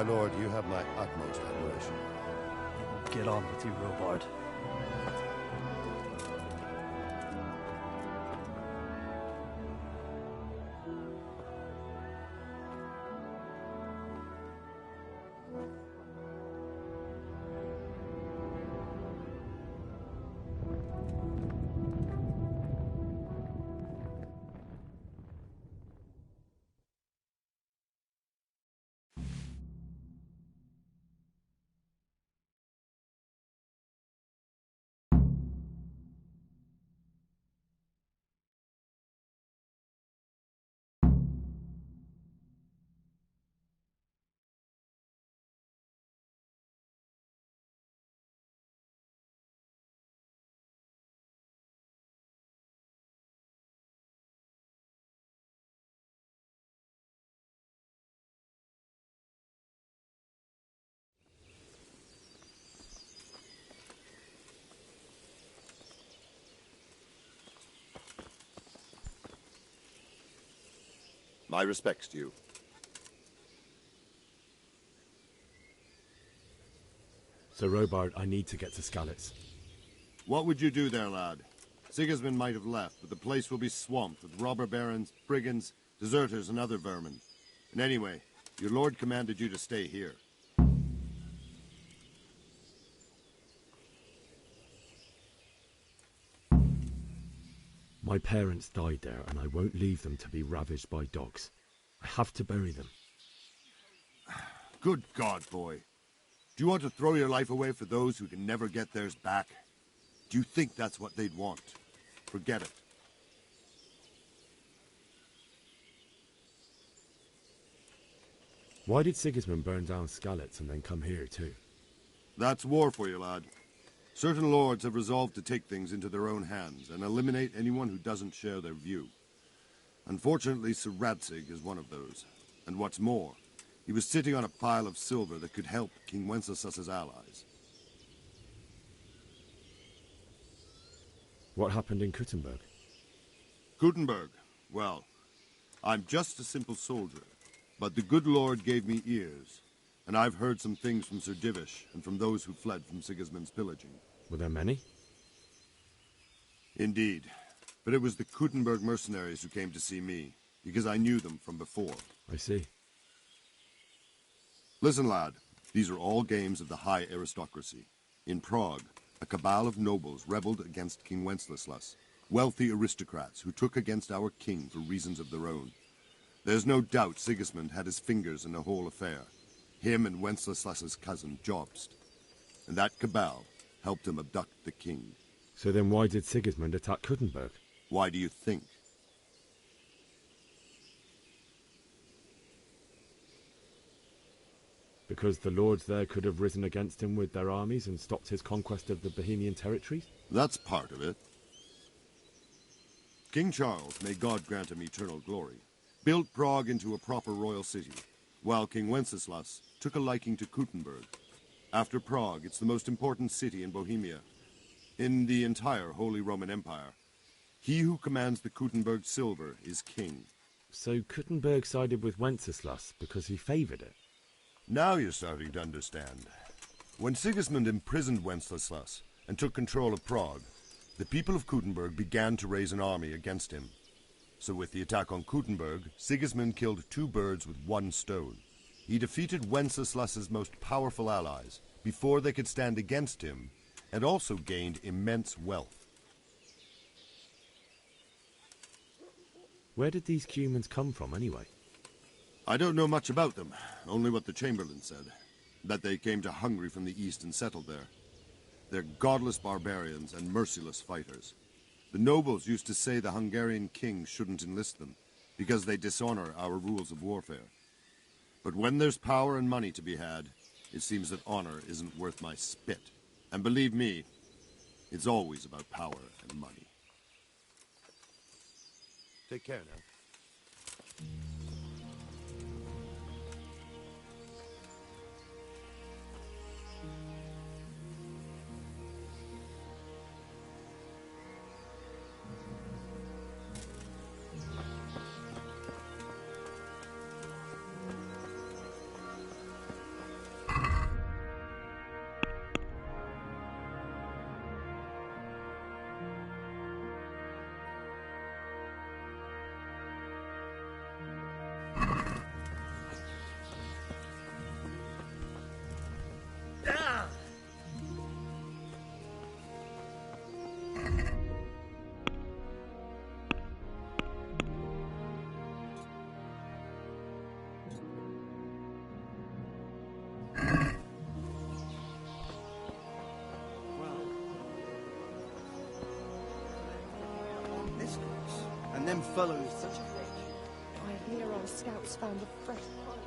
lord, you have my utmost admiration. Get on with you, Robard. My respects to you. Sir Robard, I need to get to Skalitz. What would you do there, lad? Sigismund might have left, but the place will be swamped with robber barons, brigands, deserters, and other vermin. And anyway, your lord commanded you to stay here. My parents died there, and I won't leave them to be ravaged by dogs. I have to bury them. Good God, boy. Do you want to throw your life away for those who can never get theirs back? Do you think that's what they'd want? Forget it. Why did Sigismund burn down Skalitz and then come here too? That's war for you, lad. Certain lords have resolved to take things into their own hands and eliminate anyone who doesn't share their view. Unfortunately, Sir Radzig is one of those. And what's more, he was sitting on a pile of silver that could help King Wenceslas's allies. What happened in Kuttenberg? Kuttenberg? Well, I'm just a simple soldier, but the good Lord gave me ears, and I've heard some things from Sir Divish and from those who fled from Sigismund's pillaging. Were there many? Indeed, but it was the Kuttenberg mercenaries who came to see me, because I knew them from before. I see. Listen, lad, these are all games of the high aristocracy. In Prague, a cabal of nobles rebelled against King Wenceslas, wealthy aristocrats who took against our king for reasons of their own. There's no doubt Sigismund had his fingers in the whole affair. Him and Wenceslas's cousin, Jobst. And that cabal helped him abduct the king. So then why did Sigismund attack Kuttenberg? Why do you think? Because the lords there could have risen against him with their armies and stopped his conquest of the Bohemian territories? That's part of it. King Charles, may God grant him eternal glory, built Prague into a proper royal city, while King Wenceslas took a liking to Kuttenberg. After Prague, it's the most important city in Bohemia, in the entire Holy Roman Empire. He who commands the Kuttenberg silver is king. So Kuttenberg sided with Wenceslas because he favoured it? Now you're starting to understand. When Sigismund imprisoned Wenceslas and took control of Prague, the people of Kuttenberg began to raise an army against him. So with the attack on Kuttenberg, Sigismund killed two birds with one stone. He defeated Wenceslas's most powerful allies before they could stand against him, and also gained immense wealth. Where did these Cumans come from anyway? I don't know much about them, only what the Chamberlain said, that they came to Hungary from the east and settled there. They're godless barbarians and merciless fighters. The nobles used to say the Hungarian king shouldn't enlist them, because they dishonor our rules of warfare. But when there's power and money to be had, it seems that honor isn't worth my spit. And believe me, it's always about power and money. Take care now. fellow is such a wretch. I hear our scouts found a fresh fire.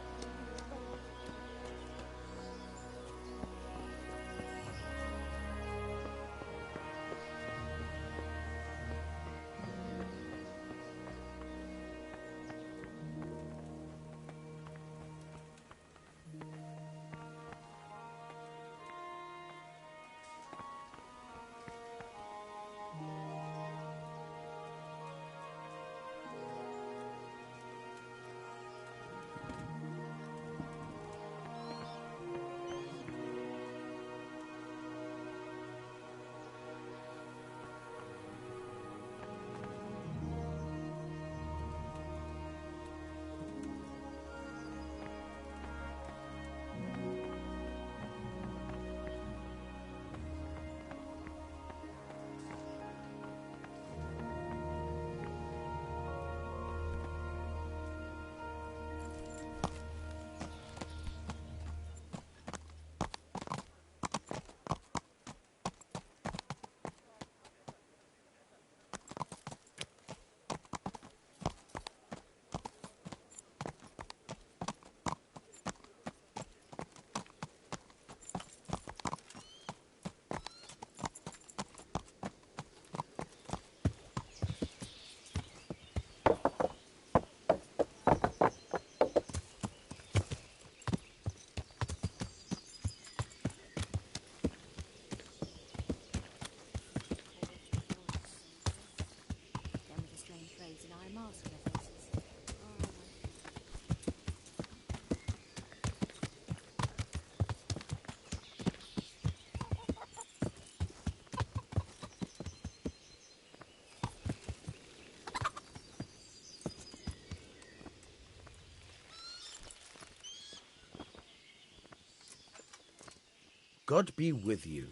God be with you.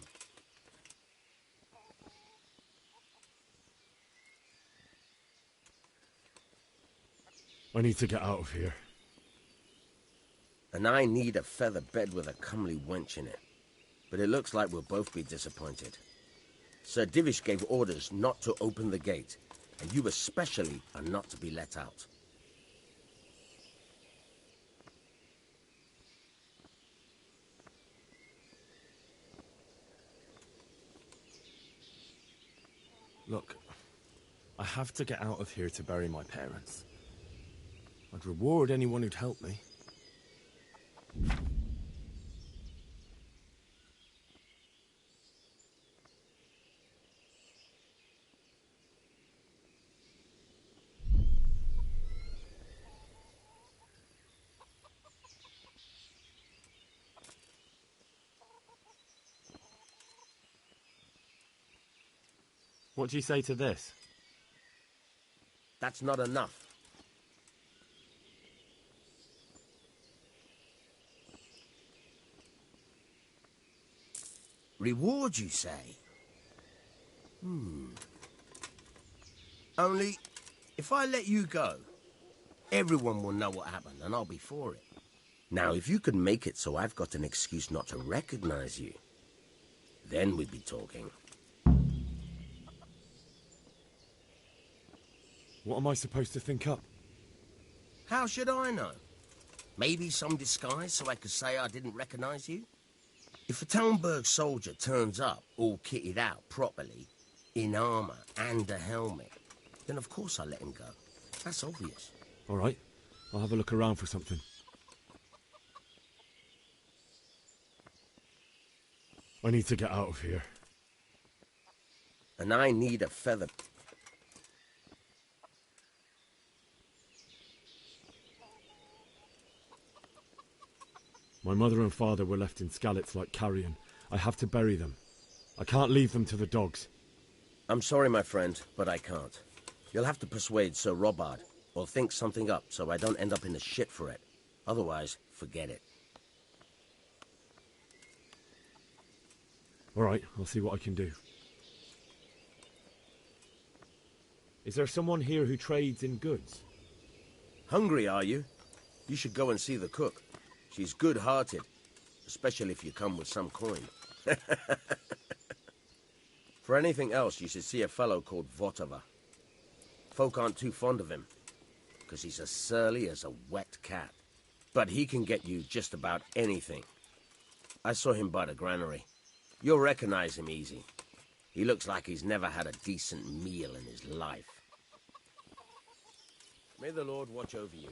I need to get out of here. And I need a feather bed with a comely wench in it. But it looks like we'll both be disappointed. Sir Divish gave orders not to open the gate, and you especially are not to be let out. Look, I have to get out of here to bury my parents. I'd reward anyone who'd help me. What do you say to this? That's not enough. Reward, you say? Only, if I let you go, everyone will know what happened, and I'll be for it. Now, if you could make it so I've got an excuse not to recognize you, then we'd be talking. What am I supposed to think up? How should I know? Maybe some disguise so I could say I didn't recognize you? If a Talmberg soldier turns up all kitted out properly, in armor and a helmet, then of course I'll let him go. That's obvious. All right, I'll have a look around for something. I need to get out of here. And I need a feather. My mother and father were left in Skalitz like carrion. I have to bury them. I can't leave them to the dogs. I'm sorry, my friend, but I can't. You'll have to persuade Sir Robard, or think something up so I don't end up in the shit for it. Otherwise, forget it. All right, I'll see what I can do. Is there someone here who trades in goods? Hungry, are you? You should go and see the cook. She's good-hearted, especially if you come with some coin. For anything else, you should see a fellow called Votava. Folk aren't too fond of him, because he's as surly as a wet cat. But he can get you just about anything. I saw him by the granary. You'll recognize him easy. He looks like he's never had a decent meal in his life. May the Lord watch over you.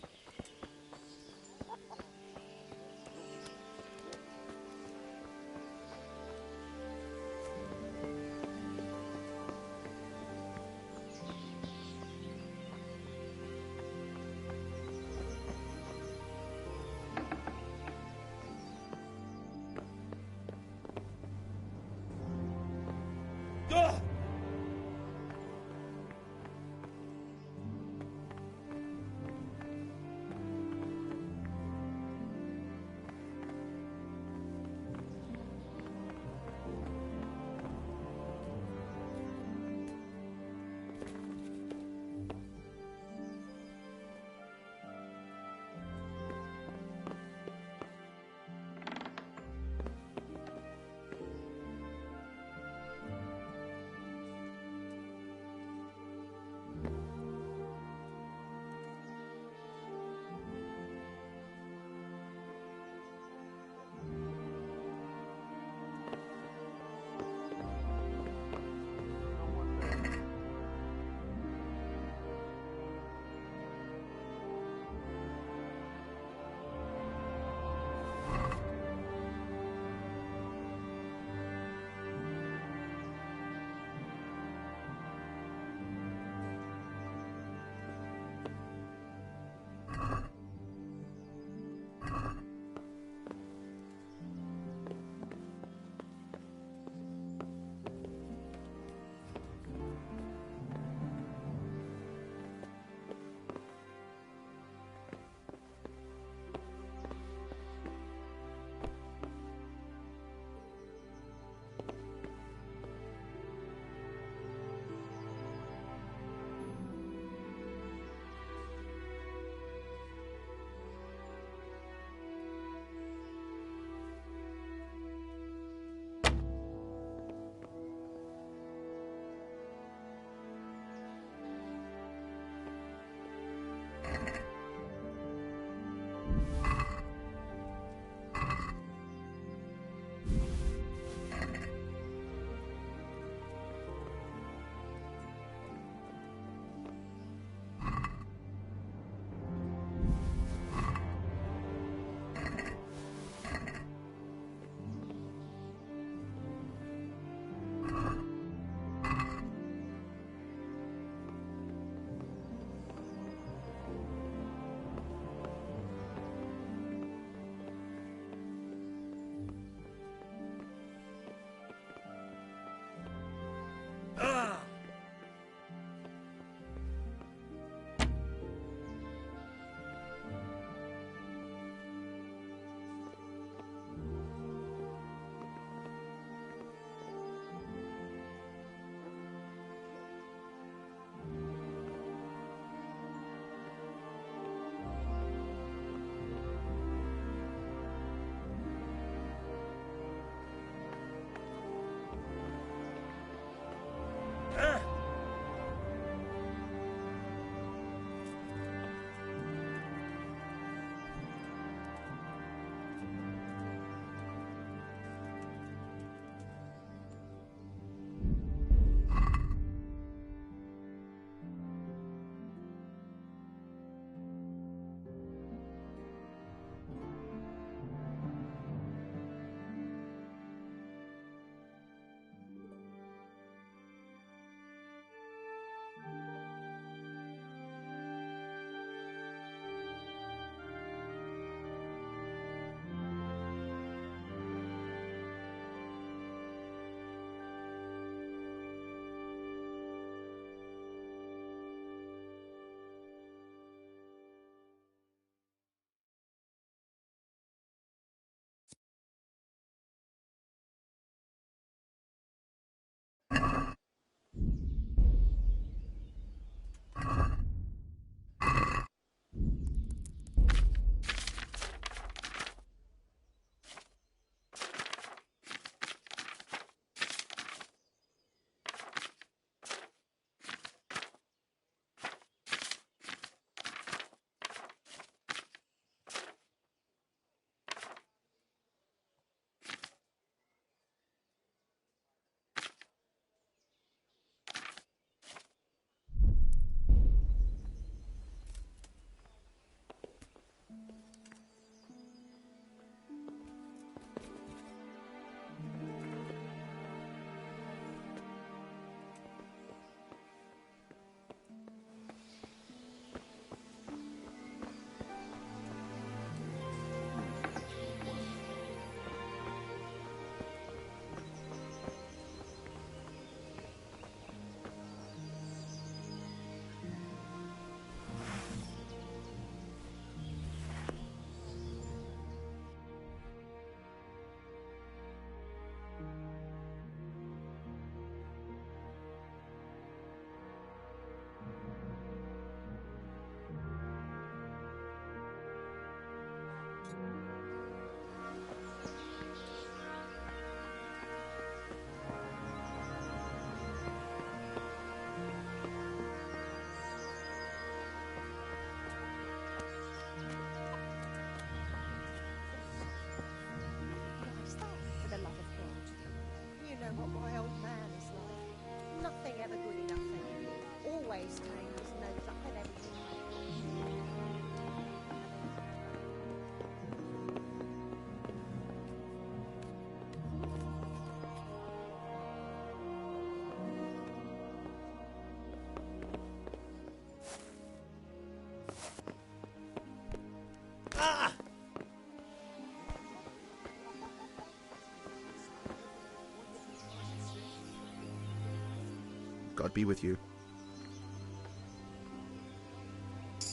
God be with you.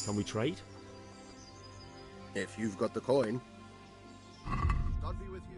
Can we trade? If you've got the coin. God be with you.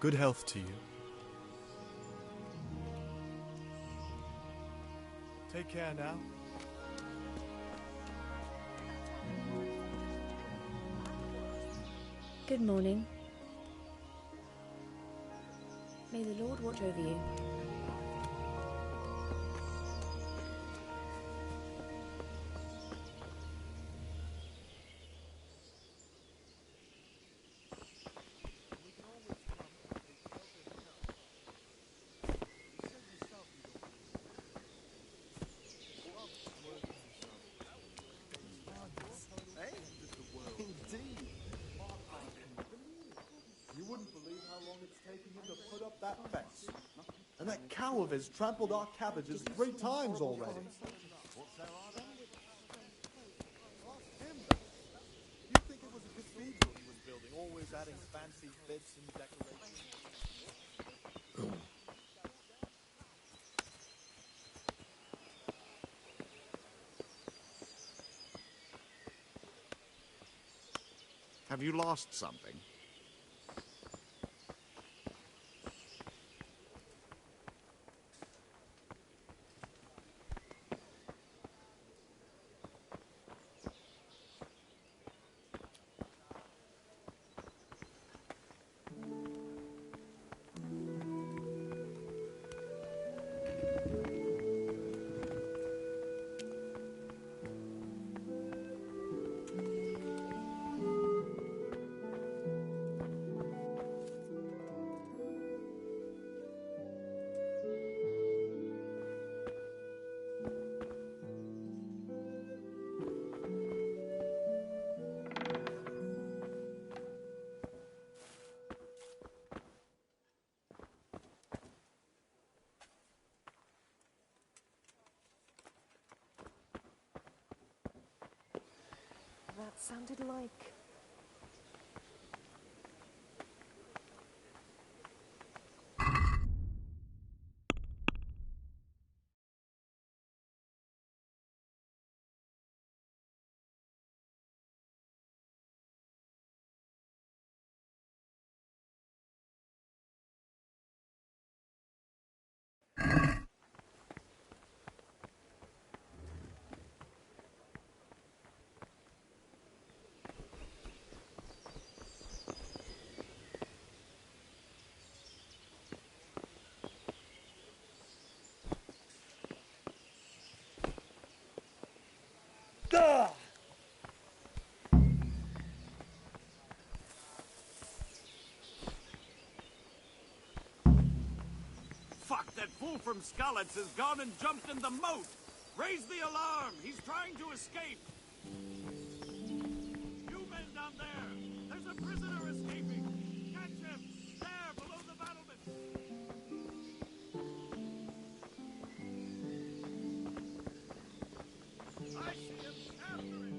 Good health to you. Take care now. Good morning. May the Lord watch over you. Indeed. You wouldn't believe how long it's taken him to put up that fence. And that cow of his trampled our cabbages 3 times already. You'd think it was a cathedral he was building, always adding fancy bits and decorations. Have you lost something? That sounded like... Duh! Fuck! that fool from Skalitz has gone and jumped in the moat! Raise the alarm! He's trying to escape! You men down there! There's a prisoner escaping! Catch him! There, below the battlement! I see him! After him!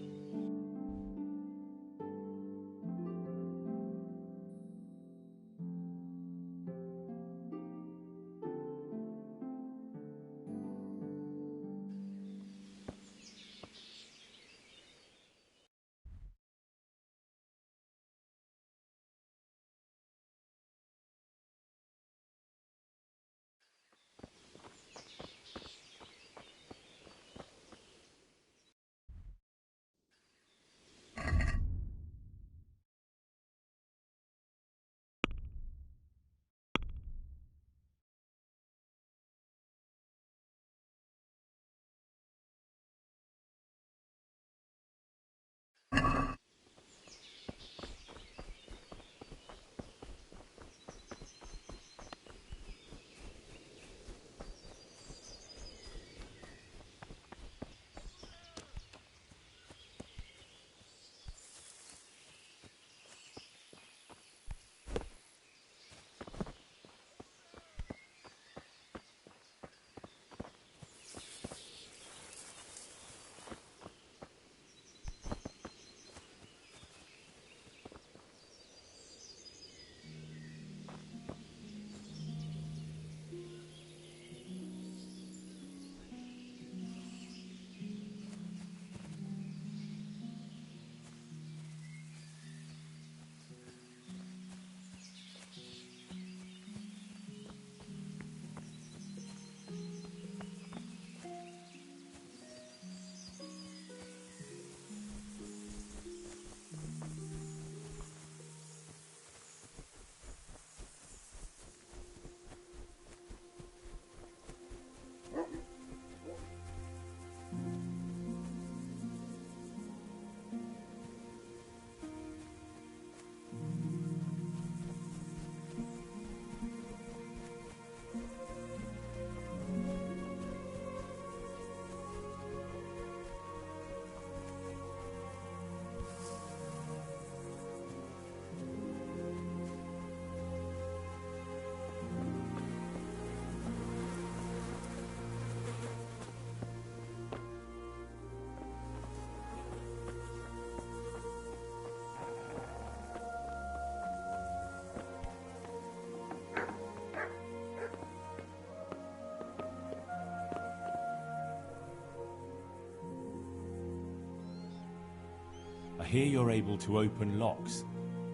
I hear you're able to open locks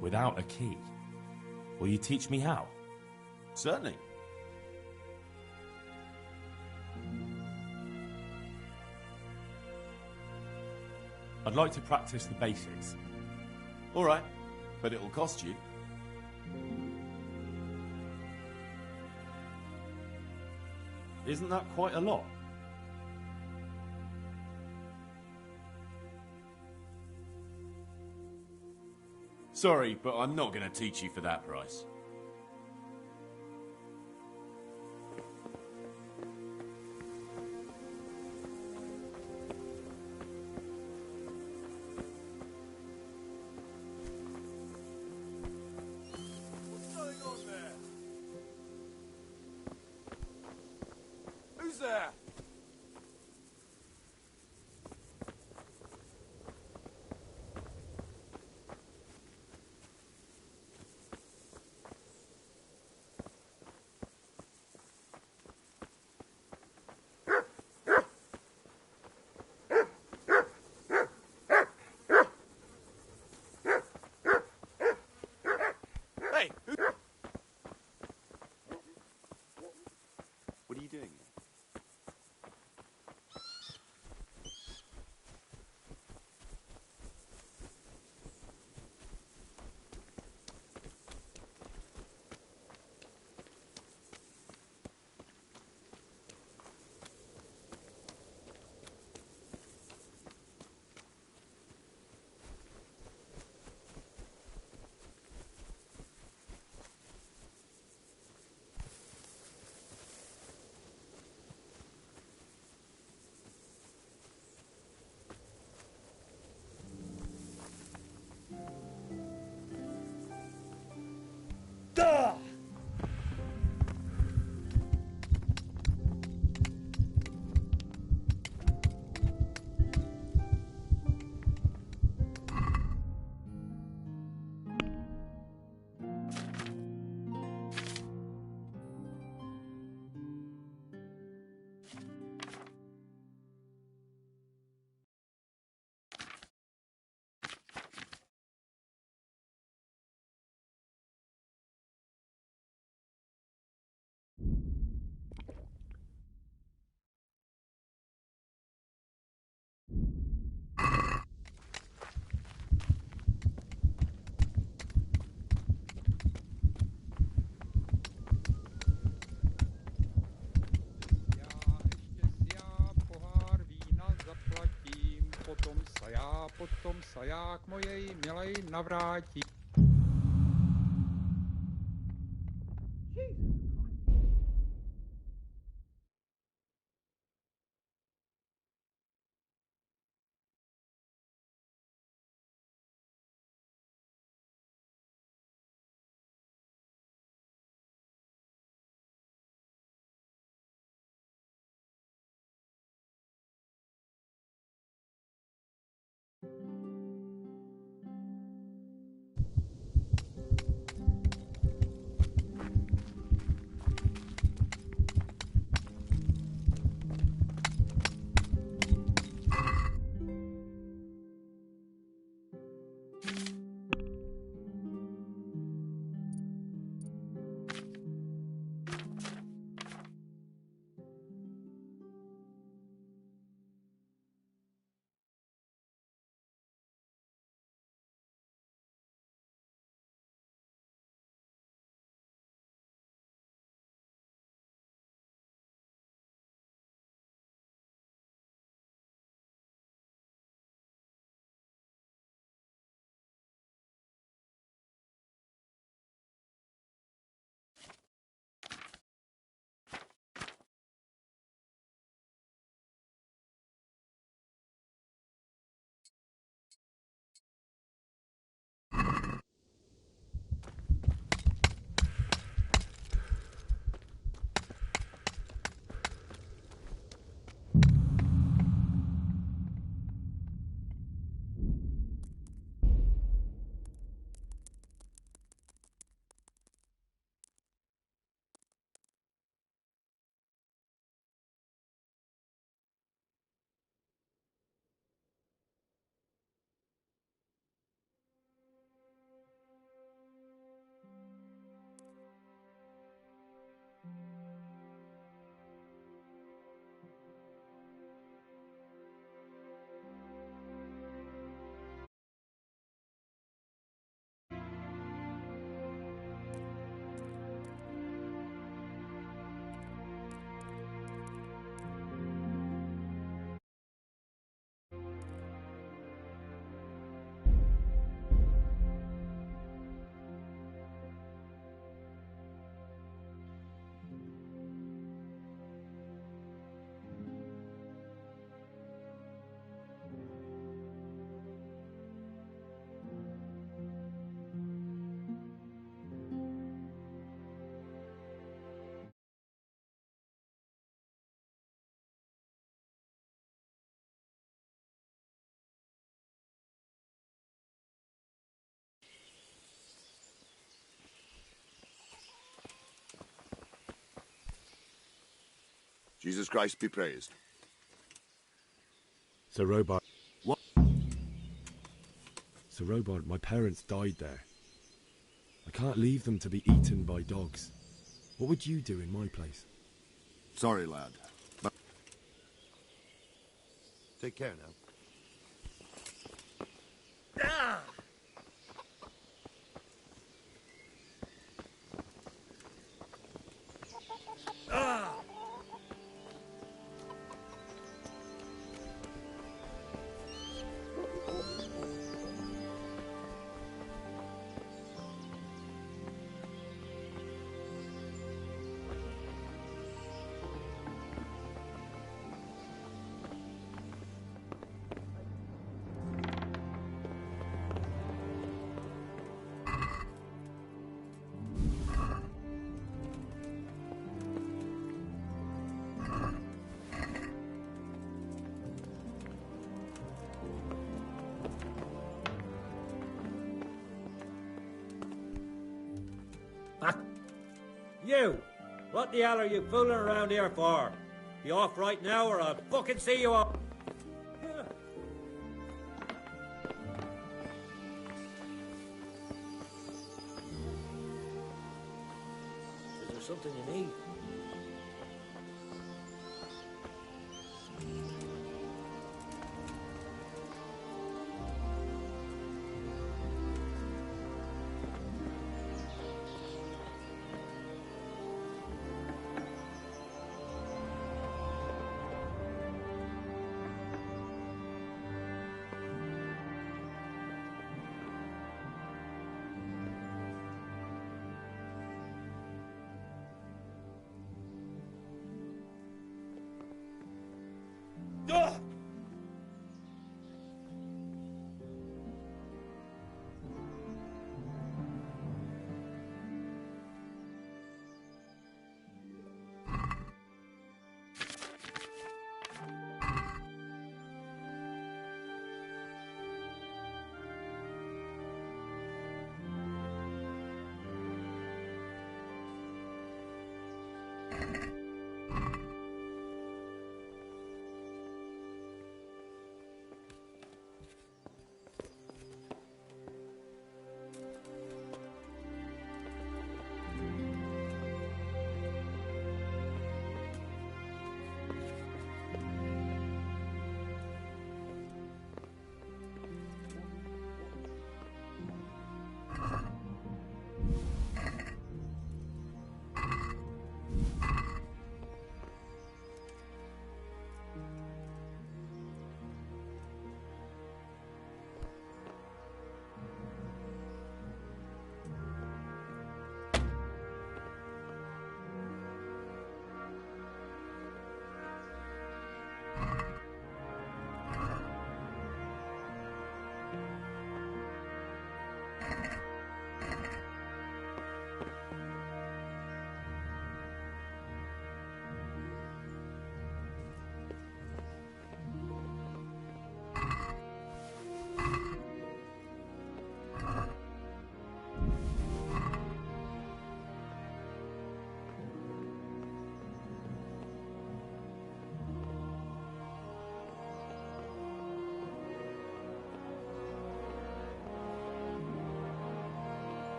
without a key. Will you teach me how? Certainly. I'd like to practice the basics. All right, but it'll cost you. Isn't that quite a lot? Sorry, but I'm not going to teach you for that price. What's going on there? Who's there? Hey, what are you doing? potom saják mojej milej navrátí. Jesus Christ be praised. Sir Robard. What? Sir Robard, my parents died there. I can't leave them to be eaten by dogs. What would you do in my place? Sorry, lad. But take care now. Ah! Ah! You! What the hell are you fooling around here for? Be off right now or I'll fucking see you up. Is there something you need?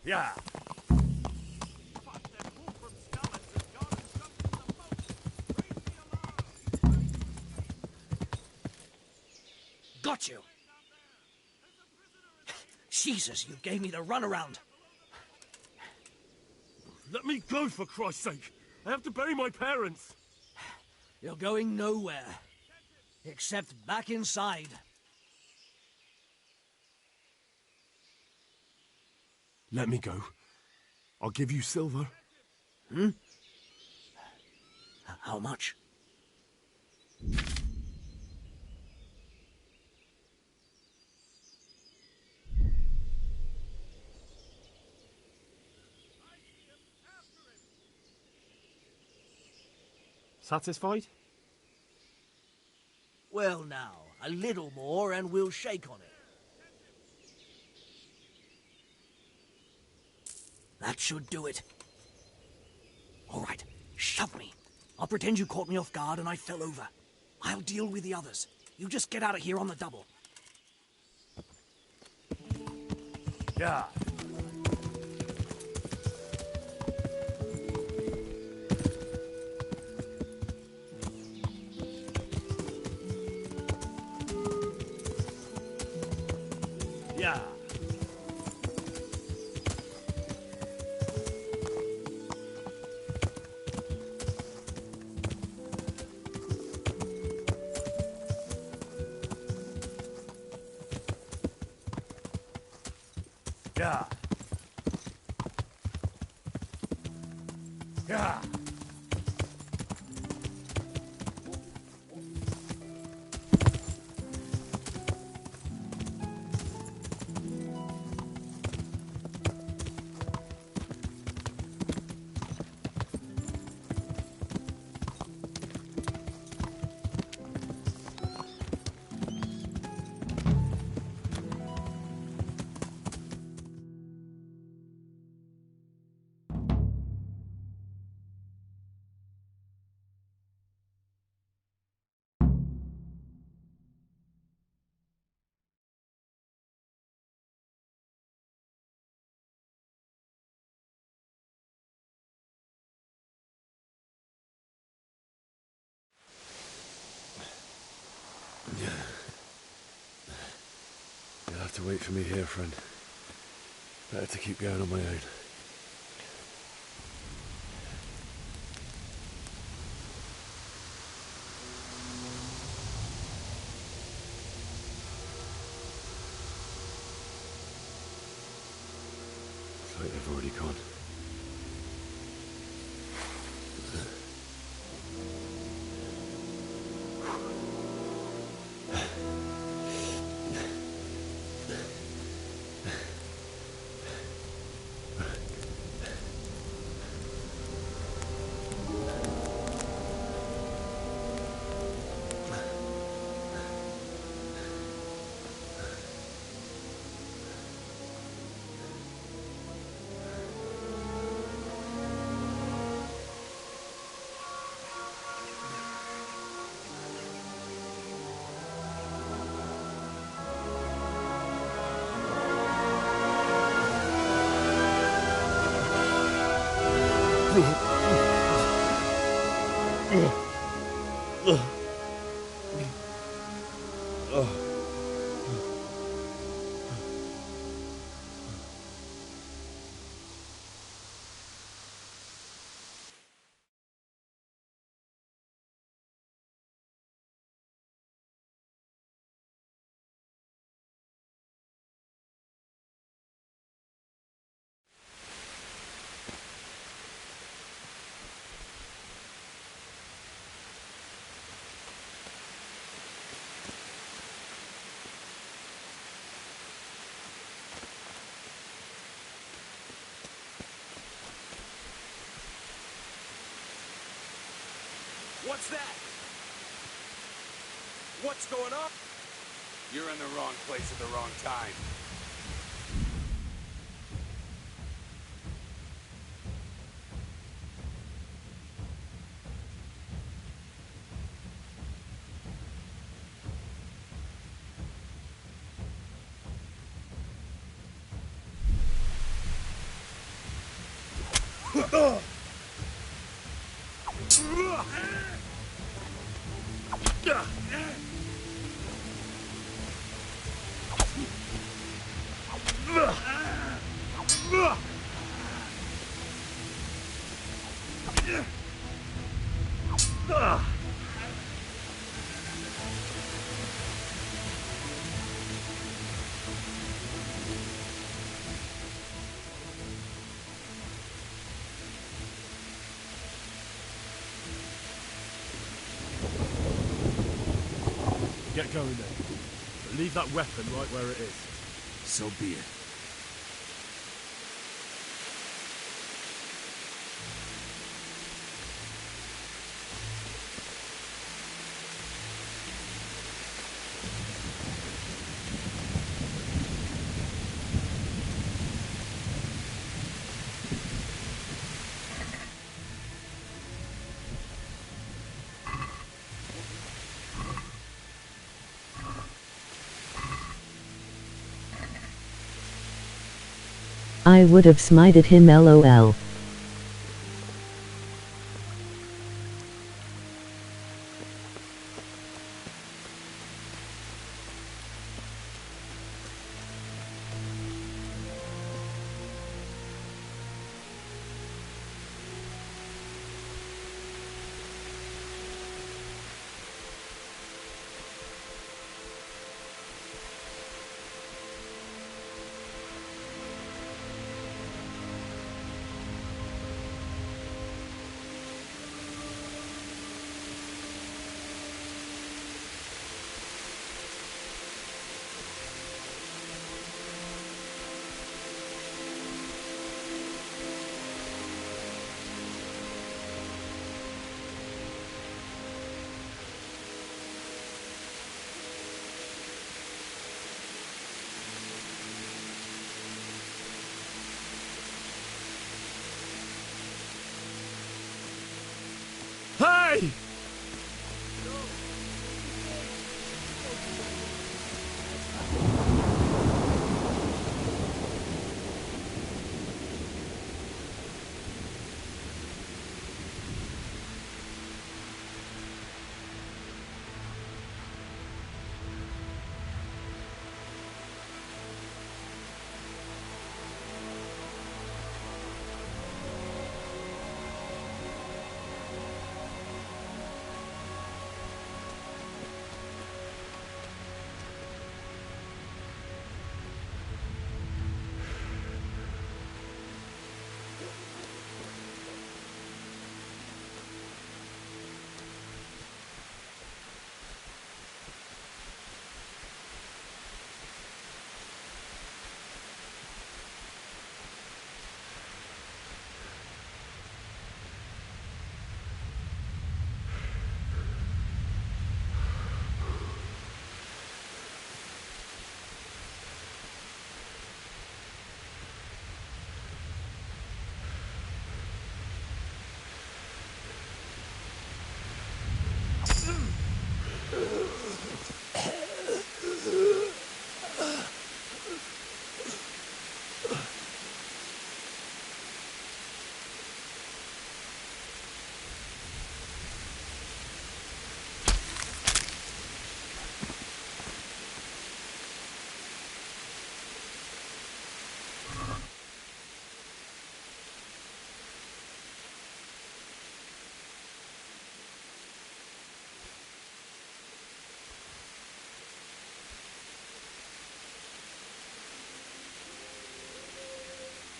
Yeah. Got you. Jesus, you gave me the runaround. Let me go, for Christ's sake. I have to bury my parents. You're going nowhere. Except back inside. Let me go. I'll give you silver. Hmm? How much? Satisfied? Well now, a little more and we'll shake on it. That should do it. All right, shove me. I'll pretend you caught me off guard and I fell over. I'll deal with the others. You just get out of here on the double. Yeah. Yeah. Yeah. Yeah. You'll have to wait for me here, friend. Better to keep going on my own. It's like they've already gone. What's that? What's going on? You're in the wrong place at the wrong time. Get going then. But leave that weapon right where it is. So be it. I would have smited him, lol. Hey!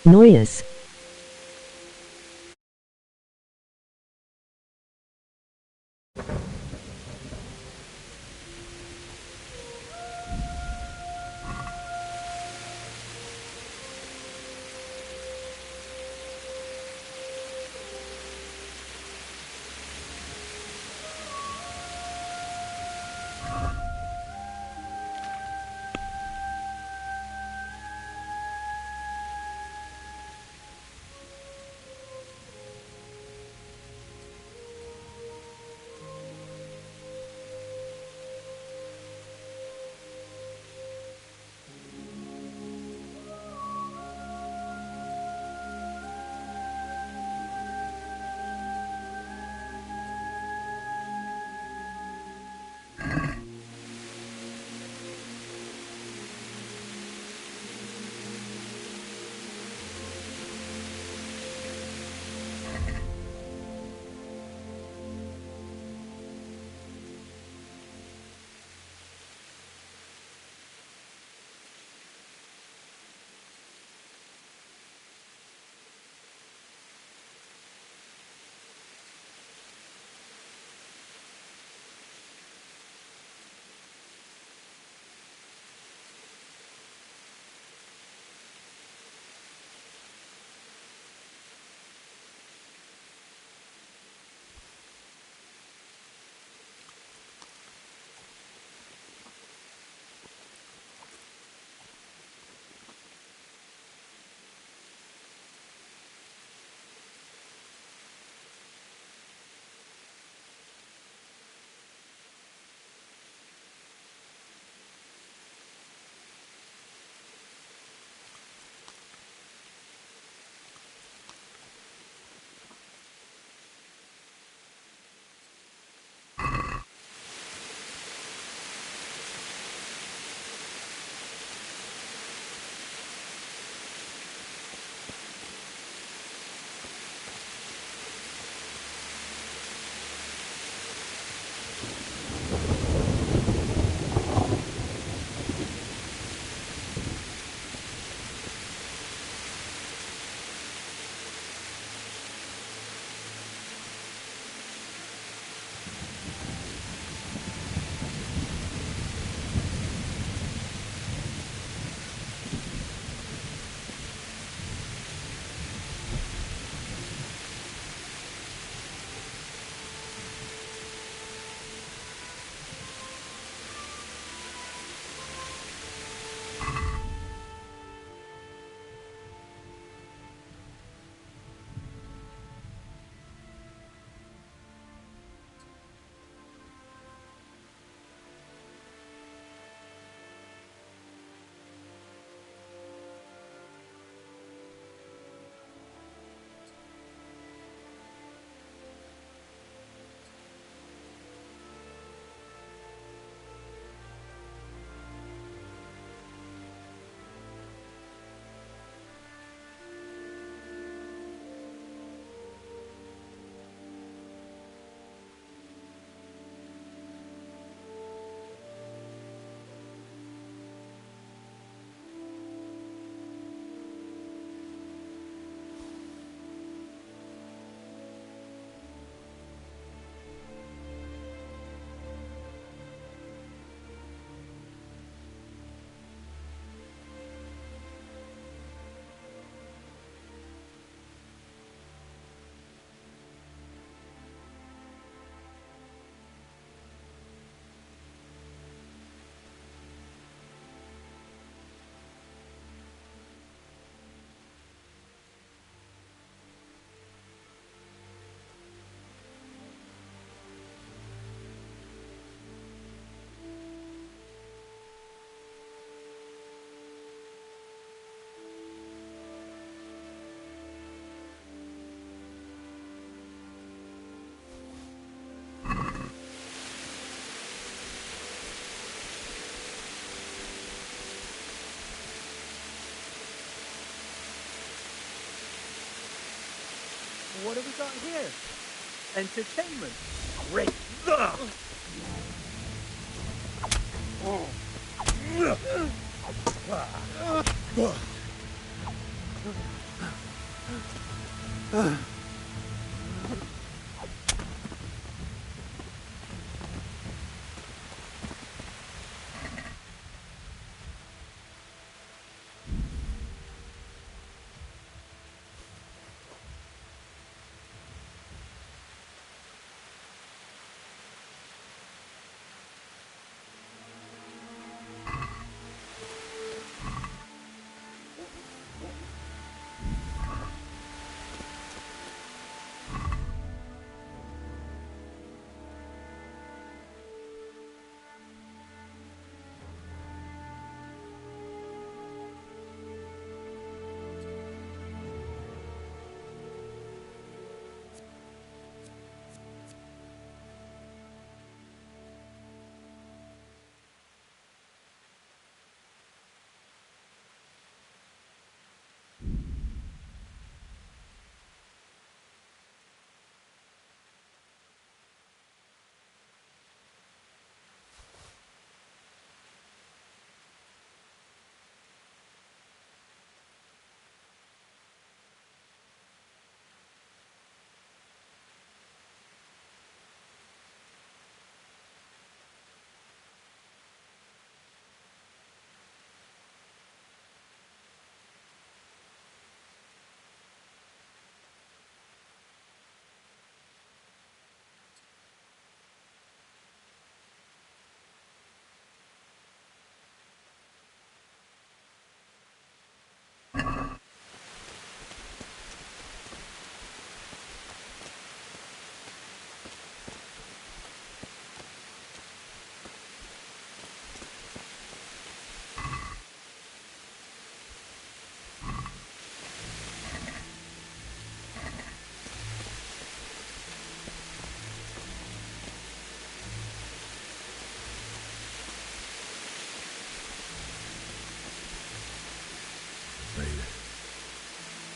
Noyes. What have we got here? Entertainment. Great.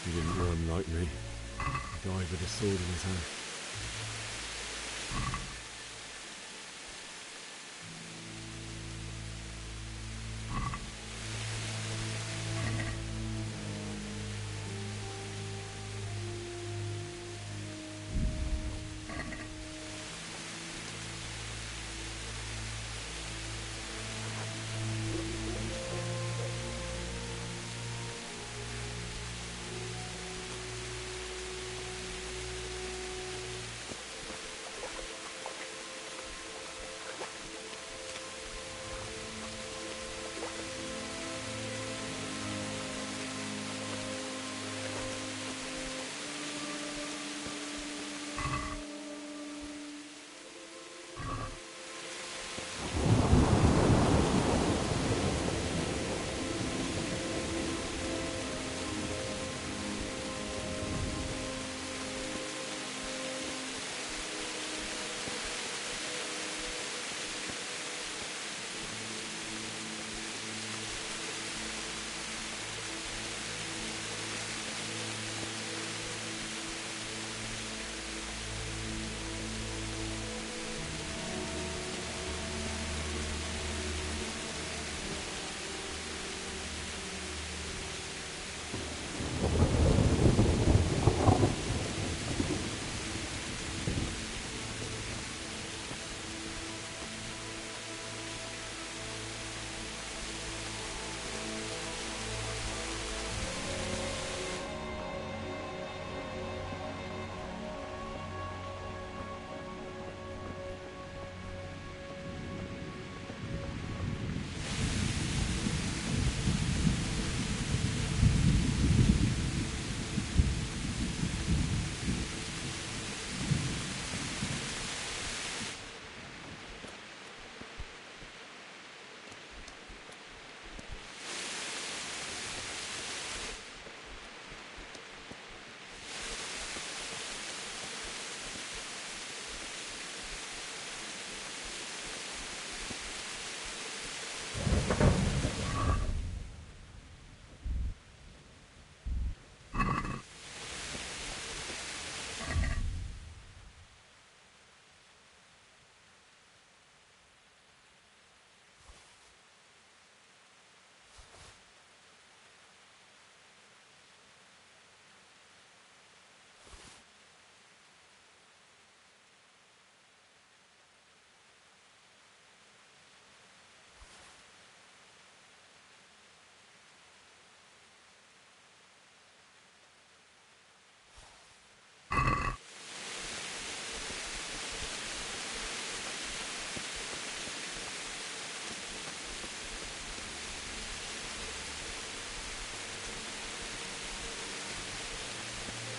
He didn't run like me. He died with a sword in his hand.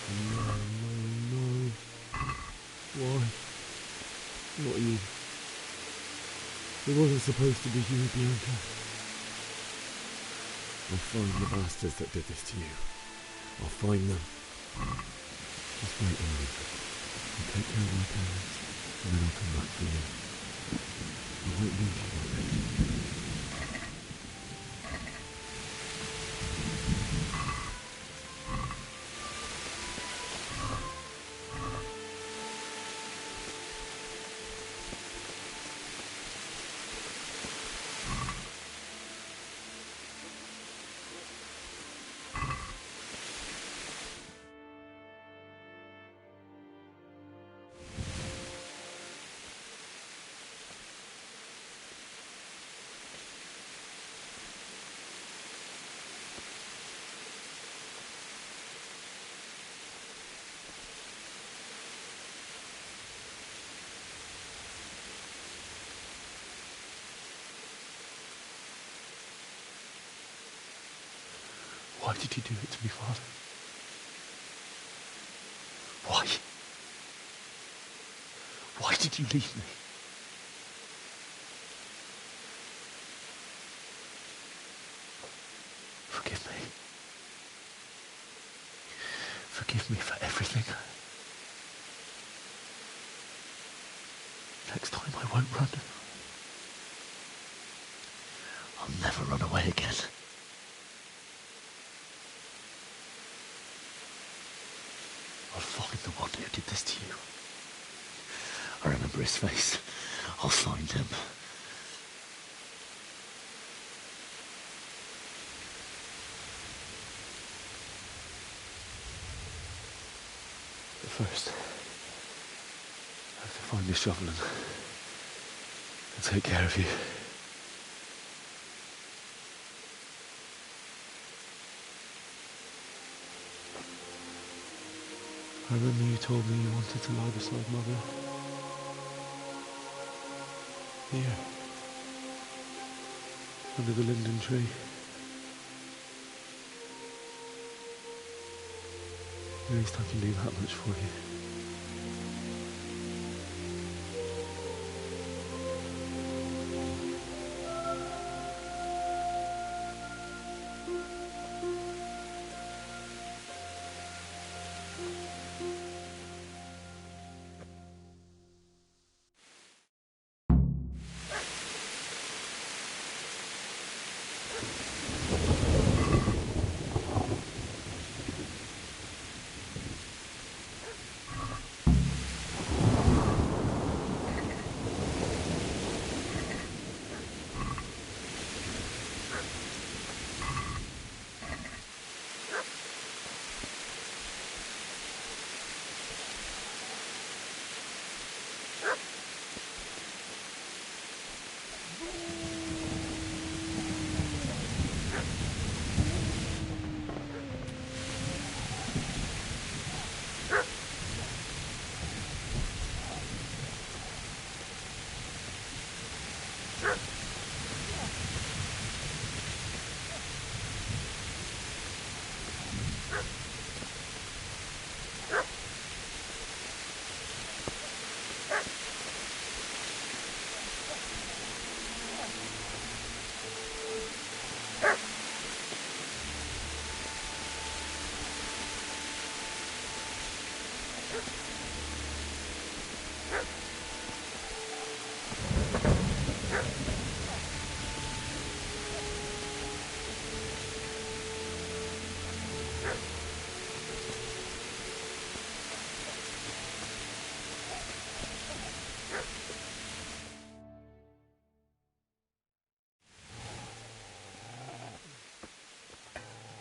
No. Why? Not you. It wasn't supposed to be you, Bianca. I'll find the bastards that did this to you. I'll find them. Just wait a minute. I'll take care of my parents, and then I'll come back for you. I won't leave you like this. Why did you do it to me, Father? Why? Why did you leave me? Forgive me. Forgive me for everything. Next time I won't run. I'll never run away again. I'll find the one who did this to you. I remember his face. I'll find him. But first, I have to find this shovel and take care of you. I remember you told me you wanted to lie beside Mother. Here. Under the linden tree. At least I can do that much for you.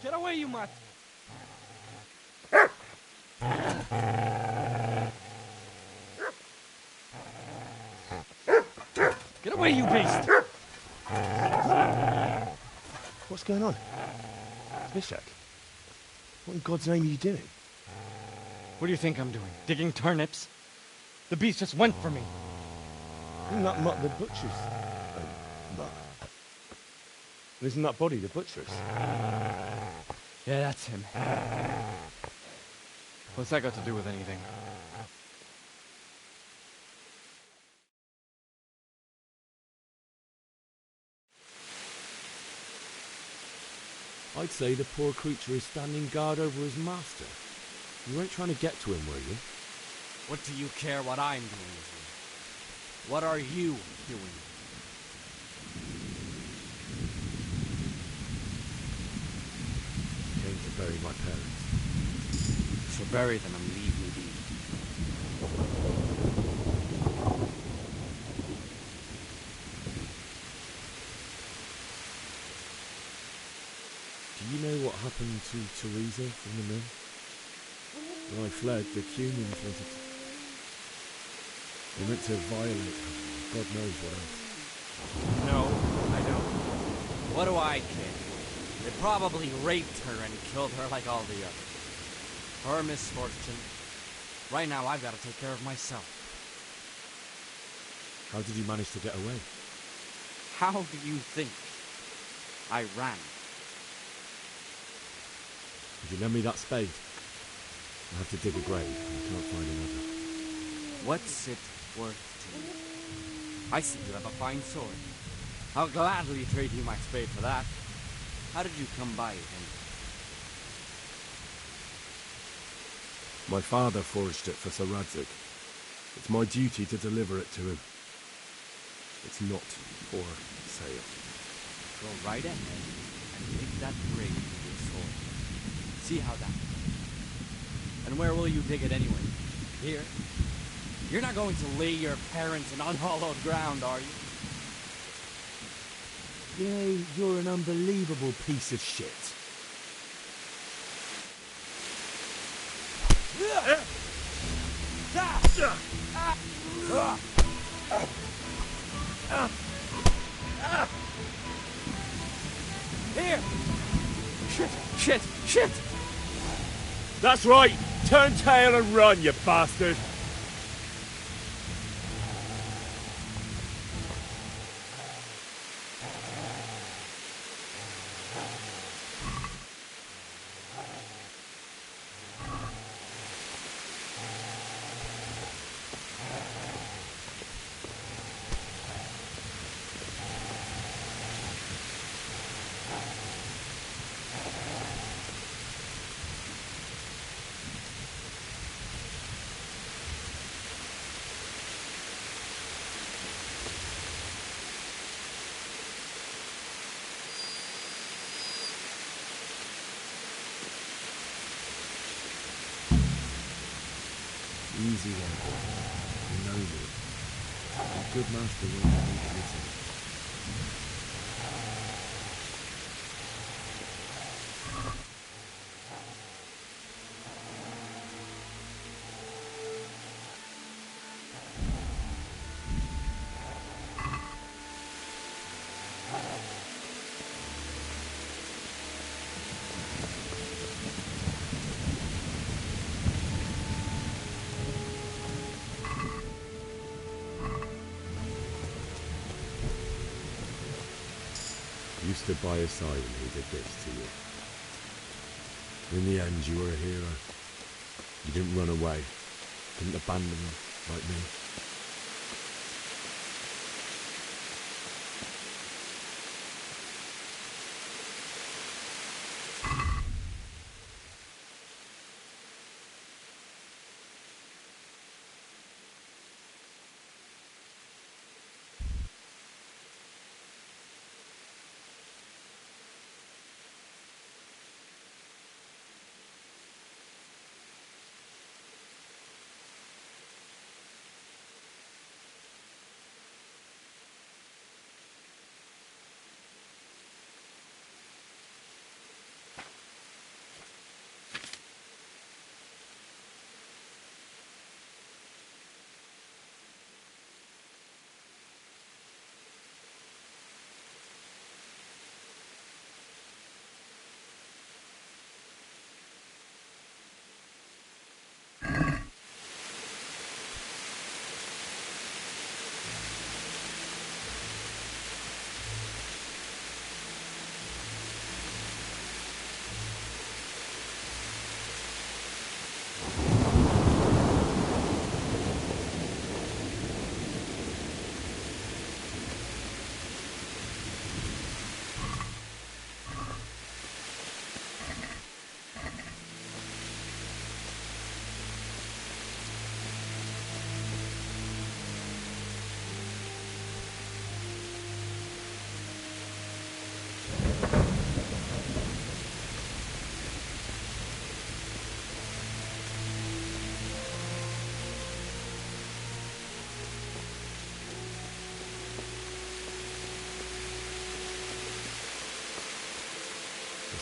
Get away, you mutt! Get away, you beast! What's going on? Bishak, what in God's name are you doing? What do you think I'm doing? Digging turnips? The beast just went for me. Isn't that Mutt the butcher's? Mutt. Isn't that body the butcher's? Yeah, that's him. What's that got to do with anything? I'd say the poor creature is standing guard over his master. You weren't trying to get to him, were you? What do you care what I'm doing here? What are you doing? Came to bury my parents. So bury them and leave me be. Do you know what happened to Teresa from the mill? When I fled, the Cunians wanted to... They meant to violate her. God knows what else. No, I don't. What do I care? They probably raped her and killed her like all the others. Her misfortune. Right now, I've got to take care of myself. How did you manage to get away? How do you think? I ran. Could you lend me that spade? I have to dig a grave, and I can't find another. What's it worth to you? I see you have a fine sword. I'll gladly trade you my spade for that. How did you come by it, anyway? My father forged it for Sir Radzig. It's my duty to deliver it to him. It's not for sale. Go right ahead and dig that grave with your sword. See how that goes. And where will you dig it anyway? Here? You're not going to lay your parents in unhallowed ground, are you? You know, you're an unbelievable piece of shit. Here! Shit! Shit! That's right! Turn tail and run, you bastard! Easy one, boy. You know me. A good master won't have me committed. You stood by his side and he did this to you. In the end, you were a hero. You didn't run away. Didn't abandon them like me.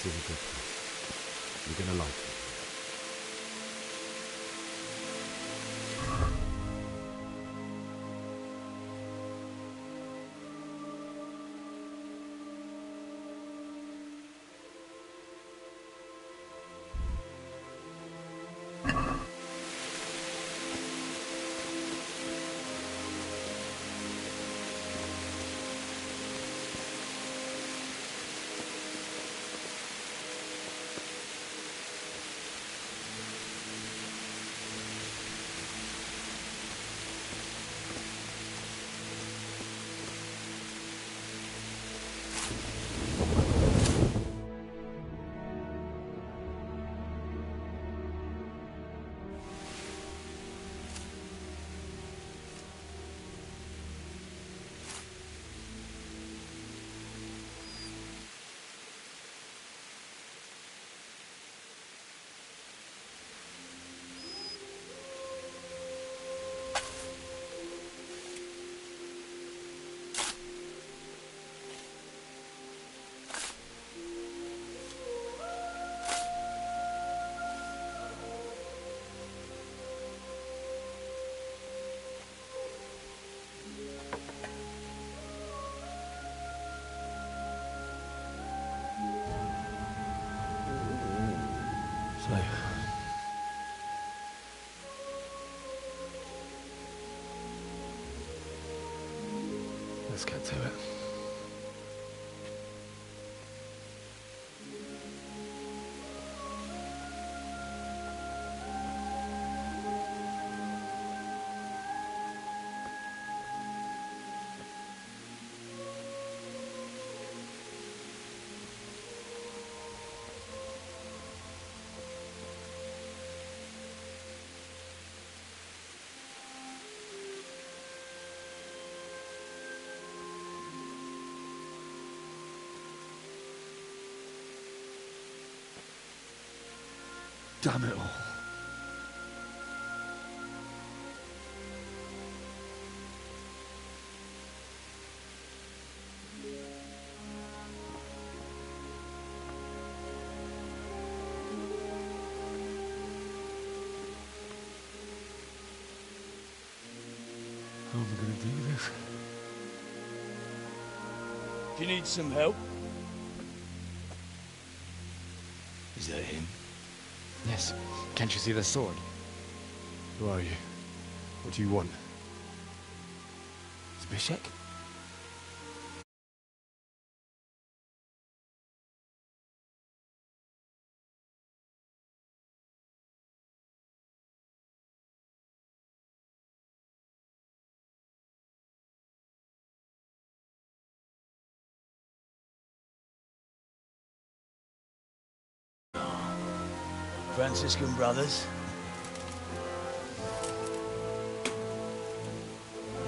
is a good place. You're gonna like it. So, let's get to it. Damn it all. How am I going to do this? Do you need some help? Is that him? Yes. Can't you see the sword? Who are you? What do you want? Zbyszek? Franciscan brothers?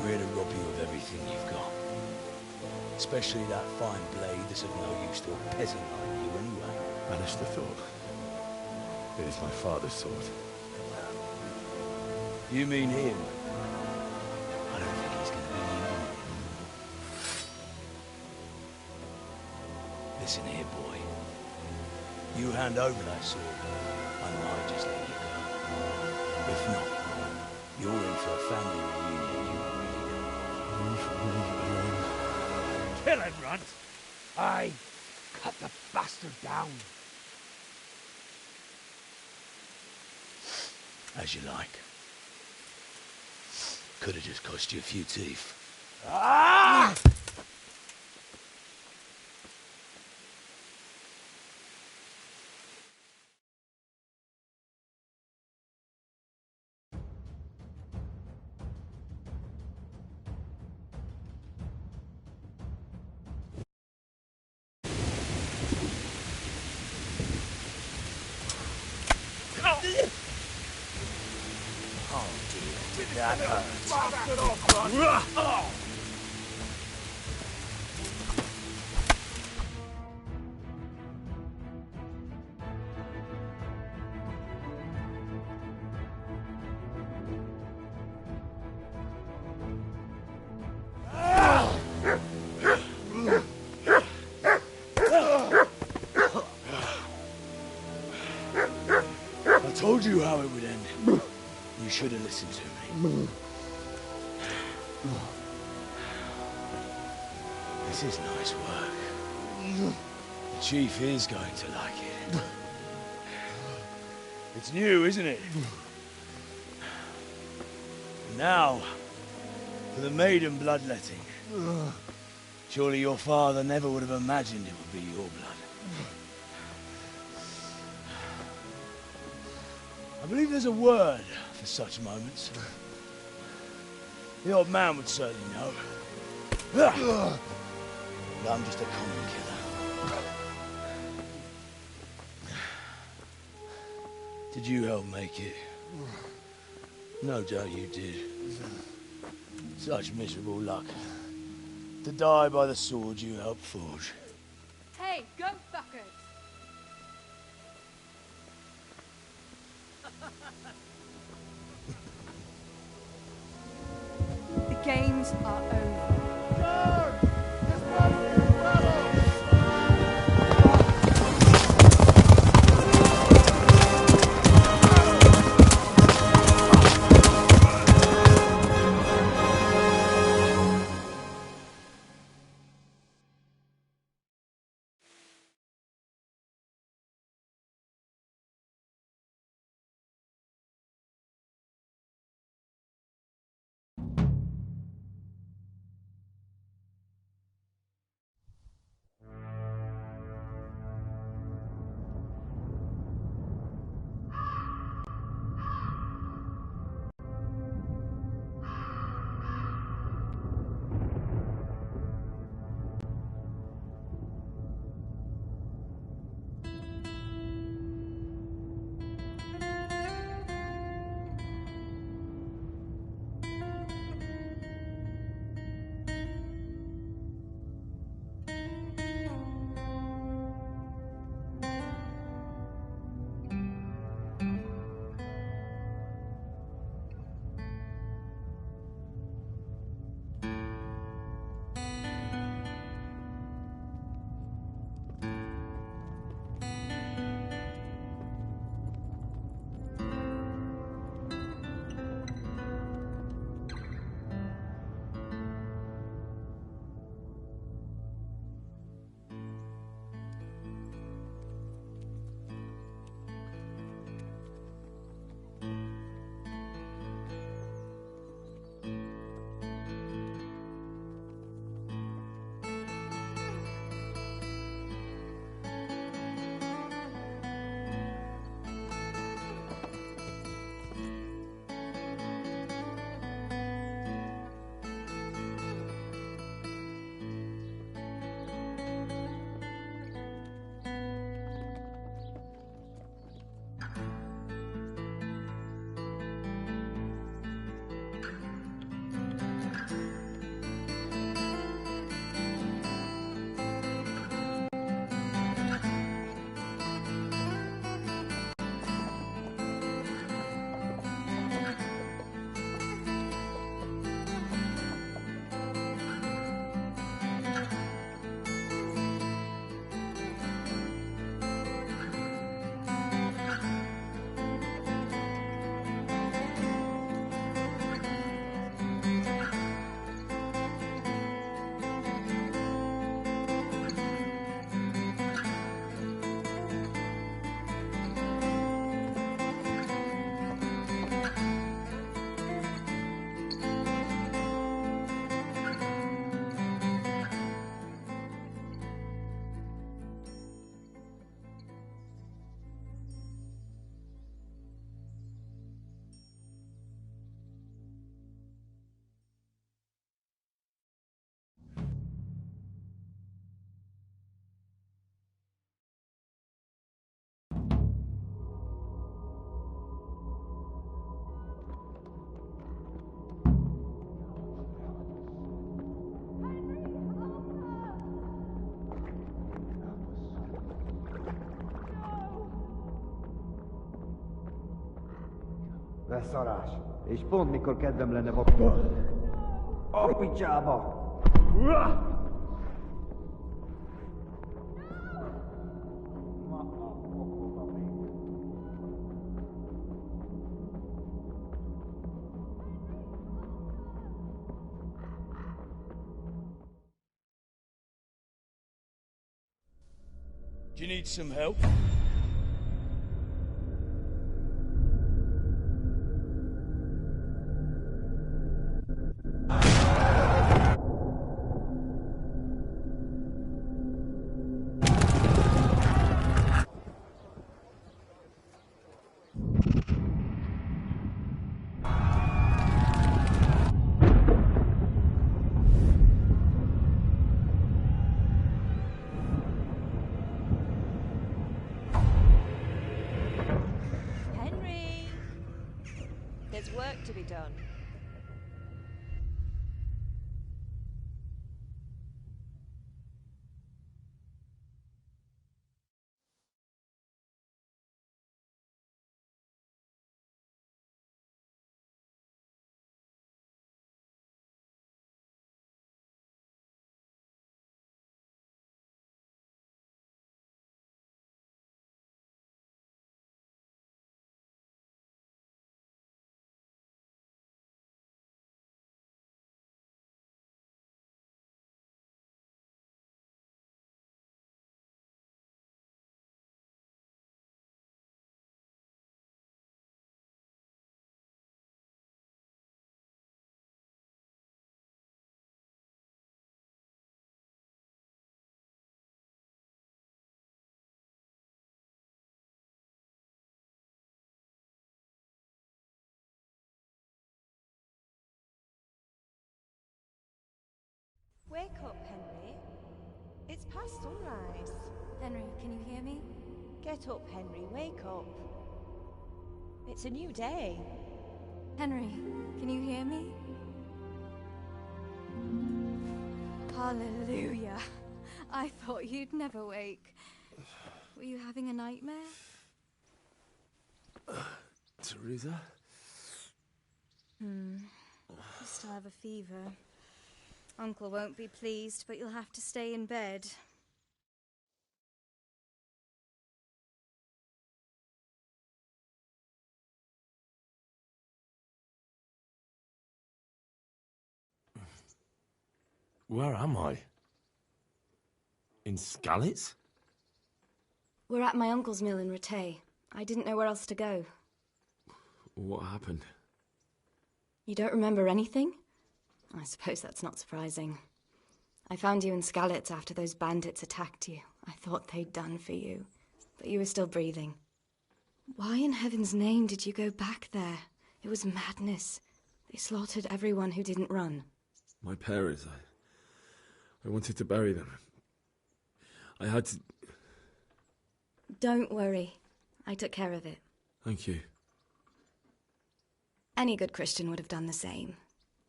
We're here to rob you of everything you've got. Especially that fine blade that's of no use to a peasant like you anyway. Banish the thought. It is my father's sword. You mean him? I don't think he's gonna be near you. Listen here, boy. You hand over that sword, I might just let you go. If not, you're in for a family reunion you really don't. Kill him, Runt! Aye, cut the bastard down. As you like. Could have just cost you a few teeth. Ah! Oh dear, did that hurt? Bastard off, I told you how it would end. You should have listened to me. This is nice work. The chief is going to like it. It's new, isn't it? Now, for the maiden bloodletting. Surely your father never would have imagined it would be your blood. I believe there's a word for such moments. The old man would certainly know. But I'm just a common killer. Did you help make it? No doubt you did. Such miserable luck. To die by the sword you helped forge. Hey, go fuckers! The games are over. Beszarás. És pont mikor kedvem lenne a picsába! Do you need some help? Henry! There's work to be done. Wake up, Henry. It's past sunrise. Henry, can you hear me? Get up, Henry. Wake up. It's a new day. Henry, can you hear me? Hallelujah. I thought you'd never wake. Were you having a nightmare? Teresa? You still have a fever. Uncle won't be pleased, but you'll have to stay in bed. Where am I? In Skalitz? We're at my uncle's mill in Rattay. I didn't know where else to go. What happened? You don't remember anything? I suppose that's not surprising. I found you in Skalitz after those bandits attacked you. I thought they'd done for you, but you were still breathing. Why in heaven's name did you go back there? It was madness. They slaughtered everyone who didn't run. My parents, I wanted to bury them. I had to... Don't worry. I took care of it. Thank you. Any good Christian would have done the same.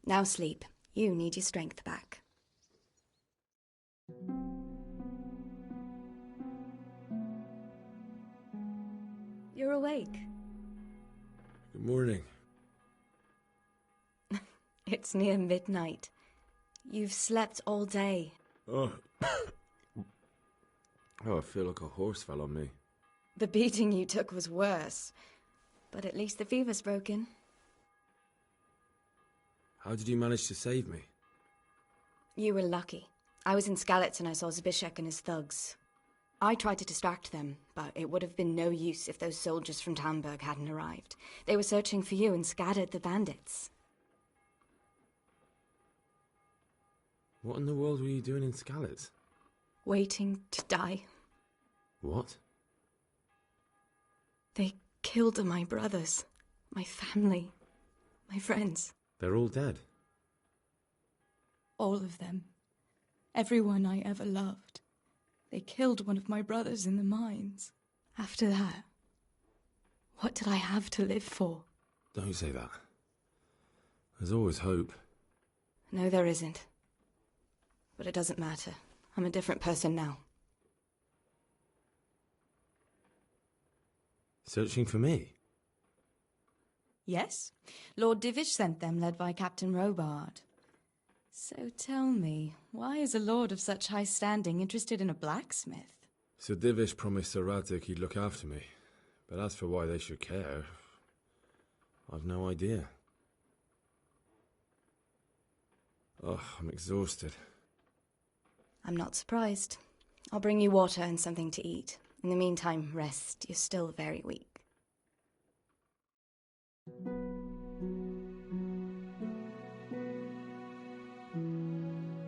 Now sleep. You need your strength back. You're awake. Good morning. It's near midnight. You've slept all day. Oh. I feel like a horse fell on me. The beating you took was worse. But at least the fever's broken. How did you manage to save me? You were lucky. I was in Skalitz and I saw Zbyszek and his thugs. I tried to distract them, but it would have been no use if those soldiers from Tamburg hadn't arrived. They were searching for you and scattered the bandits. What in the world were you doing in Skalitz? Waiting to die. What? They killed my brothers, my family, my friends. They're all dead. All of them. Everyone I ever loved. They killed one of my brothers in the mines. After that, what did I have to live for? Don't say that. There's always hope. No, there isn't. But it doesn't matter. I'm a different person now. Searching for me? Yes. Lord Divish sent them, led by Captain Robard. So tell me, why is a lord of such high standing interested in a blacksmith? Sir Divish promised Sir Radzik he'd look after me. But as for why they should care, I've no idea. Oh, I'm exhausted. I'm not surprised. I'll bring you water and something to eat. In the meantime, rest. You're still very weak.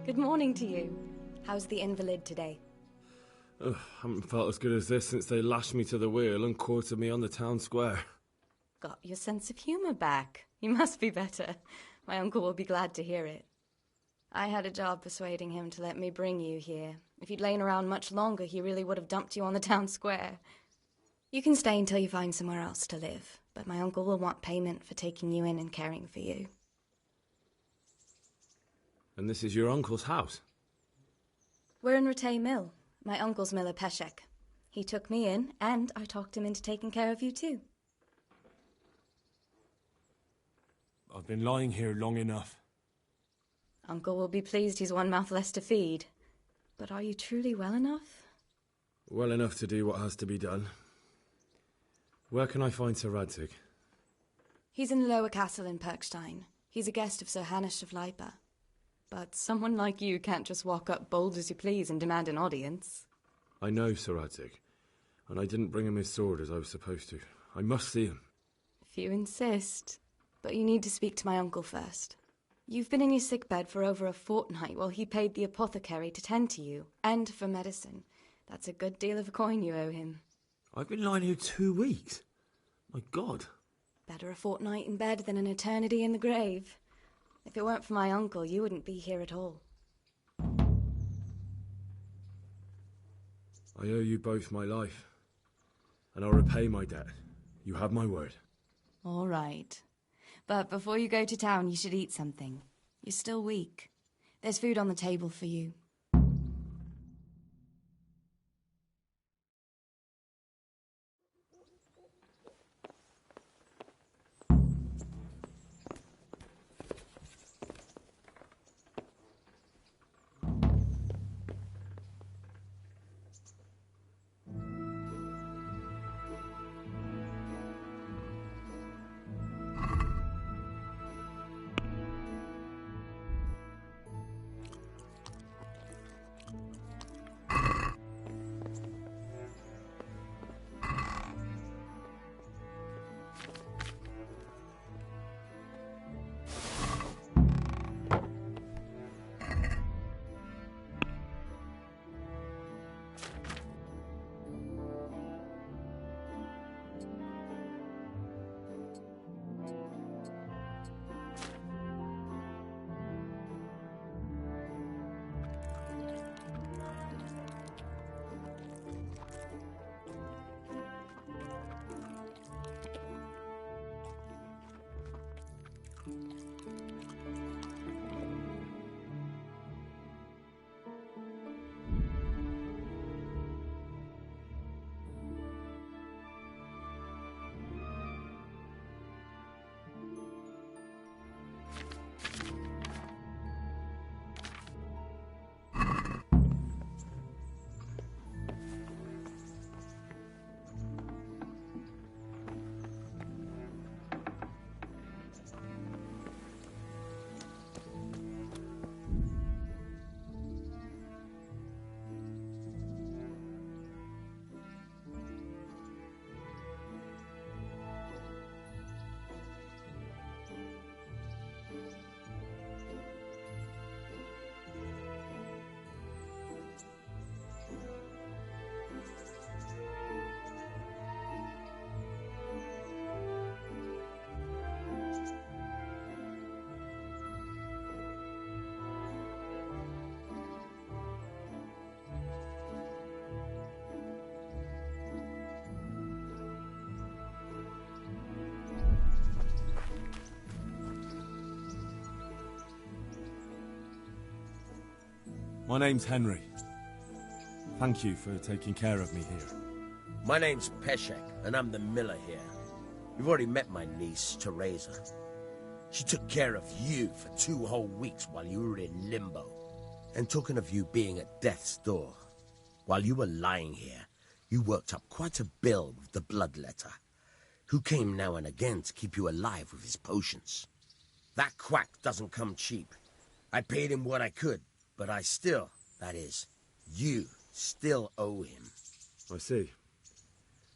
Good morning to you. How's the invalid today? Ugh, haven't felt as good as this since they lashed me to the wheel and quartered me on the town square. Got your sense of humour back. You must be better. My uncle will be glad to hear it. I had a job persuading him to let me bring you here. If you'd lain around much longer, he really would have dumped you on the town square. You can stay until you find somewhere else to live, but my uncle will want payment for taking you in and caring for you. And this is your uncle's house? We're in Rattay Mill. My uncle's miller Peshek. He took me in, and I talked him into taking care of you too. I've been lying here long enough. Uncle will be pleased he's one mouth less to feed. But are you truly well enough? Well enough to do what has to be done. Where can I find Sir Radzig? He's in the lower castle in Perkstein. He's a guest of Sir Hanush of Leipa. But someone like you can't just walk up bold as you please and demand an audience. I know Sir Radzig, and I didn't bring him his sword as I was supposed to. I must see him. If you insist. But you need to speak to my uncle first. You've been in your sickbed for over a fortnight while he paid the apothecary to tend to you, and for medicine. That's a good deal of a coin you owe him. I've been lying here 2 weeks. My God. Better a fortnight in bed than an eternity in the grave. If it weren't for my uncle, you wouldn't be here at all. I owe you both my life, and I'll repay my debt. You have my word. All right. But before you go to town, you should eat something. You're still weak. There's food on the table for you. My name's Henry. Thank you for taking care of me here. My name's Peshek, and I'm the miller here. You've already met my niece, Teresa. She took care of you for 2 whole weeks while you were in limbo. And talking of you being at death's door, while you were lying here, you worked up quite a bill with the bloodletter, who came now and again to keep you alive with his potions. That quack doesn't come cheap. I paid him what I could, but I still, that is, you, still owe him. I see.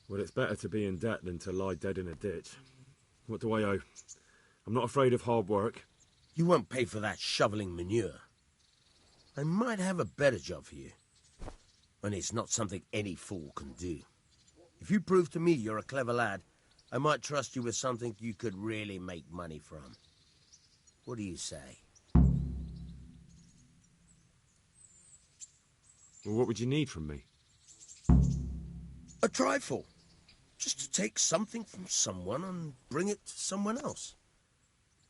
Well, it's better to be in debt than to lie dead in a ditch. What do I owe? I'm not afraid of hard work. You won't pay for that shoveling manure. I might have a better job for you. And it's not something any fool can do. If you prove to me you're a clever lad, I might trust you with something you could really make money from. What do you say? Well, what would you need from me? A trifle. Just to take something from someone and bring it to someone else.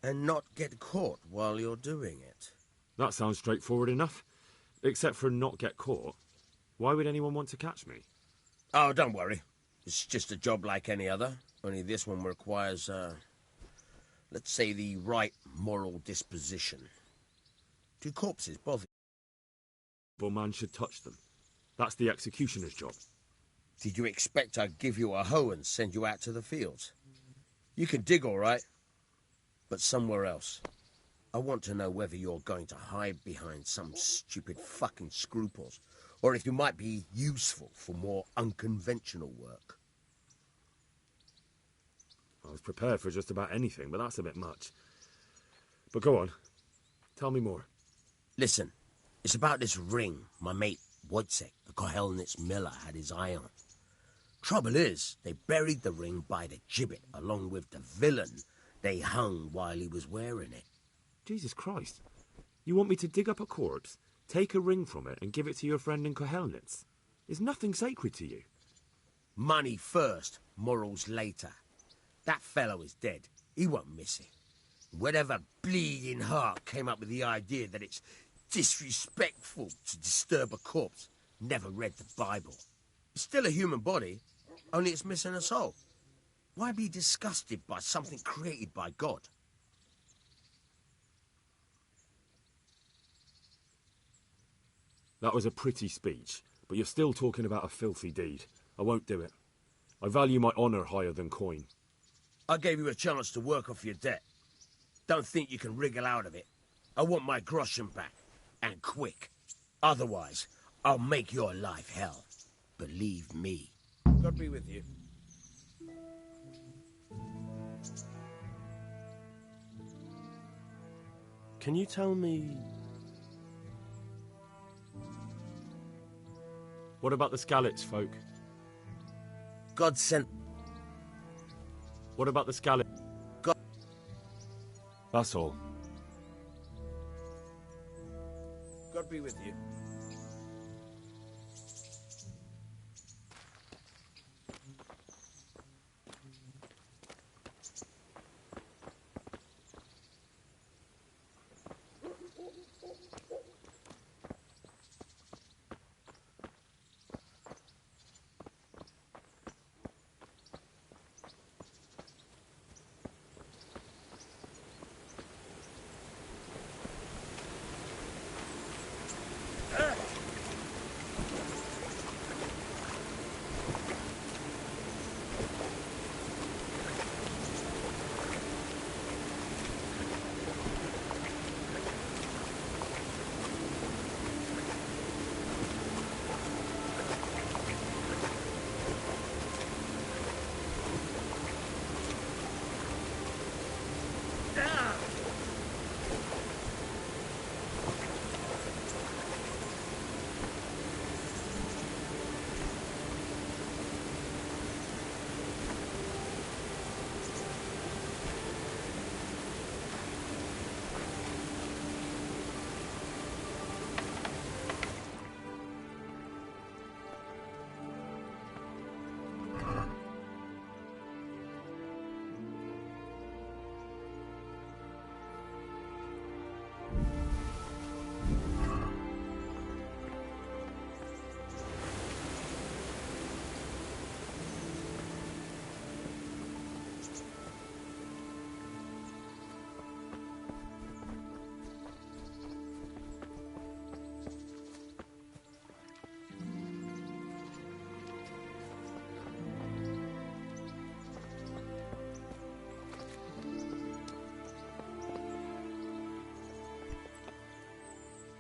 And not get caught while you're doing it. That sounds straightforward enough. Except for not get caught. Why would anyone want to catch me? Oh, don't worry. It's just a job like any other. Only this one requires, let's say, the right moral disposition. 2 corpses, both. Well, man should touch them. That's the executioner's job. Did you expect I'd give you a hoe and send you out to the fields? You can dig all right, but somewhere else. I want to know whether you're going to hide behind some stupid fucking scruples, or if you might be useful for more unconventional work. I was prepared for just about anything, but that's a bit much. But go on. Tell me more. Listen, it's about this ring my mate Wojciech, the Kohelnitz miller, had his eye on. Trouble is, they buried the ring by the gibbet, along with the villain they hung while he was wearing it. Jesus Christ. You want me to dig up a corpse, take a ring from it, and give it to your friend in Kohelnitz? Is nothing sacred to you? Money first, morals later. That fellow is dead. He won't miss it. Whatever bleeding heart came up with the idea that it's disrespectful to disturb a corpse never read the Bible. It's still a human body, only it's missing a soul. Why be disgusted by something created by God? That was a pretty speech, but you're still talking about a filthy deed. I won't do it. I value my honour higher than coin. I gave you a chance to work off your debt. Don't think you can wriggle out of it. I want my groschen back, and quick. Otherwise, I'll make your life hell. Believe me. God be with you. Can you tell me... What about the Skalitz folk? God sent... What about the Skalitz? God... That's all. God be with you.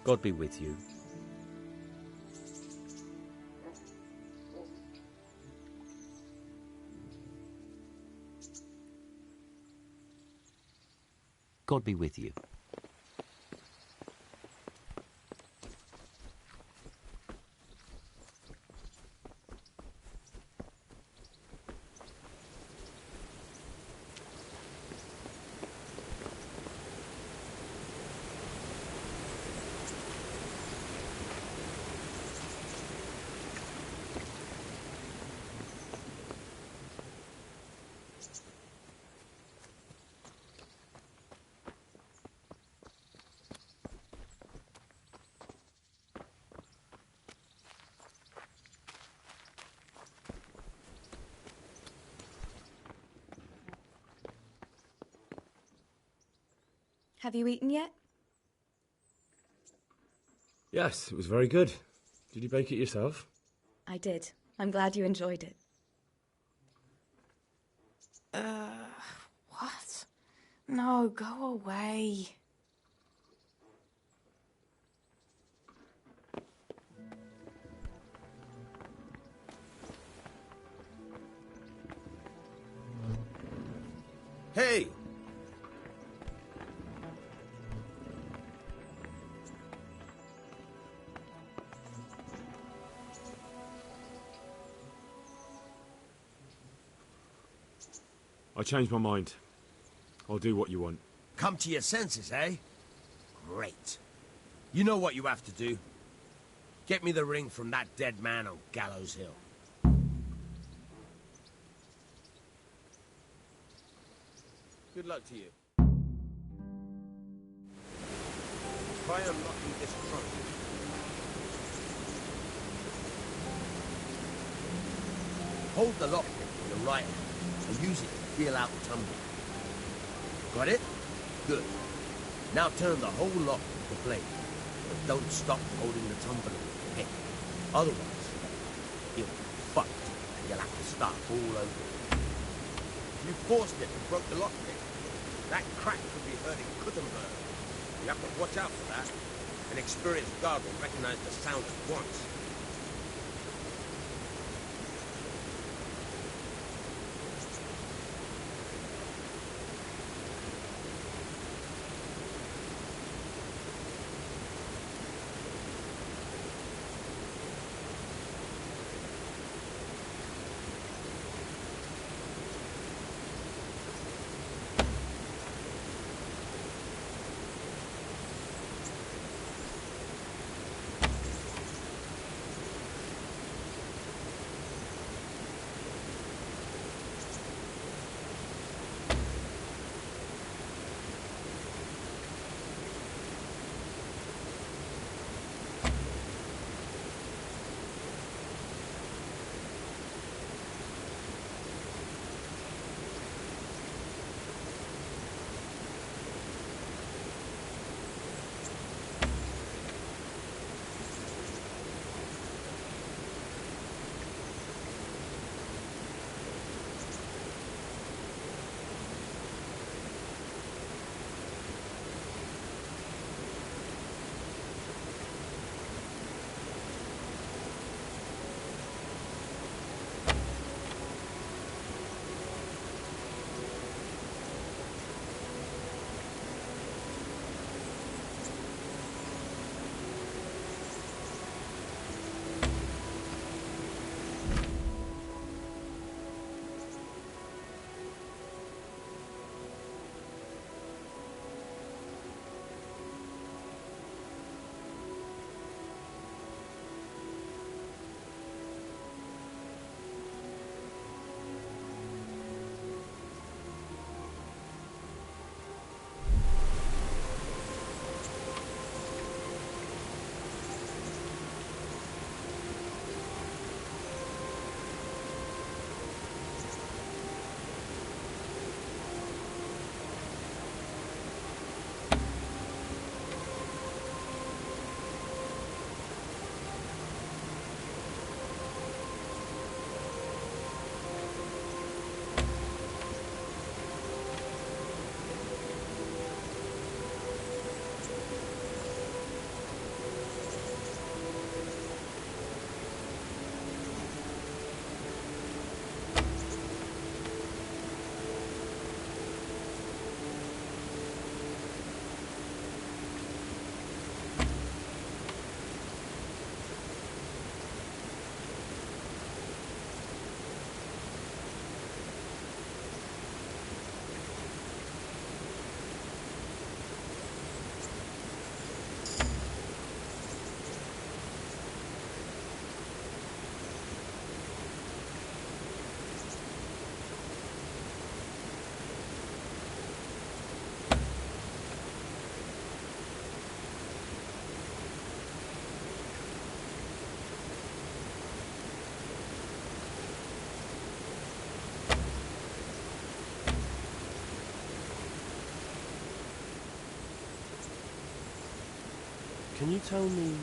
God be with you. God be with you. Have you eaten yet? Yes, it was very good. Did you bake it yourself? I did. I'm glad you enjoyed it. What? No, go away. Hey! I changed my mind. I'll do what you want. Come to your senses, eh? Great. You know what you have to do. Get me the ring from that dead man on Gallows Hill. Good luck to you. Try unlocking this trunk. Hold the lockpick in the right hand and use it to feel out the tumbler. Got it? Good. Now turn the whole lock with the blade, but don't stop holding the tumbler with your head. Otherwise, you'll be fucked and you'll have to start all over. You forced it and broke the lockpick. That crack could be hurting Kuttenberg. You have to watch out for that. An experienced guard will recognize the sound at once. Can you tell me...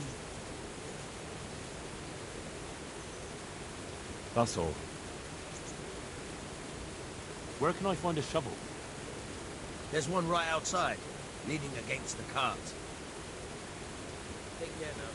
That's all. Where can I find a shovel? There's one right outside, leaning against the cart. Take care now.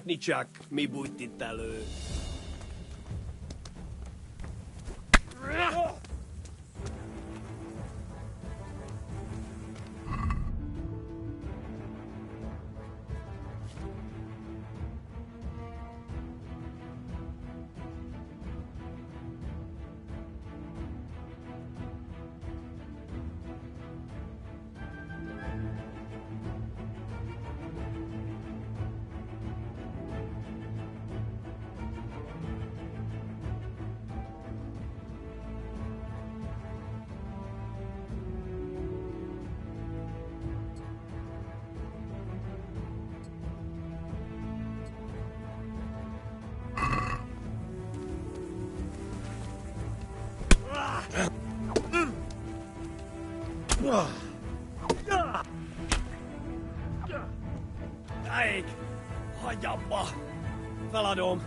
Ničak, mi buď ty telő. Äik! Hagyjabba! Feladom!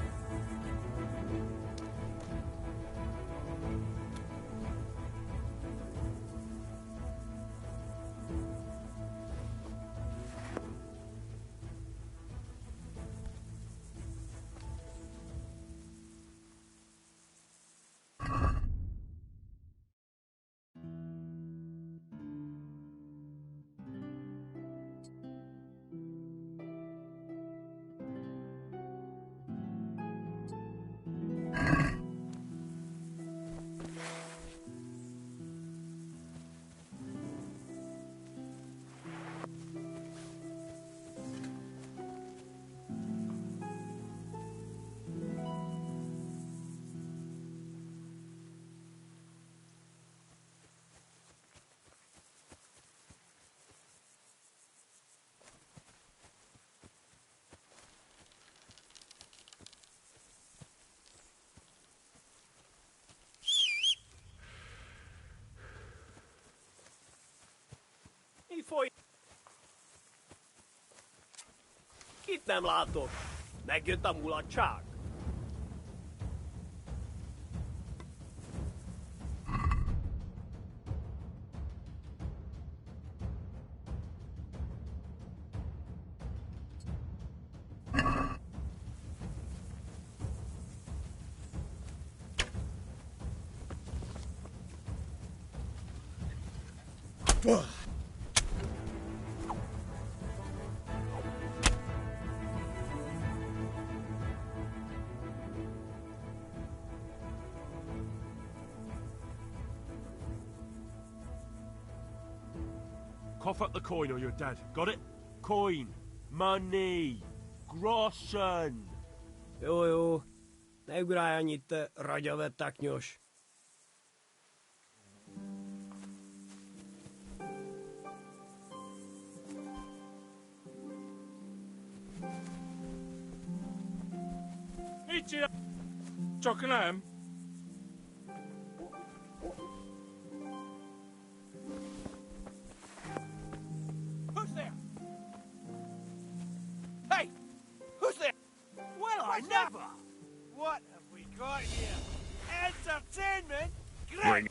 Senkit nem látok. Megjött a mulatság. Cough up the coin or you're dead. Got it? Coin. Money. Groschen. Jó. Ne ugrálj annyit, te ragyavettaknyos. Mit csinál? Csak nem. Who's there? Hey! Who's there? Well, I never! What have we got here? Entertainment? Great!